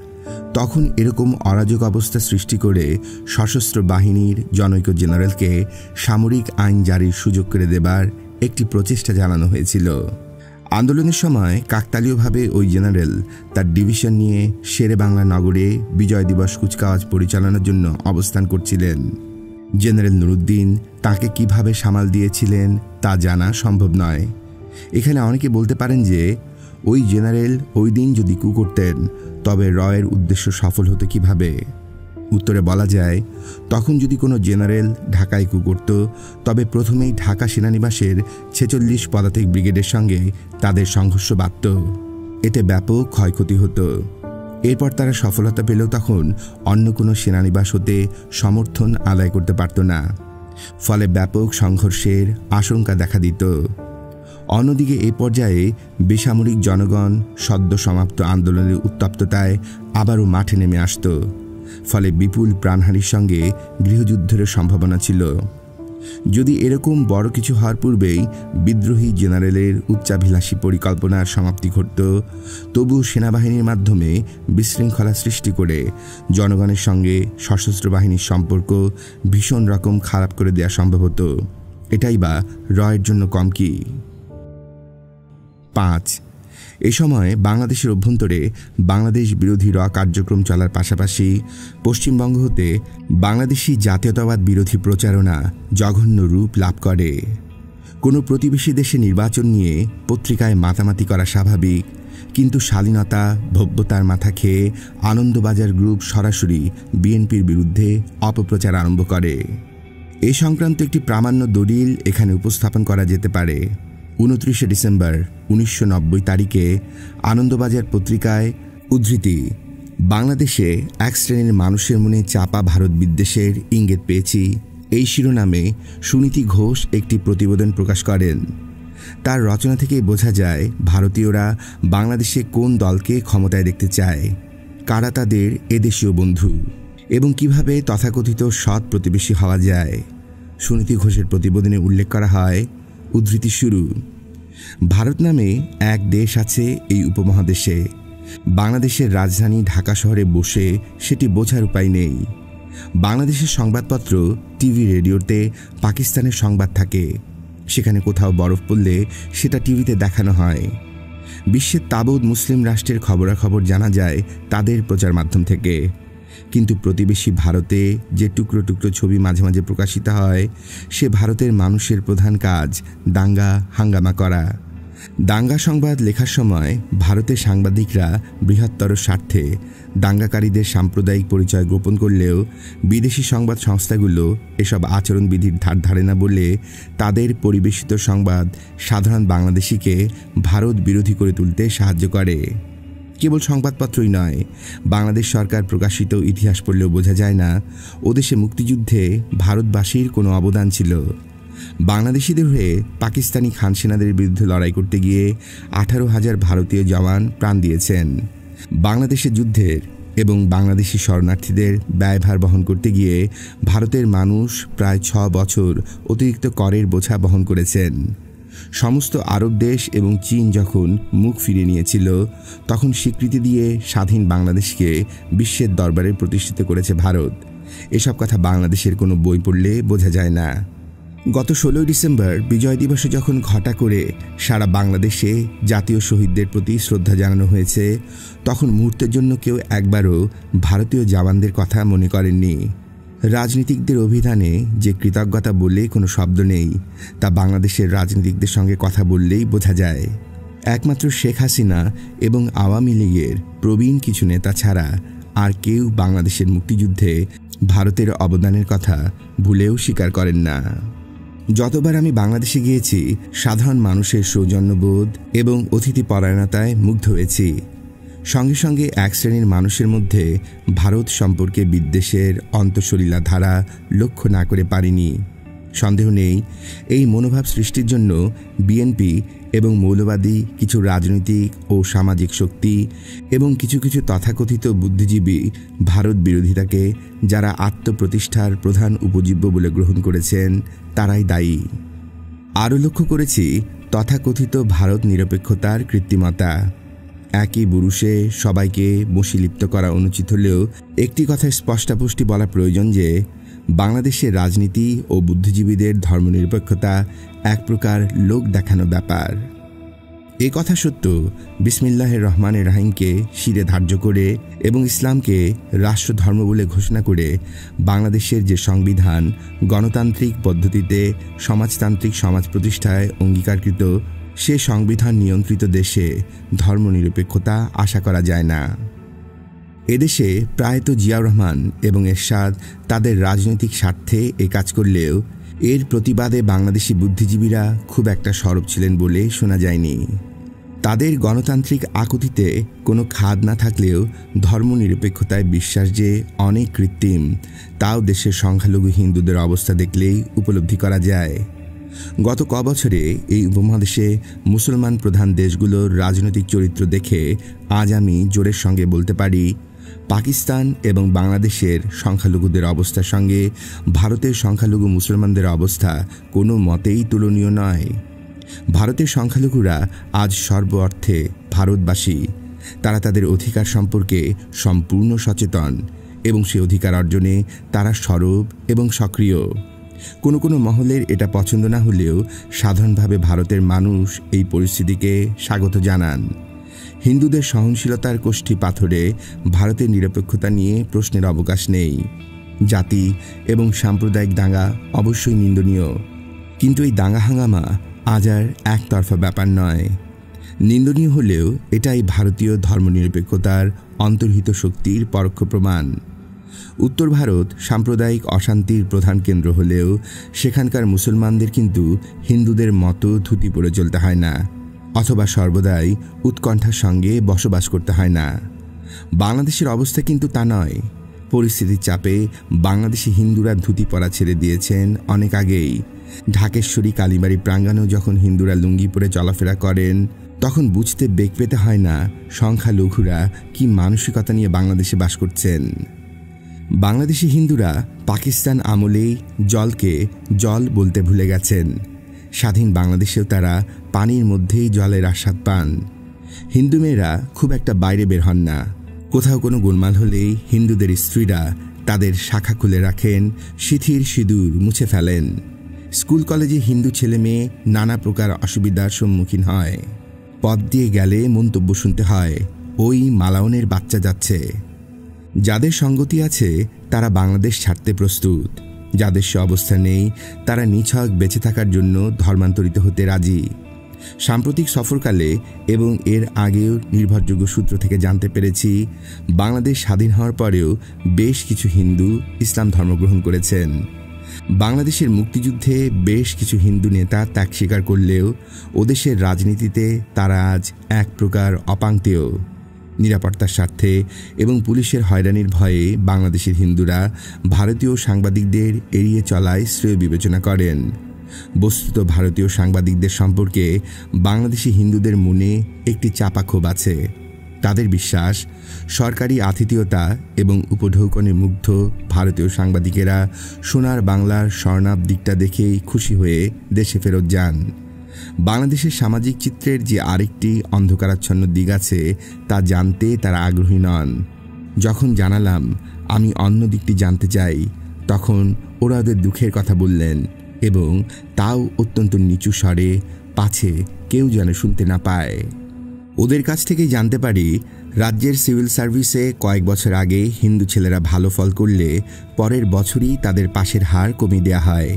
তখন এরকম অরাজক অবস্থা সৃষ্টি করে সশস্ত্র বাহিনীর জনৈক জেনারেলকে সামরিক আইন জারির সুযোগ করে দেবার একটি প্রচেষ্টা জানানো হয়েছিল। আন্দোলনের সময় কাকতালীয়ভাবে ওই জেনারেল তার ডিভিশন নিয়ে শেরে বাংলা নগরে বিজয় দিবস কুচকাওয়াজ পরিচালনার জন্য অবস্থান করছিলেন। জেনারেল নুরুদ্দিন তাকে কিভাবে সামাল দিয়েছিলেন তা জানা সম্ভব নয়। এখানে অনেকে বলতে পারেন যে ওই জেনারেল ওই দিন যদি কু করতেন তবে রয়ের উদ্দেশ্য সফল হতো কিভাবে। উত্তরে বলা যায়, তখন যদি কোনো জেনারেল ঢাকায় কু করত তবে প্রথমেই ঢাকা সেনানিবাসের 46 পদাতিক ব্রিগেডের সঙ্গে তাদের সংঘর্ষ বাধত। এতে ব্যাপক ক্ষয়ক্ষতি হতো। এরপর তারা সফলতা পেলেও তখন অন্য কোনো সেনানিবাস হতে সমর্থন আদায় করতে পারত না। ফলে ব্যাপক সংঘর্ষের আশঙ্কা দেখা দিত। অন্যদিকে এই পর্যায়ে বেসামরিক জনগণ সদ্য সমাপ্ত আন্দোলনের উত্তপ্ততায় আবারও মাঠে নেমে আসত। ফলে বিপুল প্রাণহানির সঙ্গে গৃহযুদ্ধের সম্ভাবনা ছিল। যদি এরকম বড় কিছু হওয়ার পূর্বেই বিদ্রোহী জেনারেলের উচ্চাভিলাষী পরিকল্পনার সমাপ্তি ঘটত, তবুও সেনাবাহিনীর মাধ্যমে বিশৃঙ্খলা সৃষ্টি করে জনগণের সঙ্গে সশস্ত্র বাহিনীর সম্পর্ক ভীষণ রকম খারাপ করে দেওয়া সম্ভব হতো। এটাই বা রয়ের জন্য কম কি? 5. এ সময় বাংলাদেশের অভ্যন্তরে বাংলাদেশ বিরোধী র কার্যক্রম চলার পাশাপাশি পশ্চিমবঙ্গ হতে বাংলাদেশি জাতীয়তাবাদ বিরোধী প্রচারণা জঘন্য রূপ লাভ করে। কোনো প্রতিবেশী দেশে নির্বাচন নিয়ে পত্রিকায় মাতামাতি করা স্বাভাবিক, কিন্তু শালীনতা ভব্যতার মাথা খেয়ে আনন্দবাজার গ্রুপ সরাসরি বিএনপির বিরুদ্ধে অপপ্রচার আরম্ভ করে। এ সংক্রান্ত একটি প্রামাণ্য দলিল এখানে উপস্থাপন করা যেতে পারে। 29 ডিসেম্বর 1990 তারিখে আনন্দবাজার পত্রিকায় উদ্ধৃতি, বাংলাদেশে এক শ্রেণীর মানুষের মনে চাপা ভারত বিদ্বেষের ইঙ্গিত পেয়েছি, এই শিরোনামে সুনীতি ঘোষ একটি প্রতিবেদন প্রকাশ করেন। তার রচনা থেকেই বোঝা যায় ভারতীয়রা বাংলাদেশে কোন দলকে ক্ষমতায় দেখতে চায়, কারা তাদের এদেশীয় বন্ধু এবং কিভাবে তথাকথিত সৎ প্রতিবেশী হওয়া যায়। সুনীতি ঘোষের প্রতিবেদনে উল্লেখ করা হয়, উদ্ধৃতি শুরু, ভারত নামে এক দেশ আছে এই উপমহাদেশে। বাংলাদেশের রাজধানী ঢাকা শহরে বসে সেটি বোঝার উপায় নেই। বাংলাদেশের সংবাদপত্র, টিভি, রেডিওতে পাকিস্তানের সংবাদ থাকে। সেখানে কোথাও বরফ পড়লে সেটা টিভিতে দেখানো হয়। বিশ্বের তাবৎ মুসলিম রাষ্ট্রের খবরাখবর জানা যায় তাদের প্রচার মাধ্যম থেকে। কিন্তু প্রতিবেশী ভারতে যে টুকরো টুকরো ছবি মাঝে মাঝে প্রকাশিত হয়, সে ভারতের মানুষের প্রধান কাজ দাঙ্গা হাঙ্গামা করা। দাঙ্গা সংবাদ লেখার সময় ভারতের সাংবাদিকরা বৃহত্তর স্বার্থে দাঙ্গাকারীদের সাম্প্রদায়িক পরিচয় গোপন করলেও বিদেশি সংবাদ সংস্থাগুলো এসব আচরণবিধির ধার ধারে না বলে তাদের পরিবেশিত সংবাদ সাধারণ বাংলাদেশিকে ভারত বিরোধী করে তুলতে সাহায্য করে। কেবল সংবাদপত্রই নয়, বাংলাদেশ সরকার প্রকাশিত ইতিহাস পড়লেও বোঝা যায় না ওদেশে মুক্তিযুদ্ধে ভারতবাসীর কোনো অবদান ছিল। বাংলাদেশিদের হয়ে পাকিস্তানি খান সেনাদের বিরুদ্ধে লড়াই করতে গিয়ে 18,000 ভারতীয় জওয়ান প্রাণ দিয়েছেন। বাংলাদেশের যুদ্ধের এবং বাংলাদেশি শরণার্থীদের ব্যয়ভার বহন করতে গিয়ে ভারতের মানুষ প্রায় 6 বছর অতিরিক্ত করের বোঝা বহন করেছেন। সমস্ত আরব দেশ এবং চীন যখন মুখ ফিরিয়ে নিয়েছিল, তখন স্বীকৃতি দিয়ে স্বাধীন বাংলাদেশকে বিশ্বের দরবারে প্রতিষ্ঠিত করেছে ভারত। এসব কথা বাংলাদেশের কোনো বই পড়লে বোঝা যায় না। গত 16 ডিসেম্বর বিজয় দিবসে যখন ঘটা করে সারা বাংলাদেশে জাতীয় শহীদদের প্রতি শ্রদ্ধা জানানো হয়েছে, তখন মুহূর্তের জন্য কেউ একবারও ভারতীয় জওয়ানদের কথা মনে করেননি। রাজনীতিকদের অভিধানে যে কৃতজ্ঞতা বলে কোনো শব্দ নেই, তা বাংলাদেশের রাজনীতিকদের সঙ্গে কথা বললেই বোঝা যায়। একমাত্র শেখ হাসিনা এবং আওয়ামী লীগের প্রবীণ কিছু নেতা ছাড়া আর কেউ বাংলাদেশের মুক্তিযুদ্ধে ভারতের অবদানের কথা ভুলেও স্বীকার করেন না। যতবার আমি বাংলাদেশে গিয়েছি, সাধারণ মানুষের সৌজন্যবোধ এবং অতিথি পরায়ণতায় মুগ্ধ হয়েছি। সঙ্গে সঙ্গে এক শ্রেণীর মানুষের মধ্যে ভারত সম্পর্কে বিদ্বেষের অন্তঃসলীলা ধারা লক্ষ্য না করে পারিনি। সন্দেহ নেই, এই মনোভাব সৃষ্টির জন্য বিএনপি এবং মৌলবাদী কিছু রাজনৈতিক ও সামাজিক শক্তি এবং কিছু কিছু তথাকথিত বুদ্ধিজীবী ভারত বিরোধিতাকে, যারা আত্মপ্রতিষ্ঠার প্রধান উপজীব্য বলে গ্রহণ করেছেন, তারাই দায়ী। আরও লক্ষ্য করেছি তথাকথিত ভারত নিরপেক্ষতার কৃত্রিমতা। একই বুরুষে সবাইকে বশীলিপ্ত করা অনুচিত হলেও একটি কথা স্পষ্টাপুষ্টি বলা প্রয়োজন যে বাংলাদেশের রাজনীতি ও বুদ্ধিজীবীদের ধর্মনিরপেক্ষতা এক প্রকার লোক দেখানো ব্যাপার। এ কথা সত্য বিসমিল্লাহির রহমানির রহিমকে শিরে ধার্য করে এবং ইসলামকে রাষ্ট্রধর্ম বলে ঘোষণা করে বাংলাদেশের যে সংবিধান গণতান্ত্রিক পদ্ধতিতে সমাজতান্ত্রিক সমাজ প্রতিষ্ঠায় অঙ্গীকারকৃত, সে সংবিধান নিয়ন্ত্রিত দেশে ধর্মনিরপেক্ষতা আশা করা যায় না। এদেশে প্রায়ত জিয়াউর রহমান এবং এরশাদ তাদের রাজনৈতিক স্বার্থে এ কাজ করলেও এর প্রতিবাদে বাংলাদেশি বুদ্ধিজীবীরা খুব একটা সরব ছিলেন বলে শোনা যায়নি। তাদের গণতান্ত্রিক আকুতিতে কোনো খাদ না থাকলেও ধর্মনিরপেক্ষতায় বিশ্বাস যে অনেক কৃত্রিম, তাও দেশের সংখ্যালঘু হিন্দুদের অবস্থা দেখলেই উপলব্ধি করা যায়। গত কবছরে এই উপমহাদেশে মুসলমান প্রধান দেশগুলোর রাজনৈতিক চরিত্র দেখে আজ আমি জোরের সঙ্গে বলতে পারি, পাকিস্তান এবং বাংলাদেশের সংখ্যালঘুদের অবস্থার সঙ্গে ভারতের সংখ্যালঘু মুসলমানদের অবস্থা কোনো মতেই তুলনীয় নয়। ভারতের সংখ্যালঘুরা আজ সর্ব অর্থে ভারতবাসী। তারা তাদের অধিকার সম্পর্কে সম্পূর্ণ সচেতন এবং সে অধিকার অর্জনে তারা সরব এবং সক্রিয়। কোনো কোনো মহলের এটা পছন্দ না হলেও সাধারণভাবে ভারতের মানুষ এই পরিস্থিতিকে স্বাগত জানান। হিন্দুদের সহনশীলতার কোষ্ঠী পাথরে ভারতের নিরপেক্ষতা নিয়ে প্রশ্নের অবকাশ নেই। জাতি এবং সাম্প্রদায়িক দাঙ্গা অবশ্যই নিন্দনীয়, কিন্তু এই দাঙ্গা হাঙ্গামা আজ আর একতরফা ব্যাপার নয়। নিন্দনীয় হলেও এটাই ভারতীয় ধর্মনিরপেক্ষতার অন্তর্হিত শক্তির পরোক্ষ প্রমাণ। উত্তর ভারত সাম্প্রদায়িক অশান্তির প্রধান কেন্দ্র হলেও সেখানকার মুসলমানদের কিন্তু হিন্দুদের মতো ধুতি পরে চলতে হয় না, অথবা সর্বদাই উৎকণ্ঠার সঙ্গে বসবাস করতে হয় না। বাংলাদেশের অবস্থা কিন্তু তা নয়। পরিস্থিতির চাপে বাংলাদেশি হিন্দুরা ধুতি পরা ছেড়ে দিয়েছেন অনেক আগেই। ঢাকেশ্বরী কালীবাড়ি প্রাঙ্গণেও যখন হিন্দুরা লুঙ্গি পরে চলাফেরা করেন, তখন বুঝতে বেগ পেতে হয় না সংখ্যালঘুরা কি মানসিকতা নিয়ে বাংলাদেশে বাস করছেন। বাংলাদেশি হিন্দুরা পাকিস্তান আমলেই জলকে জল বলতে ভুলে গেছেন। স্বাধীন বাংলাদেশেও তারা পানির মধ্যেই জলের আস্বাদ পান। হিন্দু মেয়েরা খুব একটা বাইরে বের হন না। কোথাও কোনো গোলমাল হলেই হিন্দুদের স্ত্রীরা তাদের শাখা খুলে রাখেন, সিঁথির সিঁদুর মুছে ফেলেন। স্কুল কলেজে হিন্দু ছেলে মেয়ে নানা প্রকার অসুবিধার সম্মুখীন হয়। পথ দিয়ে গেলে মন্তব্য শুনতে হয়, ওই মালাউনের বাচ্চা যাচ্ছে। যাদের সঙ্গতি আছে তারা বাংলাদেশ ছাড়তে প্রস্তুত, যাদের সে অবস্থা নেই তারা নিছক বেঁচে থাকার জন্য ধর্মান্তরিত হতে রাজি। সাম্প্রতিক সফরকালে এবং এর আগেও নির্ভরযোগ্য সূত্র থেকে জানতে পেরেছি, বাংলাদেশ স্বাধীন হওয়ার পরেও বেশ কিছু হিন্দু ইসলাম ধর্মগ্রহণ করেছেন। বাংলাদেশের মুক্তিযুদ্ধে বেশ কিছু হিন্দু নেতা ত্যাগ স্বীকার করলেও ওদেশের রাজনীতিতে তারা আজ এক প্রকার অপাংতেয়। নিরাপত্তার স্বার্থে এবং পুলিশের হয়রানির ভয়ে বাংলাদেশের হিন্দুরা ভারতীয় সাংবাদিকদের এড়িয়ে চলায় শ্রেয় বিবেচনা করেন। বস্তুত ভারতীয় সাংবাদিকদের সম্পর্কে বাংলাদেশি হিন্দুদের মনে একটি চাপা ক্ষোভ আছে। তাদের বিশ্বাস, সরকারি আতিথেয়তা এবং উপঢৌকনে মুগ্ধ ভারতীয় সাংবাদিকেরা সোনার বাংলার স্বর্ণাব দিকটা দেখেই খুশি হয়ে দেশে ফেরত যান। বাংলাদেশের সামাজিক চিত্রের যে আরেকটি অন্ধকারাচ্ছন্ন দিক আছে তা জানতে তারা আগ্রহী নন। যখন জানালাম আমি অন্য দিকটি জানতে চাই, তখন ওরা ওদের দুঃখের কথা বললেন এবং তাও অত্যন্ত নিচু স্বরে, পাছে কেউ যেন শুনতে না পায়। ওদের কাছ থেকেই জানতে পারি, রাজ্যের সিভিল সার্ভিসে কয়েক বছর আগে হিন্দু ছেলেরা ভালো ফল করলে পরের বছরই তাদের পাশের হার কমিয়ে দেওয়া হয়।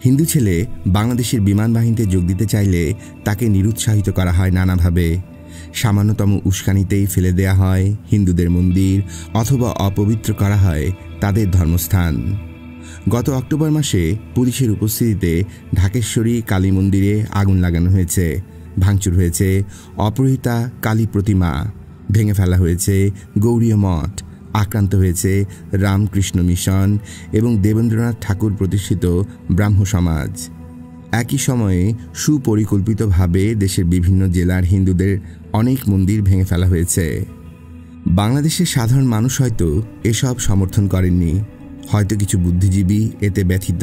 হিন্দু ছেলে বাংলাদেশের বিমান বাহিনীতে যোগ দিতে চাইলে তাকে নিরুৎসাহিত করা হয় নানাভাবে। সামান্যতম উস্কানিতেই ফেলে দেয়া হয় হিন্দুদের মন্দির, অথবা অপবিত্র করা হয় তাদের ধর্মস্থান। গত অক্টোবর মাসে পুলিশের উপস্থিতিতে ঢাকেশ্বরী কালী মন্দিরে আগুন লাগানো হয়েছে, ভাঙচুর হয়েছে অপহৃতা কালী প্রতিমা, ভেঙে ফেলা হয়েছে গৌরীয় মঠ, আক্রান্ত হয়েছে রামকৃষ্ণ মিশন এবং দেবেন্দ্রনাথ ঠাকুর প্রতিষ্ঠিত ব্রাহ্ম সমাজ। একই সময়ে সুপরিকল্পিতভাবে দেশের বিভিন্ন জেলার হিন্দুদের অনেক মন্দির ভেঙে ফেলা হয়েছে। বাংলাদেশের সাধারণ মানুষ হয়তো এসব সমর্থন করেননি, হয়তো কিছু বুদ্ধিজীবী এতে ব্যথিত,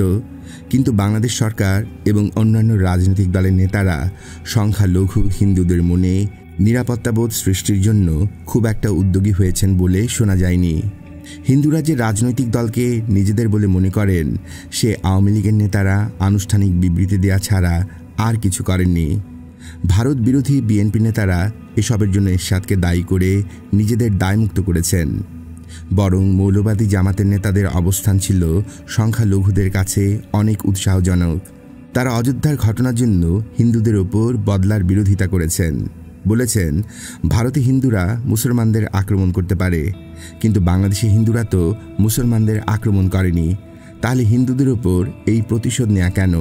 কিন্তু বাংলাদেশ সরকার এবং অন্যান্য রাজনৈতিক দলের নেতারা সংখ্যালঘু হিন্দুদের মনে নিরাপত্তাবোধ সৃষ্টির জন্য খুব একটা উদ্যোগী হয়েছেন বলে শোনা যায়নি। হিন্দুরা যে রাজনৈতিক দলকে নিজেদের বলে মনে করেন, সে আওয়ামী লীগের নেতারা আনুষ্ঠানিক বিবৃতি দেওয়া ছাড়া আর কিছু করেননি। ভারত বিরোধী বিএনপি নেতারা এসবের জন্য এরশাদকে দায়ী করে নিজেদের দায়মুক্ত করেছেন। বরং মৌলবাদী জামাতের নেতাদের অবস্থান ছিল সংখ্যালঘুদের কাছে অনেক উৎসাহজনক। তারা অযোধ্যার ঘটনার জন্য হিন্দুদের ওপর বদলার বিরোধিতা করেছেন। বলেছেন, ভারতে হিন্দুরা মুসলমানদের আক্রমণ করতে পারে, কিন্তু বাংলাদেশে হিন্দুরা তো মুসলমানদের আক্রমণ করেনি, তাহলে হিন্দুদের ওপর এই প্রতিশোধ নেওয়া কেন?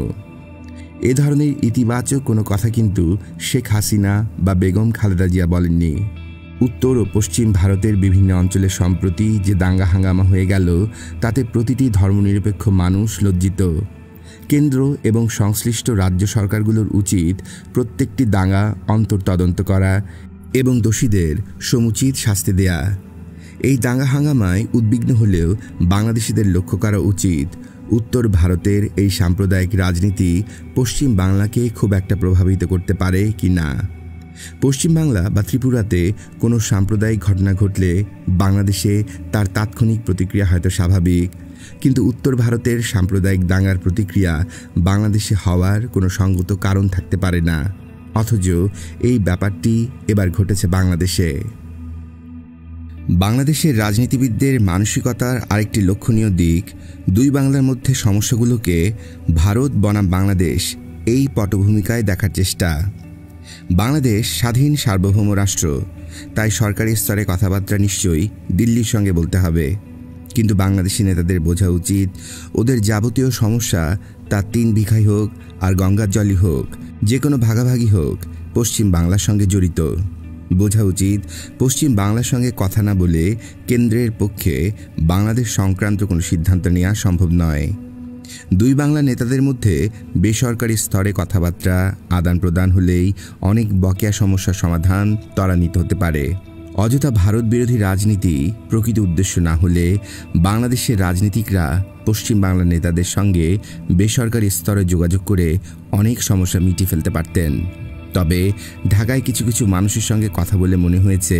এ ধরনের ইতিবাচক কোনো কথা কিন্তু শেখ হাসিনা বা বেগম খালেদা জিয়া বলেননি। উত্তর ও পশ্চিম ভারতের বিভিন্ন অঞ্চলে সম্প্রতি যে দাঙ্গা হাঙ্গামা হয়ে গেল, তাতে প্রতিটি ধর্মনিরপেক্ষ মানুষ লজ্জিত। কেন্দ্র এবং সংশ্লিষ্ট রাজ্য সরকারগুলোর উচিত প্রত্যেকটি দাঙ্গা অন্তর্তদন্ত করা এবং দোষীদের সমুচিত শাস্তি দেয়া। এই দাঙ্গা হাঙ্গামায় উদ্বিগ্ন হলেও বাংলাদেশিদের লক্ষ্য করা উচিত, উত্তর ভারতের এই সাম্প্রদায়িক রাজনীতি পশ্চিম বাংলাকে খুব একটা প্রভাবিত করতে পারে কি না। পশ্চিম বাংলা বা ত্রিপুরাতে কোনো সাম্প্রদায়িক ঘটনা ঘটলে বাংলাদেশে তার তাৎক্ষণিক প্রতিক্রিয়া হয়তো স্বাভাবিক, কিন্তু উত্তর ভারতের সাম্প্রদায়িক দাঙ্গার প্রতিক্রিয়া বাংলাদেশে হওয়ার কোনো সঙ্গত কারণ থাকতে পারে না। অথচ এই ব্যাপারটি এবার ঘটেছে বাংলাদেশে। বাংলাদেশের রাজনীতিবিদদের মানসিকতার আরেকটি লক্ষণীয় দিক, দুই বাংলার মধ্যে সমস্যাগুলোকে ভারত বনাম বাংলাদেশ এই পটভূমিকায় দেখার চেষ্টা। বাংলাদেশ স্বাধীন সার্বভৌম রাষ্ট্র, তাই সরকারি স্তরে কথাবার্তা নিশ্চয়ই দিল্লির সঙ্গে বলতে হবে, কিন্তু বাংলাদেশি নেতাদের বোঝা উচিত ওদের যাবতীয় সমস্যা তা 3 বিঘাই হোক আর গঙ্গার জলই হোক, যে কোনো ভাগাভাগি হোক, পশ্চিম বাংলার সঙ্গে জড়িত। বোঝা উচিত পশ্চিম বাংলার সঙ্গে কথা না বলে কেন্দ্রের পক্ষে বাংলাদেশ সংক্রান্ত কোনো সিদ্ধান্ত নেওয়া সম্ভব নয়। দুই বাংলা নেতাদের মধ্যে বেসরকারি স্তরে কথাবার্তা আদান প্রদান হলেই অনেক বকেয়া সমস্যার সমাধান ত্বরান্বিত হতে পারে। অযথা ভারত বিরোধী রাজনীতি প্রকৃত উদ্দেশ্য না হলে বাংলাদেশের রাজনীতিকরা পশ্চিম বাংলার নেতাদের সঙ্গে বেসরকারি স্তরে যোগাযোগ করে অনেক সমস্যা মিটিয়ে ফেলতে পারতেন। তবে ঢাকায় কিছু কিছু মানুষের সঙ্গে কথা বলে মনে হয়েছে,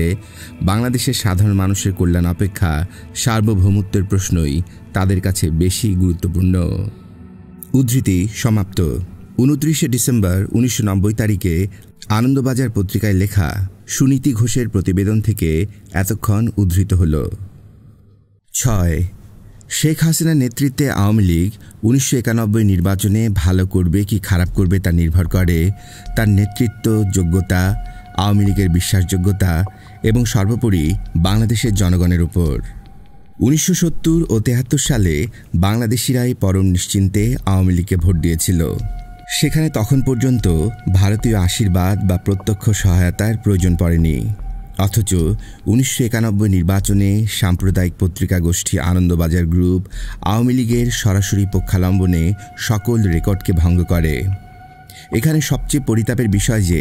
বাংলাদেশের সাধারণ মানুষের কল্যাণ অপেক্ষা সার্বভৌমত্বের প্রশ্নই তাদের কাছে বেশি গুরুত্বপূর্ণ। উদ্ধৃতি সমাপ্ত। 29শে ডিসেম্বর 1990 তারিখে আনন্দবাজার পত্রিকায় লেখা সুনীতি ঘোষের প্রতিবেদন থেকে এতক্ষণ উদ্ধৃত হল। 6. শেখ হাসিনার নেতৃত্বে আওয়ামী লীগ 1991 নির্বাচনে ভালো করবে কি খারাপ করবে তা নির্ভর করে তার নেতৃত্ব যোগ্যতা, আওয়ামী লীগের বিশ্বাসযোগ্যতা এবং সর্বোপরি বাংলাদেশের জনগণের উপর। 1970 ও 73 সালে বাংলাদেশিরাই পরম নিশ্চিন্তে আওয়ামী লীগকে ভোট দিয়েছিল। সেখানে তখন পর্যন্ত ভারতীয় আশীর্বাদ বা প্রত্যক্ষ সহায়তার প্রয়োজন পড়েনি। অথচ 1991 নির্বাচনে সাম্প্রদায়িক পত্রিকা গোষ্ঠী আনন্দবাজার গ্রুপ আওয়ামী লীগের সরাসরি পক্ষাবলম্বনে সকল রেকর্ডকে ভঙ্গ করে। এখানে সবচেয়ে পরিতাপের বিষয় যে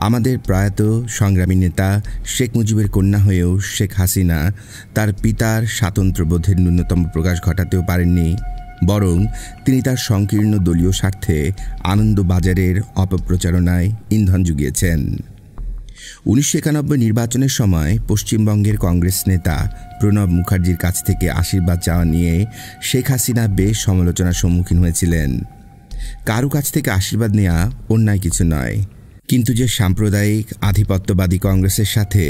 আমাদের প্রয়াত সংগ্রামী নেতা শেখ মুজিবের কন্যা হয়েও শেখ হাসিনা তার পিতার স্বাতন্ত্র্যবোধের ন্যূনতম প্রকাশ ঘটাতেও পারেননি, বরং তিনি তার সংকীর্ণ দলীয় স্বার্থে আনন্দবাজারের অপপ্রচারণায় ইন্ধন জুগিয়েছেন। 1991 নির্বাচনের সময় পশ্চিমবঙ্গের কংগ্রেস নেতা প্রণব মুখার্জির কাছ থেকে আশীর্বাদ চাওয়া নিয়ে শেখ হাসিনা বেশ সমালোচনার সম্মুখীন হয়েছিলেন। কারো কাছ থেকে আশীর্বাদ নেওয়া অন্যায় কিছু নয়, কিন্তু যে সাম্প্রদায়িক আধিপত্যবাদী কংগ্রেসের সাথে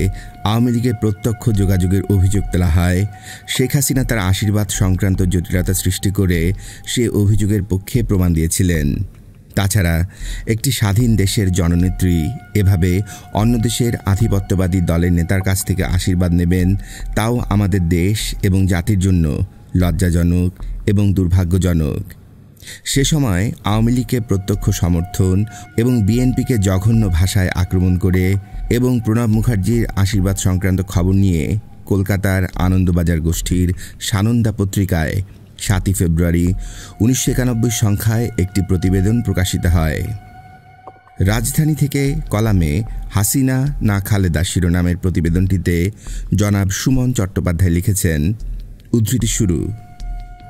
আওয়ামী লীগের প্রত্যক্ষ যোগাযোগের অভিযোগ তোলা হয়, শেখ হাসিনা তার আশীর্বাদ সংক্রান্ত জটিলতা সৃষ্টি করে সে অভিযোগের পক্ষে প্রমাণ দিয়েছিলেন। তাছাড়া একটি স্বাধীন দেশের জননেত্রী এভাবে অন্য দেশের আধিপত্যবাদী দলের নেতার কাছ থেকে আশীর্বাদ নেবেন, তাও আমাদের দেশ এবং জাতির জন্য লজ্জাজনক এবং দুর্ভাগ্যজনক। সে সময় আওয়ামী লীগকে প্রত্যক্ষ সমর্থন এবং বিএনপিকে জঘন্য ভাষায় আক্রমণ করে এবং প্রণব মুখার্জির আশীর্বাদ সংক্রান্ত খবর নিয়ে কলকাতার আনন্দবাজার গোষ্ঠীর সানন্দা পত্রিকায় 7 ফেব্রুয়ারি 1991 সংখ্যায় একটি প্রতিবেদন প্রকাশিত হয়। রাজধানী থেকে কলামে হাসিনা না খালেদা শিরোনামের প্রতিবেদনটিতে জনাব সুমন চট্টোপাধ্যায় লিখেছেন, উদ্ধৃতি শুরু,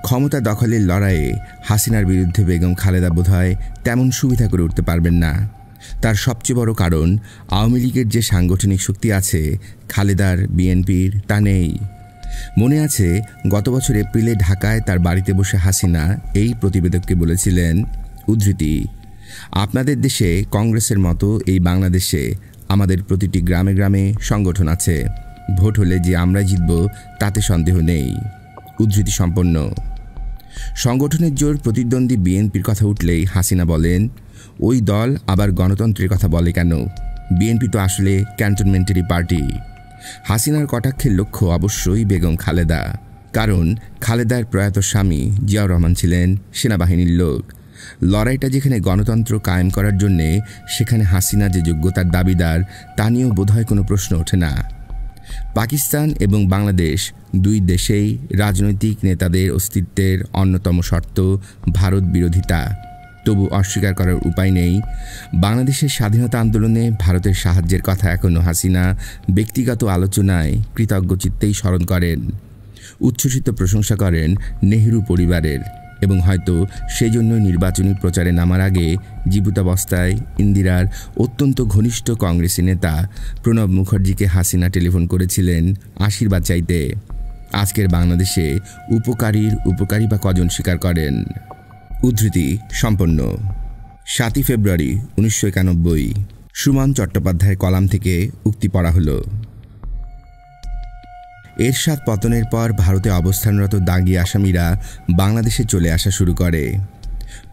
ক্ষমতা দখলের লড়াইয়ে হাসিনার বিরুদ্ধে বেগম খালেদা বোধহয় তেমন সুবিধা করে উঠতে পারবেন না। তার সবচেয়ে বড় কারণ আওয়ামী লীগের যে সাংগঠনিক শক্তি আছে খালেদার বিএনপির তা নেই। মনে আছে গত বছর এপ্রিলে ঢাকায় তার বাড়িতে বসে হাসিনা এই প্রতিবেদককে বলেছিলেন, উদ্ধৃতি, আপনাদের দেশে কংগ্রেসের মতো এই বাংলাদেশে আমাদের প্রতিটি গ্রামে গ্রামে সংগঠন আছে, ভোট হলে যে আমরা জিতব তাতে সন্দেহ নেই। উদ্ধৃতি সম্পন্ন। সংগঠনের জোর প্রতিদ্বন্দ্বী বিএনপির কথা উঠলেই হাসিনা বলেন, ওই দল আবার গণতন্ত্রের কথা বলে কেন? বিএনপি তো আসলে ক্যান্টনমেন্টারি পার্টি। হাসিনার কটাক্ষের লক্ষ্য অবশ্যই বেগম খালেদা, কারণ খালেদার প্রয়াত স্বামী জিয়াউর রহমান ছিলেন সেনাবাহিনীর লোক। লড়াইটা যেখানে গণতন্ত্র কায়েম করার জন্যে, সেখানে হাসিনা যে যোগ্যতার দাবিদার তা নিয়েও বোধহয় কোনো প্রশ্ন ওঠে না। পাকিস্তান এবং বাংলাদেশ দুই দেশেই রাজনৈতিক নেতাদের অস্তিত্বের অন্যতম শর্ত ভারত বিরোধিতা। তবু অস্বীকার করার উপায় নেই, বাংলাদেশের স্বাধীনতা আন্দোলনে ভারতের সাহায্যের কথা এখনও হাসিনা ব্যক্তিগত আলোচনায় কৃতজ্ঞ চিত্তেই স্মরণ করেন। উচ্ছ্বসিত প্রশংসা করেন নেহরু পরিবারের, এবং হয়তো সেজন্যই নির্বাচনী প্রচারে নামার আগে জীবিতাবস্থায় ইন্দিরার অত্যন্ত ঘনিষ্ঠ কংগ্রেসী নেতা প্রণব মুখার্জিকে হাসিনা টেলিফোন করেছিলেন আশীর্বাদ চাইতে। আজকের বাংলাদেশে উপকারী বা কজন স্বীকার করেন? উদ্ধৃতি সম্পন্ন। 7 ফেব্রুয়ারি 1991 সুমন চট্টোপাধ্যায়ের কলাম থেকে উক্তি পড়া হলো। এরশাদ পতনের পর ভারতে অবস্থানরত দাগি আসামিরা বাংলাদেশে চলে আসা শুরু করে।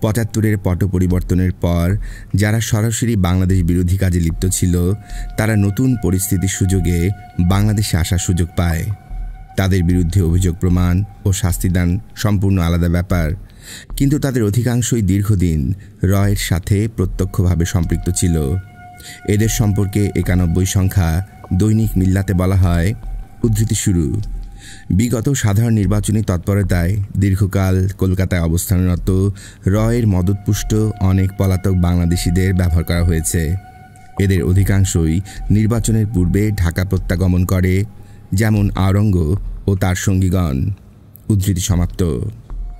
৭৫-এর পট পরিবর্তনের পর যারা সরাসরি বাংলাদেশ বিরোধী কাজে লিপ্ত ছিল, তারা নতুন পরিস্থিতির সুযোগে বাংলাদেশে আসার সুযোগ পায়। তাদের বিরুদ্ধে অভিযোগ প্রমাণ ও শাস্তিদান সম্পূর্ণ আলাদা ব্যাপার, কিন্তু তাদের অধিকাংশই দীর্ঘদিন রয়ের সাথে প্রত্যক্ষভাবে সম্পৃক্ত ছিল। এদের সম্পর্কে ৯১ সংখ্যা দৈনিক মিল্লাতে বলা হয়, উদ্ধৃতি শুরু, বিগত সাধারণ নির্বাচনী তৎপরতায় দীর্ঘকাল কলকাতায় অবস্থানরত রয়ের মদতপুষ্ট অনেক পলাতক বাংলাদেশিদের ব্যবহার করা হয়েছে। এদের অধিকাংশই নির্বাচনের পূর্বে ঢাকা প্রত্যাগমন করে, যেমন আওরঙ্গ ও তার সঙ্গীগণ। উদ্ধৃতি সমাপ্ত।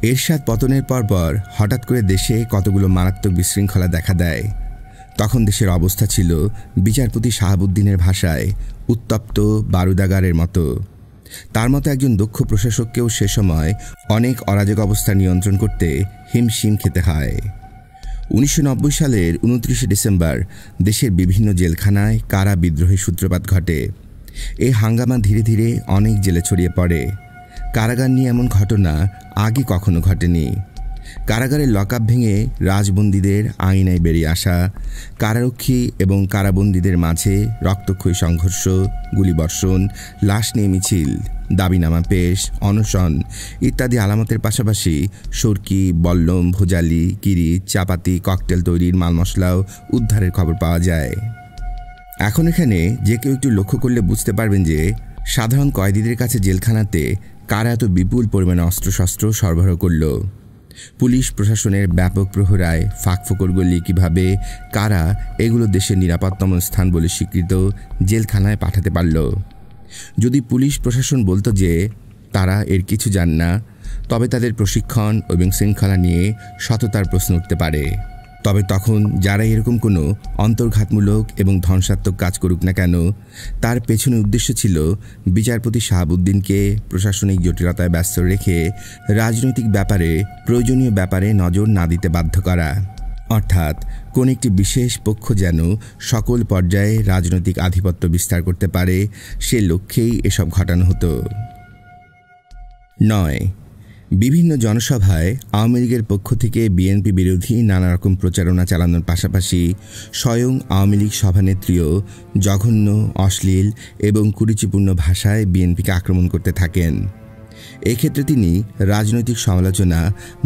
এরশাদ পতনের পরপর হঠাৎ করে দেশে কতগুলো মারাত্মক বিশৃঙ্খলা দেখা দেয়। তখন দেশের অবস্থা ছিল বিচারপতি শাহাবুদ্দিনের ভাষায় উত্তপ্ত বারুদাগারের মতো। তার মতো একজন দক্ষ প্রশাসককেও সে সময় অনেক অরাজক অবস্থা নিয়ন্ত্রণ করতে হিমশিম খেতে হয়। ১৯৯০ সালের ২৯ ডিসেম্বর দেশের বিভিন্ন জেলখানায় কারা বিদ্রোহের সূত্রপাত ঘটে। এই হাঙ্গামা ধীরে ধীরে অনেক জেলে ছড়িয়ে পড়ে। কারাগার নিয়ে এমন ঘটনা আগে কখনো ঘটেনি। কারাগারের লকআপ ভেঙে রাজবন্দীদের আঙিনায় বেরিয়ে আসা, কারারক্ষী এবং কারাবন্দীদের মাঝে রক্তক্ষয়ী সংঘর্ষ, গুলিবর্ষণ, লাশ নিয়ে মিছিল, দাবিনামা পেশ, অনশন ইত্যাদি আলামতের পাশাপাশি সরকি, বল্লম, ভোজালি, কিরি, চাপাতি, ককটেল তৈরির মাল মশলাও উদ্ধারের খবর পাওয়া যায়। এখন এখানে যে কেউ একটু লক্ষ্য করলে বুঝতে পারবেন যে সাধারণ কয়েদিদের কাছে জেলখানাতে কারা এত বিপুল পরিমাণে অস্ত্রশস্ত্র সরবরাহ করল। পুলিশ প্রশাসনের ব্যাপক প্রহরায় ফাঁকফোকরগুলি কীভাবে কারা এগুলো দেশের নিরাপত্তম স্থান বলে স্বীকৃত জেলখানায় পাঠাতে পারল। যদি পুলিশ প্রশাসন বলতো যে তারা এর কিছু জান না, তবে তাদের প্রশিক্ষণ এবং শৃঙ্খলা নিয়ে সততার প্রশ্ন উঠতে পারে। তবে তখন যারা এরকম কোনো অন্তর্ঘাতমূলক এবং ধ্বংসাত্মক কাজ করুক না কেন, তার পেছনে উদ্দেশ্য ছিল বিচারপতি শাহাবুদ্দিনকে প্রশাসনিক জটিলতায় ব্যস্ত রেখে রাজনৈতিক ব্যাপারে, প্রয়োজনীয় ব্যাপারে নজর না দিতে বাধ্য করা। অর্থাৎ কোন একটি বিশেষ পক্ষ যেন সকল পর্যায়ে রাজনৈতিক আধিপত্য বিস্তার করতে পারে, সে লক্ষ্যেই এসব ঘটানো হতো। ৯. বিভিন্ন জনসভায় আওয়ামী লীগের পক্ষ থেকে বিএনপি বিরোধী নানা রকম প্রচারণা চালানোর পাশাপাশি স্বয়ং আওয়ামী লীগ সভানেত্রীও জঘন্য, অশ্লীল এবং কুরুচিপূর্ণ ভাষায় বিএনপিকে আক্রমণ করতে থাকেন। এক্ষেত্রে তিনি রাজনৈতিক সমালোচনা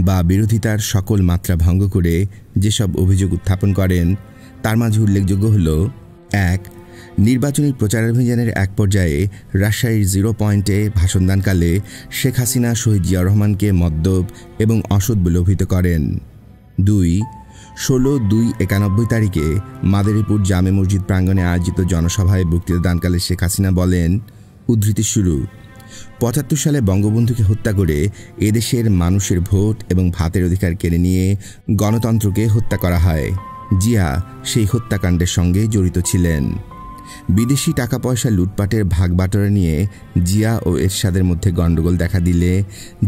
বা বিরোধিতার সকল মাত্রা ভঙ্গ করে যেসব অভিযোগ উত্থাপন করেন, তার মাঝে উল্লেখযোগ্য হল: ১. নির্বাচনী প্রচারাভিযানের এক পর্যায়ে রাজশাহীর 0 পয়েন্টে ভাষণদানকালে শেখ হাসিনা শহীদ জিয়াউর রহমানকে মদ্যপ এবং অসৎ বলে অভিহিত করেন। ২. ১৬/২/৯১ তারিখে মাদারীপুর জামে মসজিদ প্রাঙ্গণে আয়োজিত জনসভায় বক্তৃতা দানকালে শেখ হাসিনা বলেন, উদ্ধৃতি শুরু, ৭৫ সালে বঙ্গবন্ধুকে হত্যা করে এদেশের মানুষের ভোট এবং ভাতের অধিকার কেড়ে নিয়ে গণতন্ত্রকে হত্যা করা হয়। জিয়া সেই হত্যাকাণ্ডের সঙ্গে জড়িত ছিলেন। বিদেশি টাকা পয়সা লুটপাটের ভাগবাটোয়ারা নিয়ে জিয়া ও এরশাদের মধ্যে গণ্ডগোল দেখা দিলে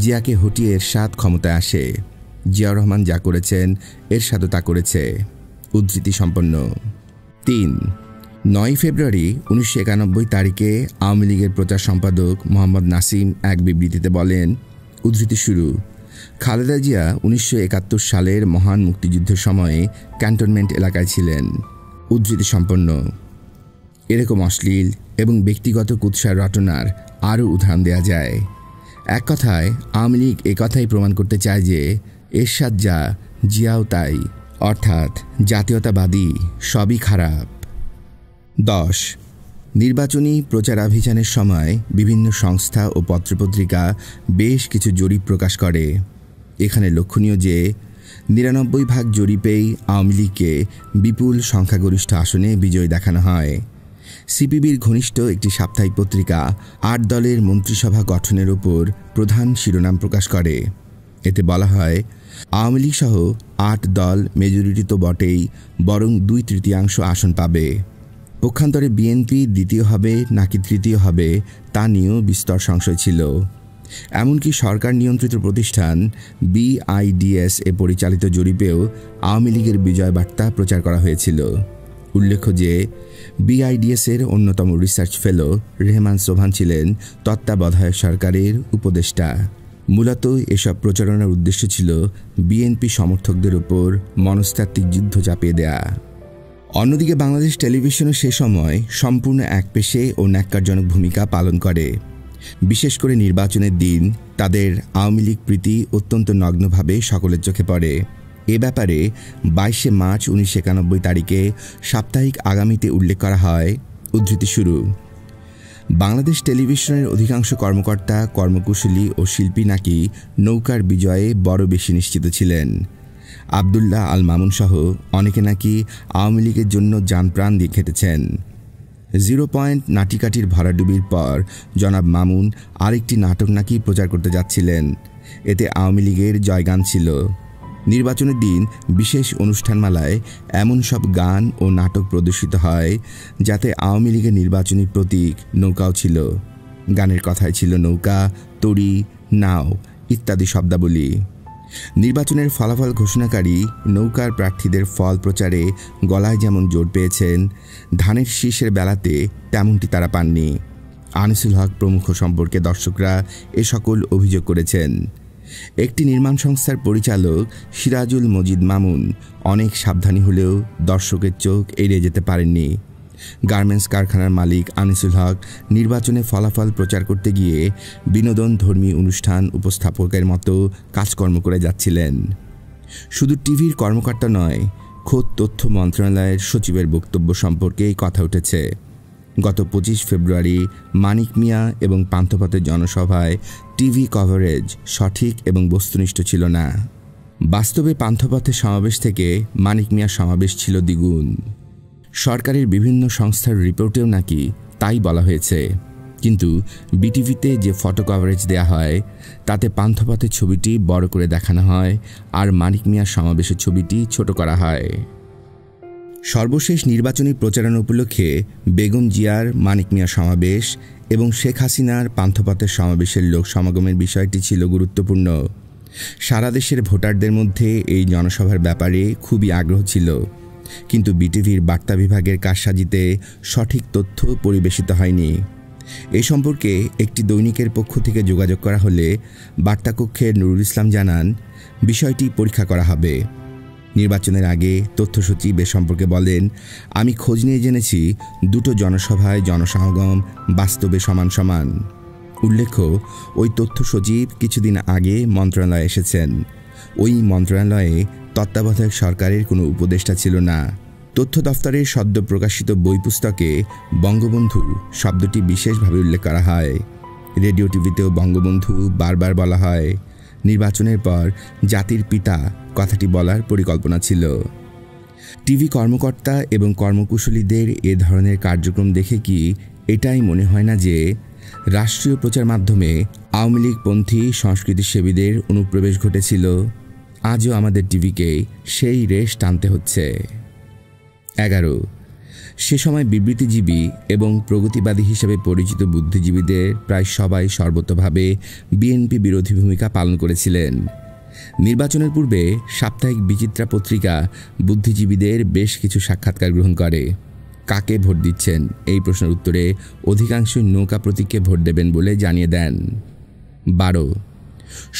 জিয়াকে হটিয়ে এরশাদ ক্ষমতায় আসে। জিয়াউর রহমান যা করেছেন এরশাদও তা করেছে। উদ্ধৃতি সম্পন্ন। ৩. ৯ ফেব্রুয়ারি ১৯৯১ তারিখে আওয়ামী লীগের প্রচার সম্পাদক মোহাম্মদ নাসিম এক বিবৃতিতে বলেন, উদ্ধৃতি শুরু, খালেদা জিয়া ১৯৭১ সালের মহান মুক্তিযুদ্ধের সময়ে ক্যান্টনমেন্ট এলাকায় ছিলেন। উদ্ধৃতি সম্পন্ন। এরকম অশ্লীল এবং ব্যক্তিগত কুৎসার রটনার আরও উদাহরণ দেওয়া যায়। এক কথায় আওয়ামী লীগ একথাই প্রমাণ করতে চায় যে এরশাদ যা, জিয়াও তাই, অর্থাৎ জাতীয়তাবাদী সবই খারাপ। ১০. নির্বাচনী প্রচারাভিযানের সময় বিভিন্ন সংস্থা ও পত্রপত্রিকা বেশ কিছু জরিপ প্রকাশ করে। এখানে লক্ষণীয় যে ৯৯% জরিপেই আওয়ামী লীগকে বিপুল সংখ্যাগরিষ্ঠ আসনে বিজয় দেখানো হয়। সিপিবির ঘনিষ্ঠ একটি সাপ্তাহিক পত্রিকা ৮ দলের মন্ত্রিসভা গঠনের উপর প্রধান শিরোনাম প্রকাশ করে। এতে বলা হয়, আওয়ামী লীগ সহ ৮ দল মেজরিটি তো বটেই, বরং ২/৩ আসন পাবে। পক্ষান্তরে বিএনপি দ্বিতীয় হবে নাকি তৃতীয় হবে তা নিয়েও বিস্তর সংশয় ছিল। এমনকি সরকার নিয়ন্ত্রিত প্রতিষ্ঠান BIDS এ পরিচালিত জরিপেও আওয়ামী লীগের বিজয় বার্তা প্রচার করা হয়েছিল। উল্লেখ্য যে BIDS এর অন্যতম রিসার্চ ফেলো রেহমান সোবহান ছিলেন তত্ত্বাবধায়ক সরকারের উপদেষ্টা। মূলত এসব প্রচারণার উদ্দেশ্য ছিল বিএনপি সমর্থকদের উপর মনস্তাত্ত্বিক যুদ্ধ চাপিয়ে দেয়া। অন্যদিকে বাংলাদেশ টেলিভিশনও সে সময় সম্পূর্ণ একপেশে ও ন্যাক্কারজনক ভূমিকা পালন করে। বিশেষ করে নির্বাচনের দিন তাদের আওয়ামী লীগ প্রীতি অত্যন্ত নগ্নভাবে সকলের চোখে পড়ে। এ ব্যাপারে ২২ মার্চ ১৯৯১ তারিখে সাপ্তাহিক আগামীতে উল্লেখ করা হয়, উদ্ধৃতি শুরু, বাংলাদেশ টেলিভিশনের অধিকাংশ কর্মকর্তা, কর্মকুশলী ও শিল্পী নাকি নৌকার বিজয়ে বড় বেশি নিশ্চিত ছিলেন। আবদুল্লাহ আল মামুন সহ অনেকে নাকি আওয়ামী লীগের জন্য জানপ্রাণ দিয়ে খেটেছেন। 0 পয়েন্ট নাটিকাটির ভরাডুবির পর জনাব মামুন আরেকটি নাটক নাকি প্রচার করতে যাচ্ছিলেন। এতে আওয়ামী লীগের জয়গান ছিল। নির্বাচনের দিন বিশেষ অনুষ্ঠানমালায় এমন সব গান ও নাটক প্রদর্শিত হয় যাতে আওয়ামী লীগের নির্বাচনী প্রতীক নৌকাও ছিল। গানের কথায় ছিল নৌকা, তরী, নাও ইত্যাদি শব্দাবলী। নির্বাচনের ফলাফল ঘোষণাকারী নৌকার প্রার্থীদের ফল প্রচারে গলায় যেমন জোর পেয়েছেন, ধানের শীষের বেলাতে তেমনটি তারা পাননি। আনিসুল হক প্রমুখ সম্পর্কে দর্শকরা এ সকল অভিযোগ করেছেন। একটি নির্মাণ সংস্থার পরিচালক সিরাজুল মজিদ মামুন অনেক সাবধানী হলেও দর্শকের চোখ এড়িয়ে যেতে পারেননি। গার্মেন্টস কারখানার মালিক আনিসুল হক নির্বাচনে ফলাফল প্রচার করতে গিয়ে বিনোদন ধর্মী অনুষ্ঠান উপস্থাপকের মতো কাজকর্ম করে যাচ্ছিলেন। শুধু টিভির কর্মকর্তা নয়, খোদ তথ্য মন্ত্রণালয়ের সচিবের বক্তব্য সম্পর্কে কথা উঠেছে। গত ২৫ ফেব্রুয়ারি মানিক মিয়া এবং পান্থপথের জনসভায় টিভি কভারেজ সঠিক এবং বস্তুনিষ্ঠ ছিল না। বাস্তবে পান্থপথের সমাবেশ থেকে মানিক মিয়ার সমাবেশ ছিল দ্বিগুণ। সরকারের বিভিন্ন সংস্থার রিপোর্টেও নাকি তাই বলা হয়েছে। কিন্তু বিটিভিতে যে ফটো কভারেজ দেয়া হয় তাতে পান্থপথের ছবিটি বড় করে দেখানো হয় আর মানিক মিয়ার সমাবেশের ছবিটি ছোট করা হয়। সর্বশেষ নির্বাচনী প্রচারণা উপলক্ষে বেগম জিয়ার মানিক মিয়া সমাবেশ এবং শেখ হাসিনার পান্থপথের সমাবেশের লোক সমাগমের বিষয়টি ছিল গুরুত্বপূর্ণ। সারা দেশের ভোটারদের মধ্যে এই জনসভার ব্যাপারে খুবই আগ্রহ ছিল, কিন্তু বিটিভির বার্তা বিভাগের কারসাজিতে সঠিক তথ্য পরিবেশিত হয়নি। এ সম্পর্কে একটি দৈনিকের পক্ষ থেকে যোগাযোগ করা হলে বার্তাকক্ষের নুরুল ইসলাম জানান, বিষয়টি পরীক্ষা করা হবে। নির্বাচনের আগে তথ্য সচিব এ সম্পর্কে বলেন, আমি খোঁজ নিয়ে জেনেছি দুটো জনসভায় জনসমাগম বাস্তবে সমান সমান। উল্লেখ্য, ওই তথ্য সচিব কিছুদিন আগে মন্ত্রণালয়ে এসেছেন। ওই মন্ত্রণালয়ে তত্ত্বাবধায়ক সরকারের কোনো উপদেষ্টা ছিল না। তথ্য দফতরের সদ্য প্রকাশিত বই পুস্তকে বঙ্গবন্ধু শব্দটি বিশেষভাবে উল্লেখ করা হয়। রেডিও টিভিতেও বঙ্গবন্ধু বারবার বলা হয়। নির্বাচনের পর জাতির পিতা কথাটি বলার পরিকল্পনা ছিল। টিভি কর্মকর্তা এবং কর্মকুশলীদের এ ধরনের কার্যক্রম দেখে কি এটাই মনে হয় না যে রাষ্ট্রীয় প্রচার মাধ্যমে আওয়ামী লীগপন্থী সংস্কৃতিসেবীদের অনুপ্রবেশ ঘটেছিল? আজও আমাদের টিভিকে সেই রেশ টানতে হচ্ছে। 11 সে সময় বিবৃতিজীবী এবং প্রগতিবাদী হিসেবে পরিচিত বুদ্ধিজীবীদের প্রায় সবাই সর্বতোভাবে বিএনপি বিরোধী ভূমিকা পালন করেছিলেন। নির্বাচনের পূর্বে সাপ্তাহিক বিচিত্রা পত্রিকা বুদ্ধিজীবীদের বেশ কিছু সাক্ষাৎকার গ্রহণ করে। কাকে ভোট দিচ্ছেন এই প্রশ্নের উত্তরে অধিকাংশই নৌকা প্রতীককে ভোট দেবেন বলে জানিয়ে দেন। 12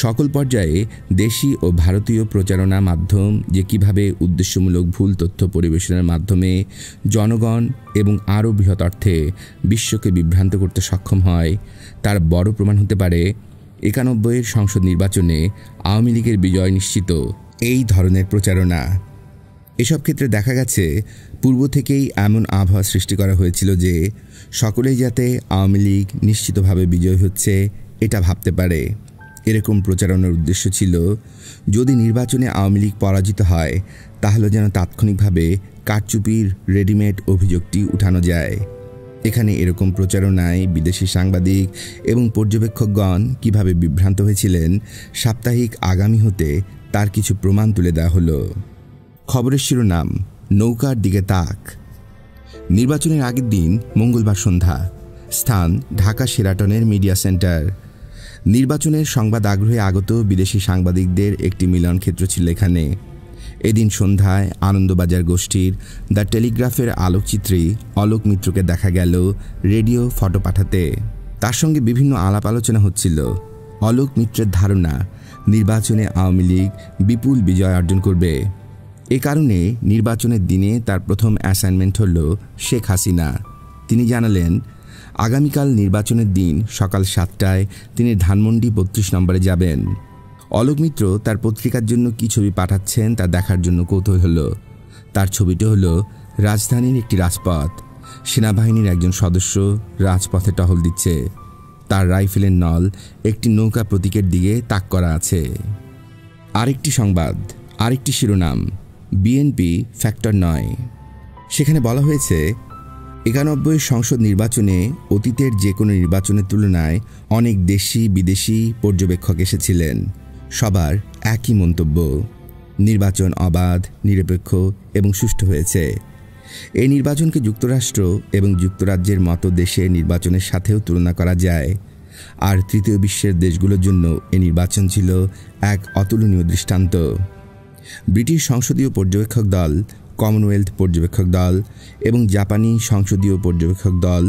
সকল পর্যায়ে দেশি ও ভারতীয় প্রচারণা মাধ্যম যে কিভাবে উদ্দেশ্যমূলক ভুল তথ্য পরিবেশনের মাধ্যমে জনগণ এবং আরও বৃহৎ অর্থে বিশ্বকে বিভ্রান্ত করতে সক্ষম হয় তার বড় প্রমাণ হতে পারে 91 সংসদ নির্বাচনে আওয়ামী লীগের বিজয় নিশ্চিত এই ধরনের প্রচারণা। এসব ক্ষেত্রে দেখা গেছে পূর্ব থেকেই এমন আবহাওয়া সৃষ্টি করা হয়েছিল যে সকলেই যাতে আওয়ামী লীগ নিশ্চিতভাবে বিজয় হচ্ছে এটা ভাবতে পারে। এরকম প্রচারণার উদ্দেশ্য ছিল যদি নির্বাচনে আওয়ামী লীগ পরাজিত হয় তাহলে যেন তাৎক্ষণিকভাবে কারচুপির রেডিমেড অভিযোগটি উঠানো যায়। এখানে এরকম প্রচারণায় বিদেশি সাংবাদিক এবং পর্যবেক্ষকগণ কিভাবে বিভ্রান্ত হয়েছিলেন সাপ্তাহিক আগামী হতে তার কিছু প্রমাণ তুলে দেওয়া হলো। খবরের শিরোনাম নৌকার দিকে তাক। নির্বাচনের আগের দিন মঙ্গলবার সন্ধ্যা। স্থান ঢাকা শেরাটনের মিডিয়া সেন্টার। নির্বাচনের সংবাদ আগ্রহে আগত বিদেশি সাংবাদিকদের একটি মিলন ক্ষেত্র ছিল এখানে। এদিন সন্ধ্যায় আনন্দবাজার গোষ্ঠীর দ্য টেলিগ্রাফের আলোকচিত্রী অলোক মিত্রকে দেখা গেল রেডিও ফটো পাঠাতে। তার সঙ্গে বিভিন্ন আলাপ আলোচনা হচ্ছিল। অলোক মিত্রের ধারণা নির্বাচনে আওয়ামী লীগ বিপুল বিজয় অর্জন করবে। এ কারণে নির্বাচনের দিনে তার প্রথম অ্যাসাইনমেন্ট হল শেখ হাসিনা। তিনি জানালেন আগামীকাল নির্বাচনের দিন সকাল 7টায় তিনি ধানমন্ডি 32 নম্বরে যাবেন। অলোক মিত্র তার পত্রিকার জন্য কী ছবি পাঠাচ্ছেন তা দেখার জন্য কৌতূহল হলো। তার ছবিটি হলো রাজধানীর একটি রাজপথ। সেনাবাহিনীর একজন সদস্য রাজপথে টহল দিচ্ছে। তার রাইফেলের নল একটি নৌকা প্রতীকের দিকে তাক করা আছে। আরেকটি সংবাদ, আরেকটি শিরোনাম বিএনপি ফ্যাক্টর নয়। সেখানে বলা হয়েছে 91 সংসদ নির্বাচনে অতীতের যে কোনো নির্বাচনের তুলনায় অনেক দেশি বিদেশি পর্যবেক্ষক এসেছিলেন। সবার একই মন্তব্য, নির্বাচন অবাধ, নিরপেক্ষ এবং সুষ্ঠু হয়েছে। এই নির্বাচনকে যুক্তরাষ্ট্র এবং যুক্তরাজ্যের মতো দেশের নির্বাচনের সাথেও তুলনা করা যায়। আর তৃতীয় বিশ্বের দেশগুলোর জন্য এই নির্বাচন ছিল এক অতুলনীয় দৃষ্টান্ত। ব্রিটিশ সংসদীয় পর্যবেক্ষক দল, কমনওয়েলথ পর্যবেক্ষক দল এবং জাপানি সংসদীয় পর্যবেক্ষক দল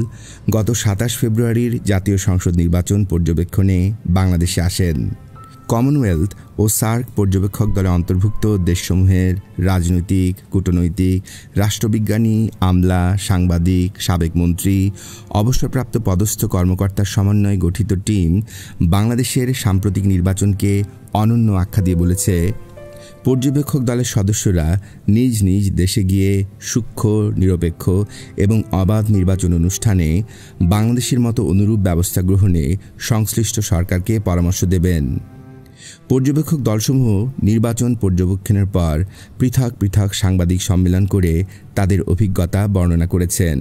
গত 27 ফেব্রুয়ারির জাতীয় সংসদ নির্বাচন পর্যবেক্ষণে বাংলাদেশে আসেন। কমনওয়েলথ ও সার্ক পর্যবেক্ষক দলে অন্তর্ভুক্ত দেশসমূহের রাজনৈতিক, কূটনৈতিক, রাষ্ট্রবিজ্ঞানী, আমলা, সাংবাদিক, সাবেক মন্ত্রী, অবসরপ্রাপ্ত পদস্থ কর্মকর্তার সমন্বয়ে গঠিত টিম বাংলাদেশের সাম্প্রতিক নির্বাচনকে অনন্য আখ্যা দিয়ে বলেছে, পর্যবেক্ষক দলের সদস্যরা নিজ নিজ দেশে গিয়ে সূক্ষ্ম, নিরপেক্ষ এবং অবাধ নির্বাচন অনুষ্ঠানে বাংলাদেশের মতো অনুরূপ ব্যবস্থা গ্রহণে সংশ্লিষ্ট সরকারকে পরামর্শ দেবেন। পর্যবেক্ষক দলসমূহ নির্বাচন পর্যবেক্ষণের পর পৃথক পৃথক সাংবাদিক সম্মেলন করে তাদের অভিজ্ঞতা বর্ণনা করেছেন।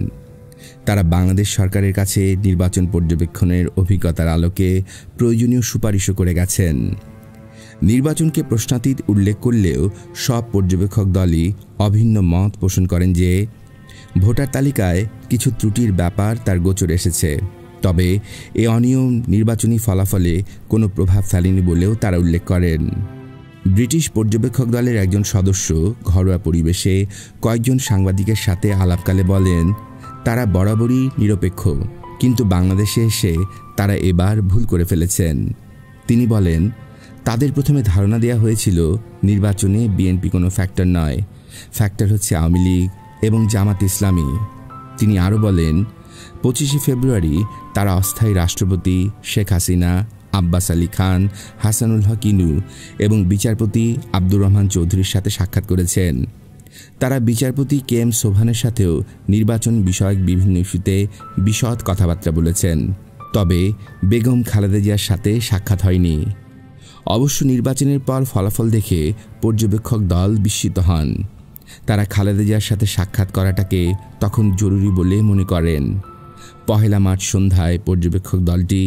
তারা বাংলাদেশ সরকারের কাছে নির্বাচন পর্যবেক্ষণের অভিজ্ঞতার আলোকে প্রয়োজনীয় সুপারিশও করে গেছেন। নির্বাচনকে প্রশ্নাতীত উল্লেখ করলেও সব পর্যবেক্ষক দলই অভিন্ন মত পোষণ করেন যে ভোটার তালিকায় কিছু ত্রুটির ব্যাপার তার গোচরে এসেছে, তবে এ অনিয়ম নির্বাচনী ফলাফলে কোনো প্রভাব ফেলেনি বলেও তারা উল্লেখ করেন। ব্রিটিশ পর্যবেক্ষক দলের একজন সদস্য ঘরোয়া পরিবেশে কয়েকজন সাংবাদিকের সাথে আলাপকালে বলেন, তারা বরাবরই নিরপেক্ষ, কিন্তু বাংলাদেশে এসে তারা এবার ভুল করে ফেলেছেন। তিনি বলেন, তাদের প্রথমে ধারণা দেওয়া হয়েছিল নির্বাচনে বিএনপি কোনো ফ্যাক্টর নয়, ফ্যাক্টর হচ্ছে আওয়ামী লীগ এবং জামাত ইসলামী। তিনি আরও বলেন, 25শে ফেব্রুয়ারি তারা অস্থায়ী রাষ্ট্রপতি শেখ হাসিনা, আব্বাস আলী খান, হাসানুল হক ইনু এবং বিচারপতি আব্দুর রহমান চৌধুরীর সাথে সাক্ষাৎ করেছেন। তারা বিচারপতি কে এম সোবহানের সাথেও নির্বাচন বিষয়ক বিভিন্ন ইস্যুতে বিশদ কথাবার্তা বলেছেন, তবে বেগম খালেদা জিয়ার সাথে সাক্ষাৎ হয়নি। অবশ্য নির্বাচনের পর ফলাফল দেখে পর্যবেক্ষক দল বিস্মিত হন। তারা খালেদা জিয়ার সাথে সাক্ষাৎ করাটাকে তখন জরুরি বলে মনে করেন। 1 মার্চ সন্ধ্যায় পর্যবেক্ষক দলটি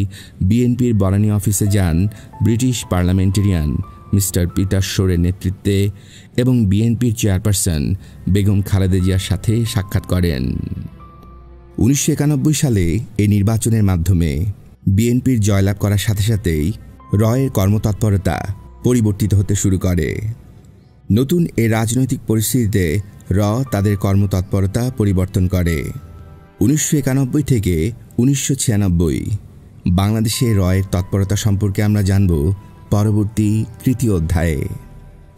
বিএনপির বনানী অফিসে যান ব্রিটিশ পার্লামেন্টেরিয়ান মিস্টার পিটার শোরের নেতৃত্বে এবং বিএনপির চেয়ারপারসন বেগম খালেদা জিয়ার সাথে সাক্ষাৎ করেন। 1991 সালে এই নির্বাচনের মাধ্যমে বিএনপির জয়লাভ করার সাথে সাথেই রয়ের কর্মতৎপরতা পরিবর্তিত হতে শুরু করে। নতুন এই রাজনৈতিক পরিস্থিতিতে তাদের কর্মতৎপরতা পরিবর্তন করে। 1991 থেকে 1996 বাংলাদেশে রয়ের তৎপরতা সম্পর্কে আমরা জানব পরবর্তী তৃতীয় অধ্যায়ে।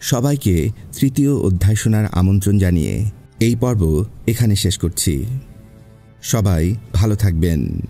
সবাইকে তৃতীয় অধ্যায় শোনার আমন্ত্রণ জানিয়ে এই পর্ব এখানে শেষ করছি। সবাই ভালো থাকবেন।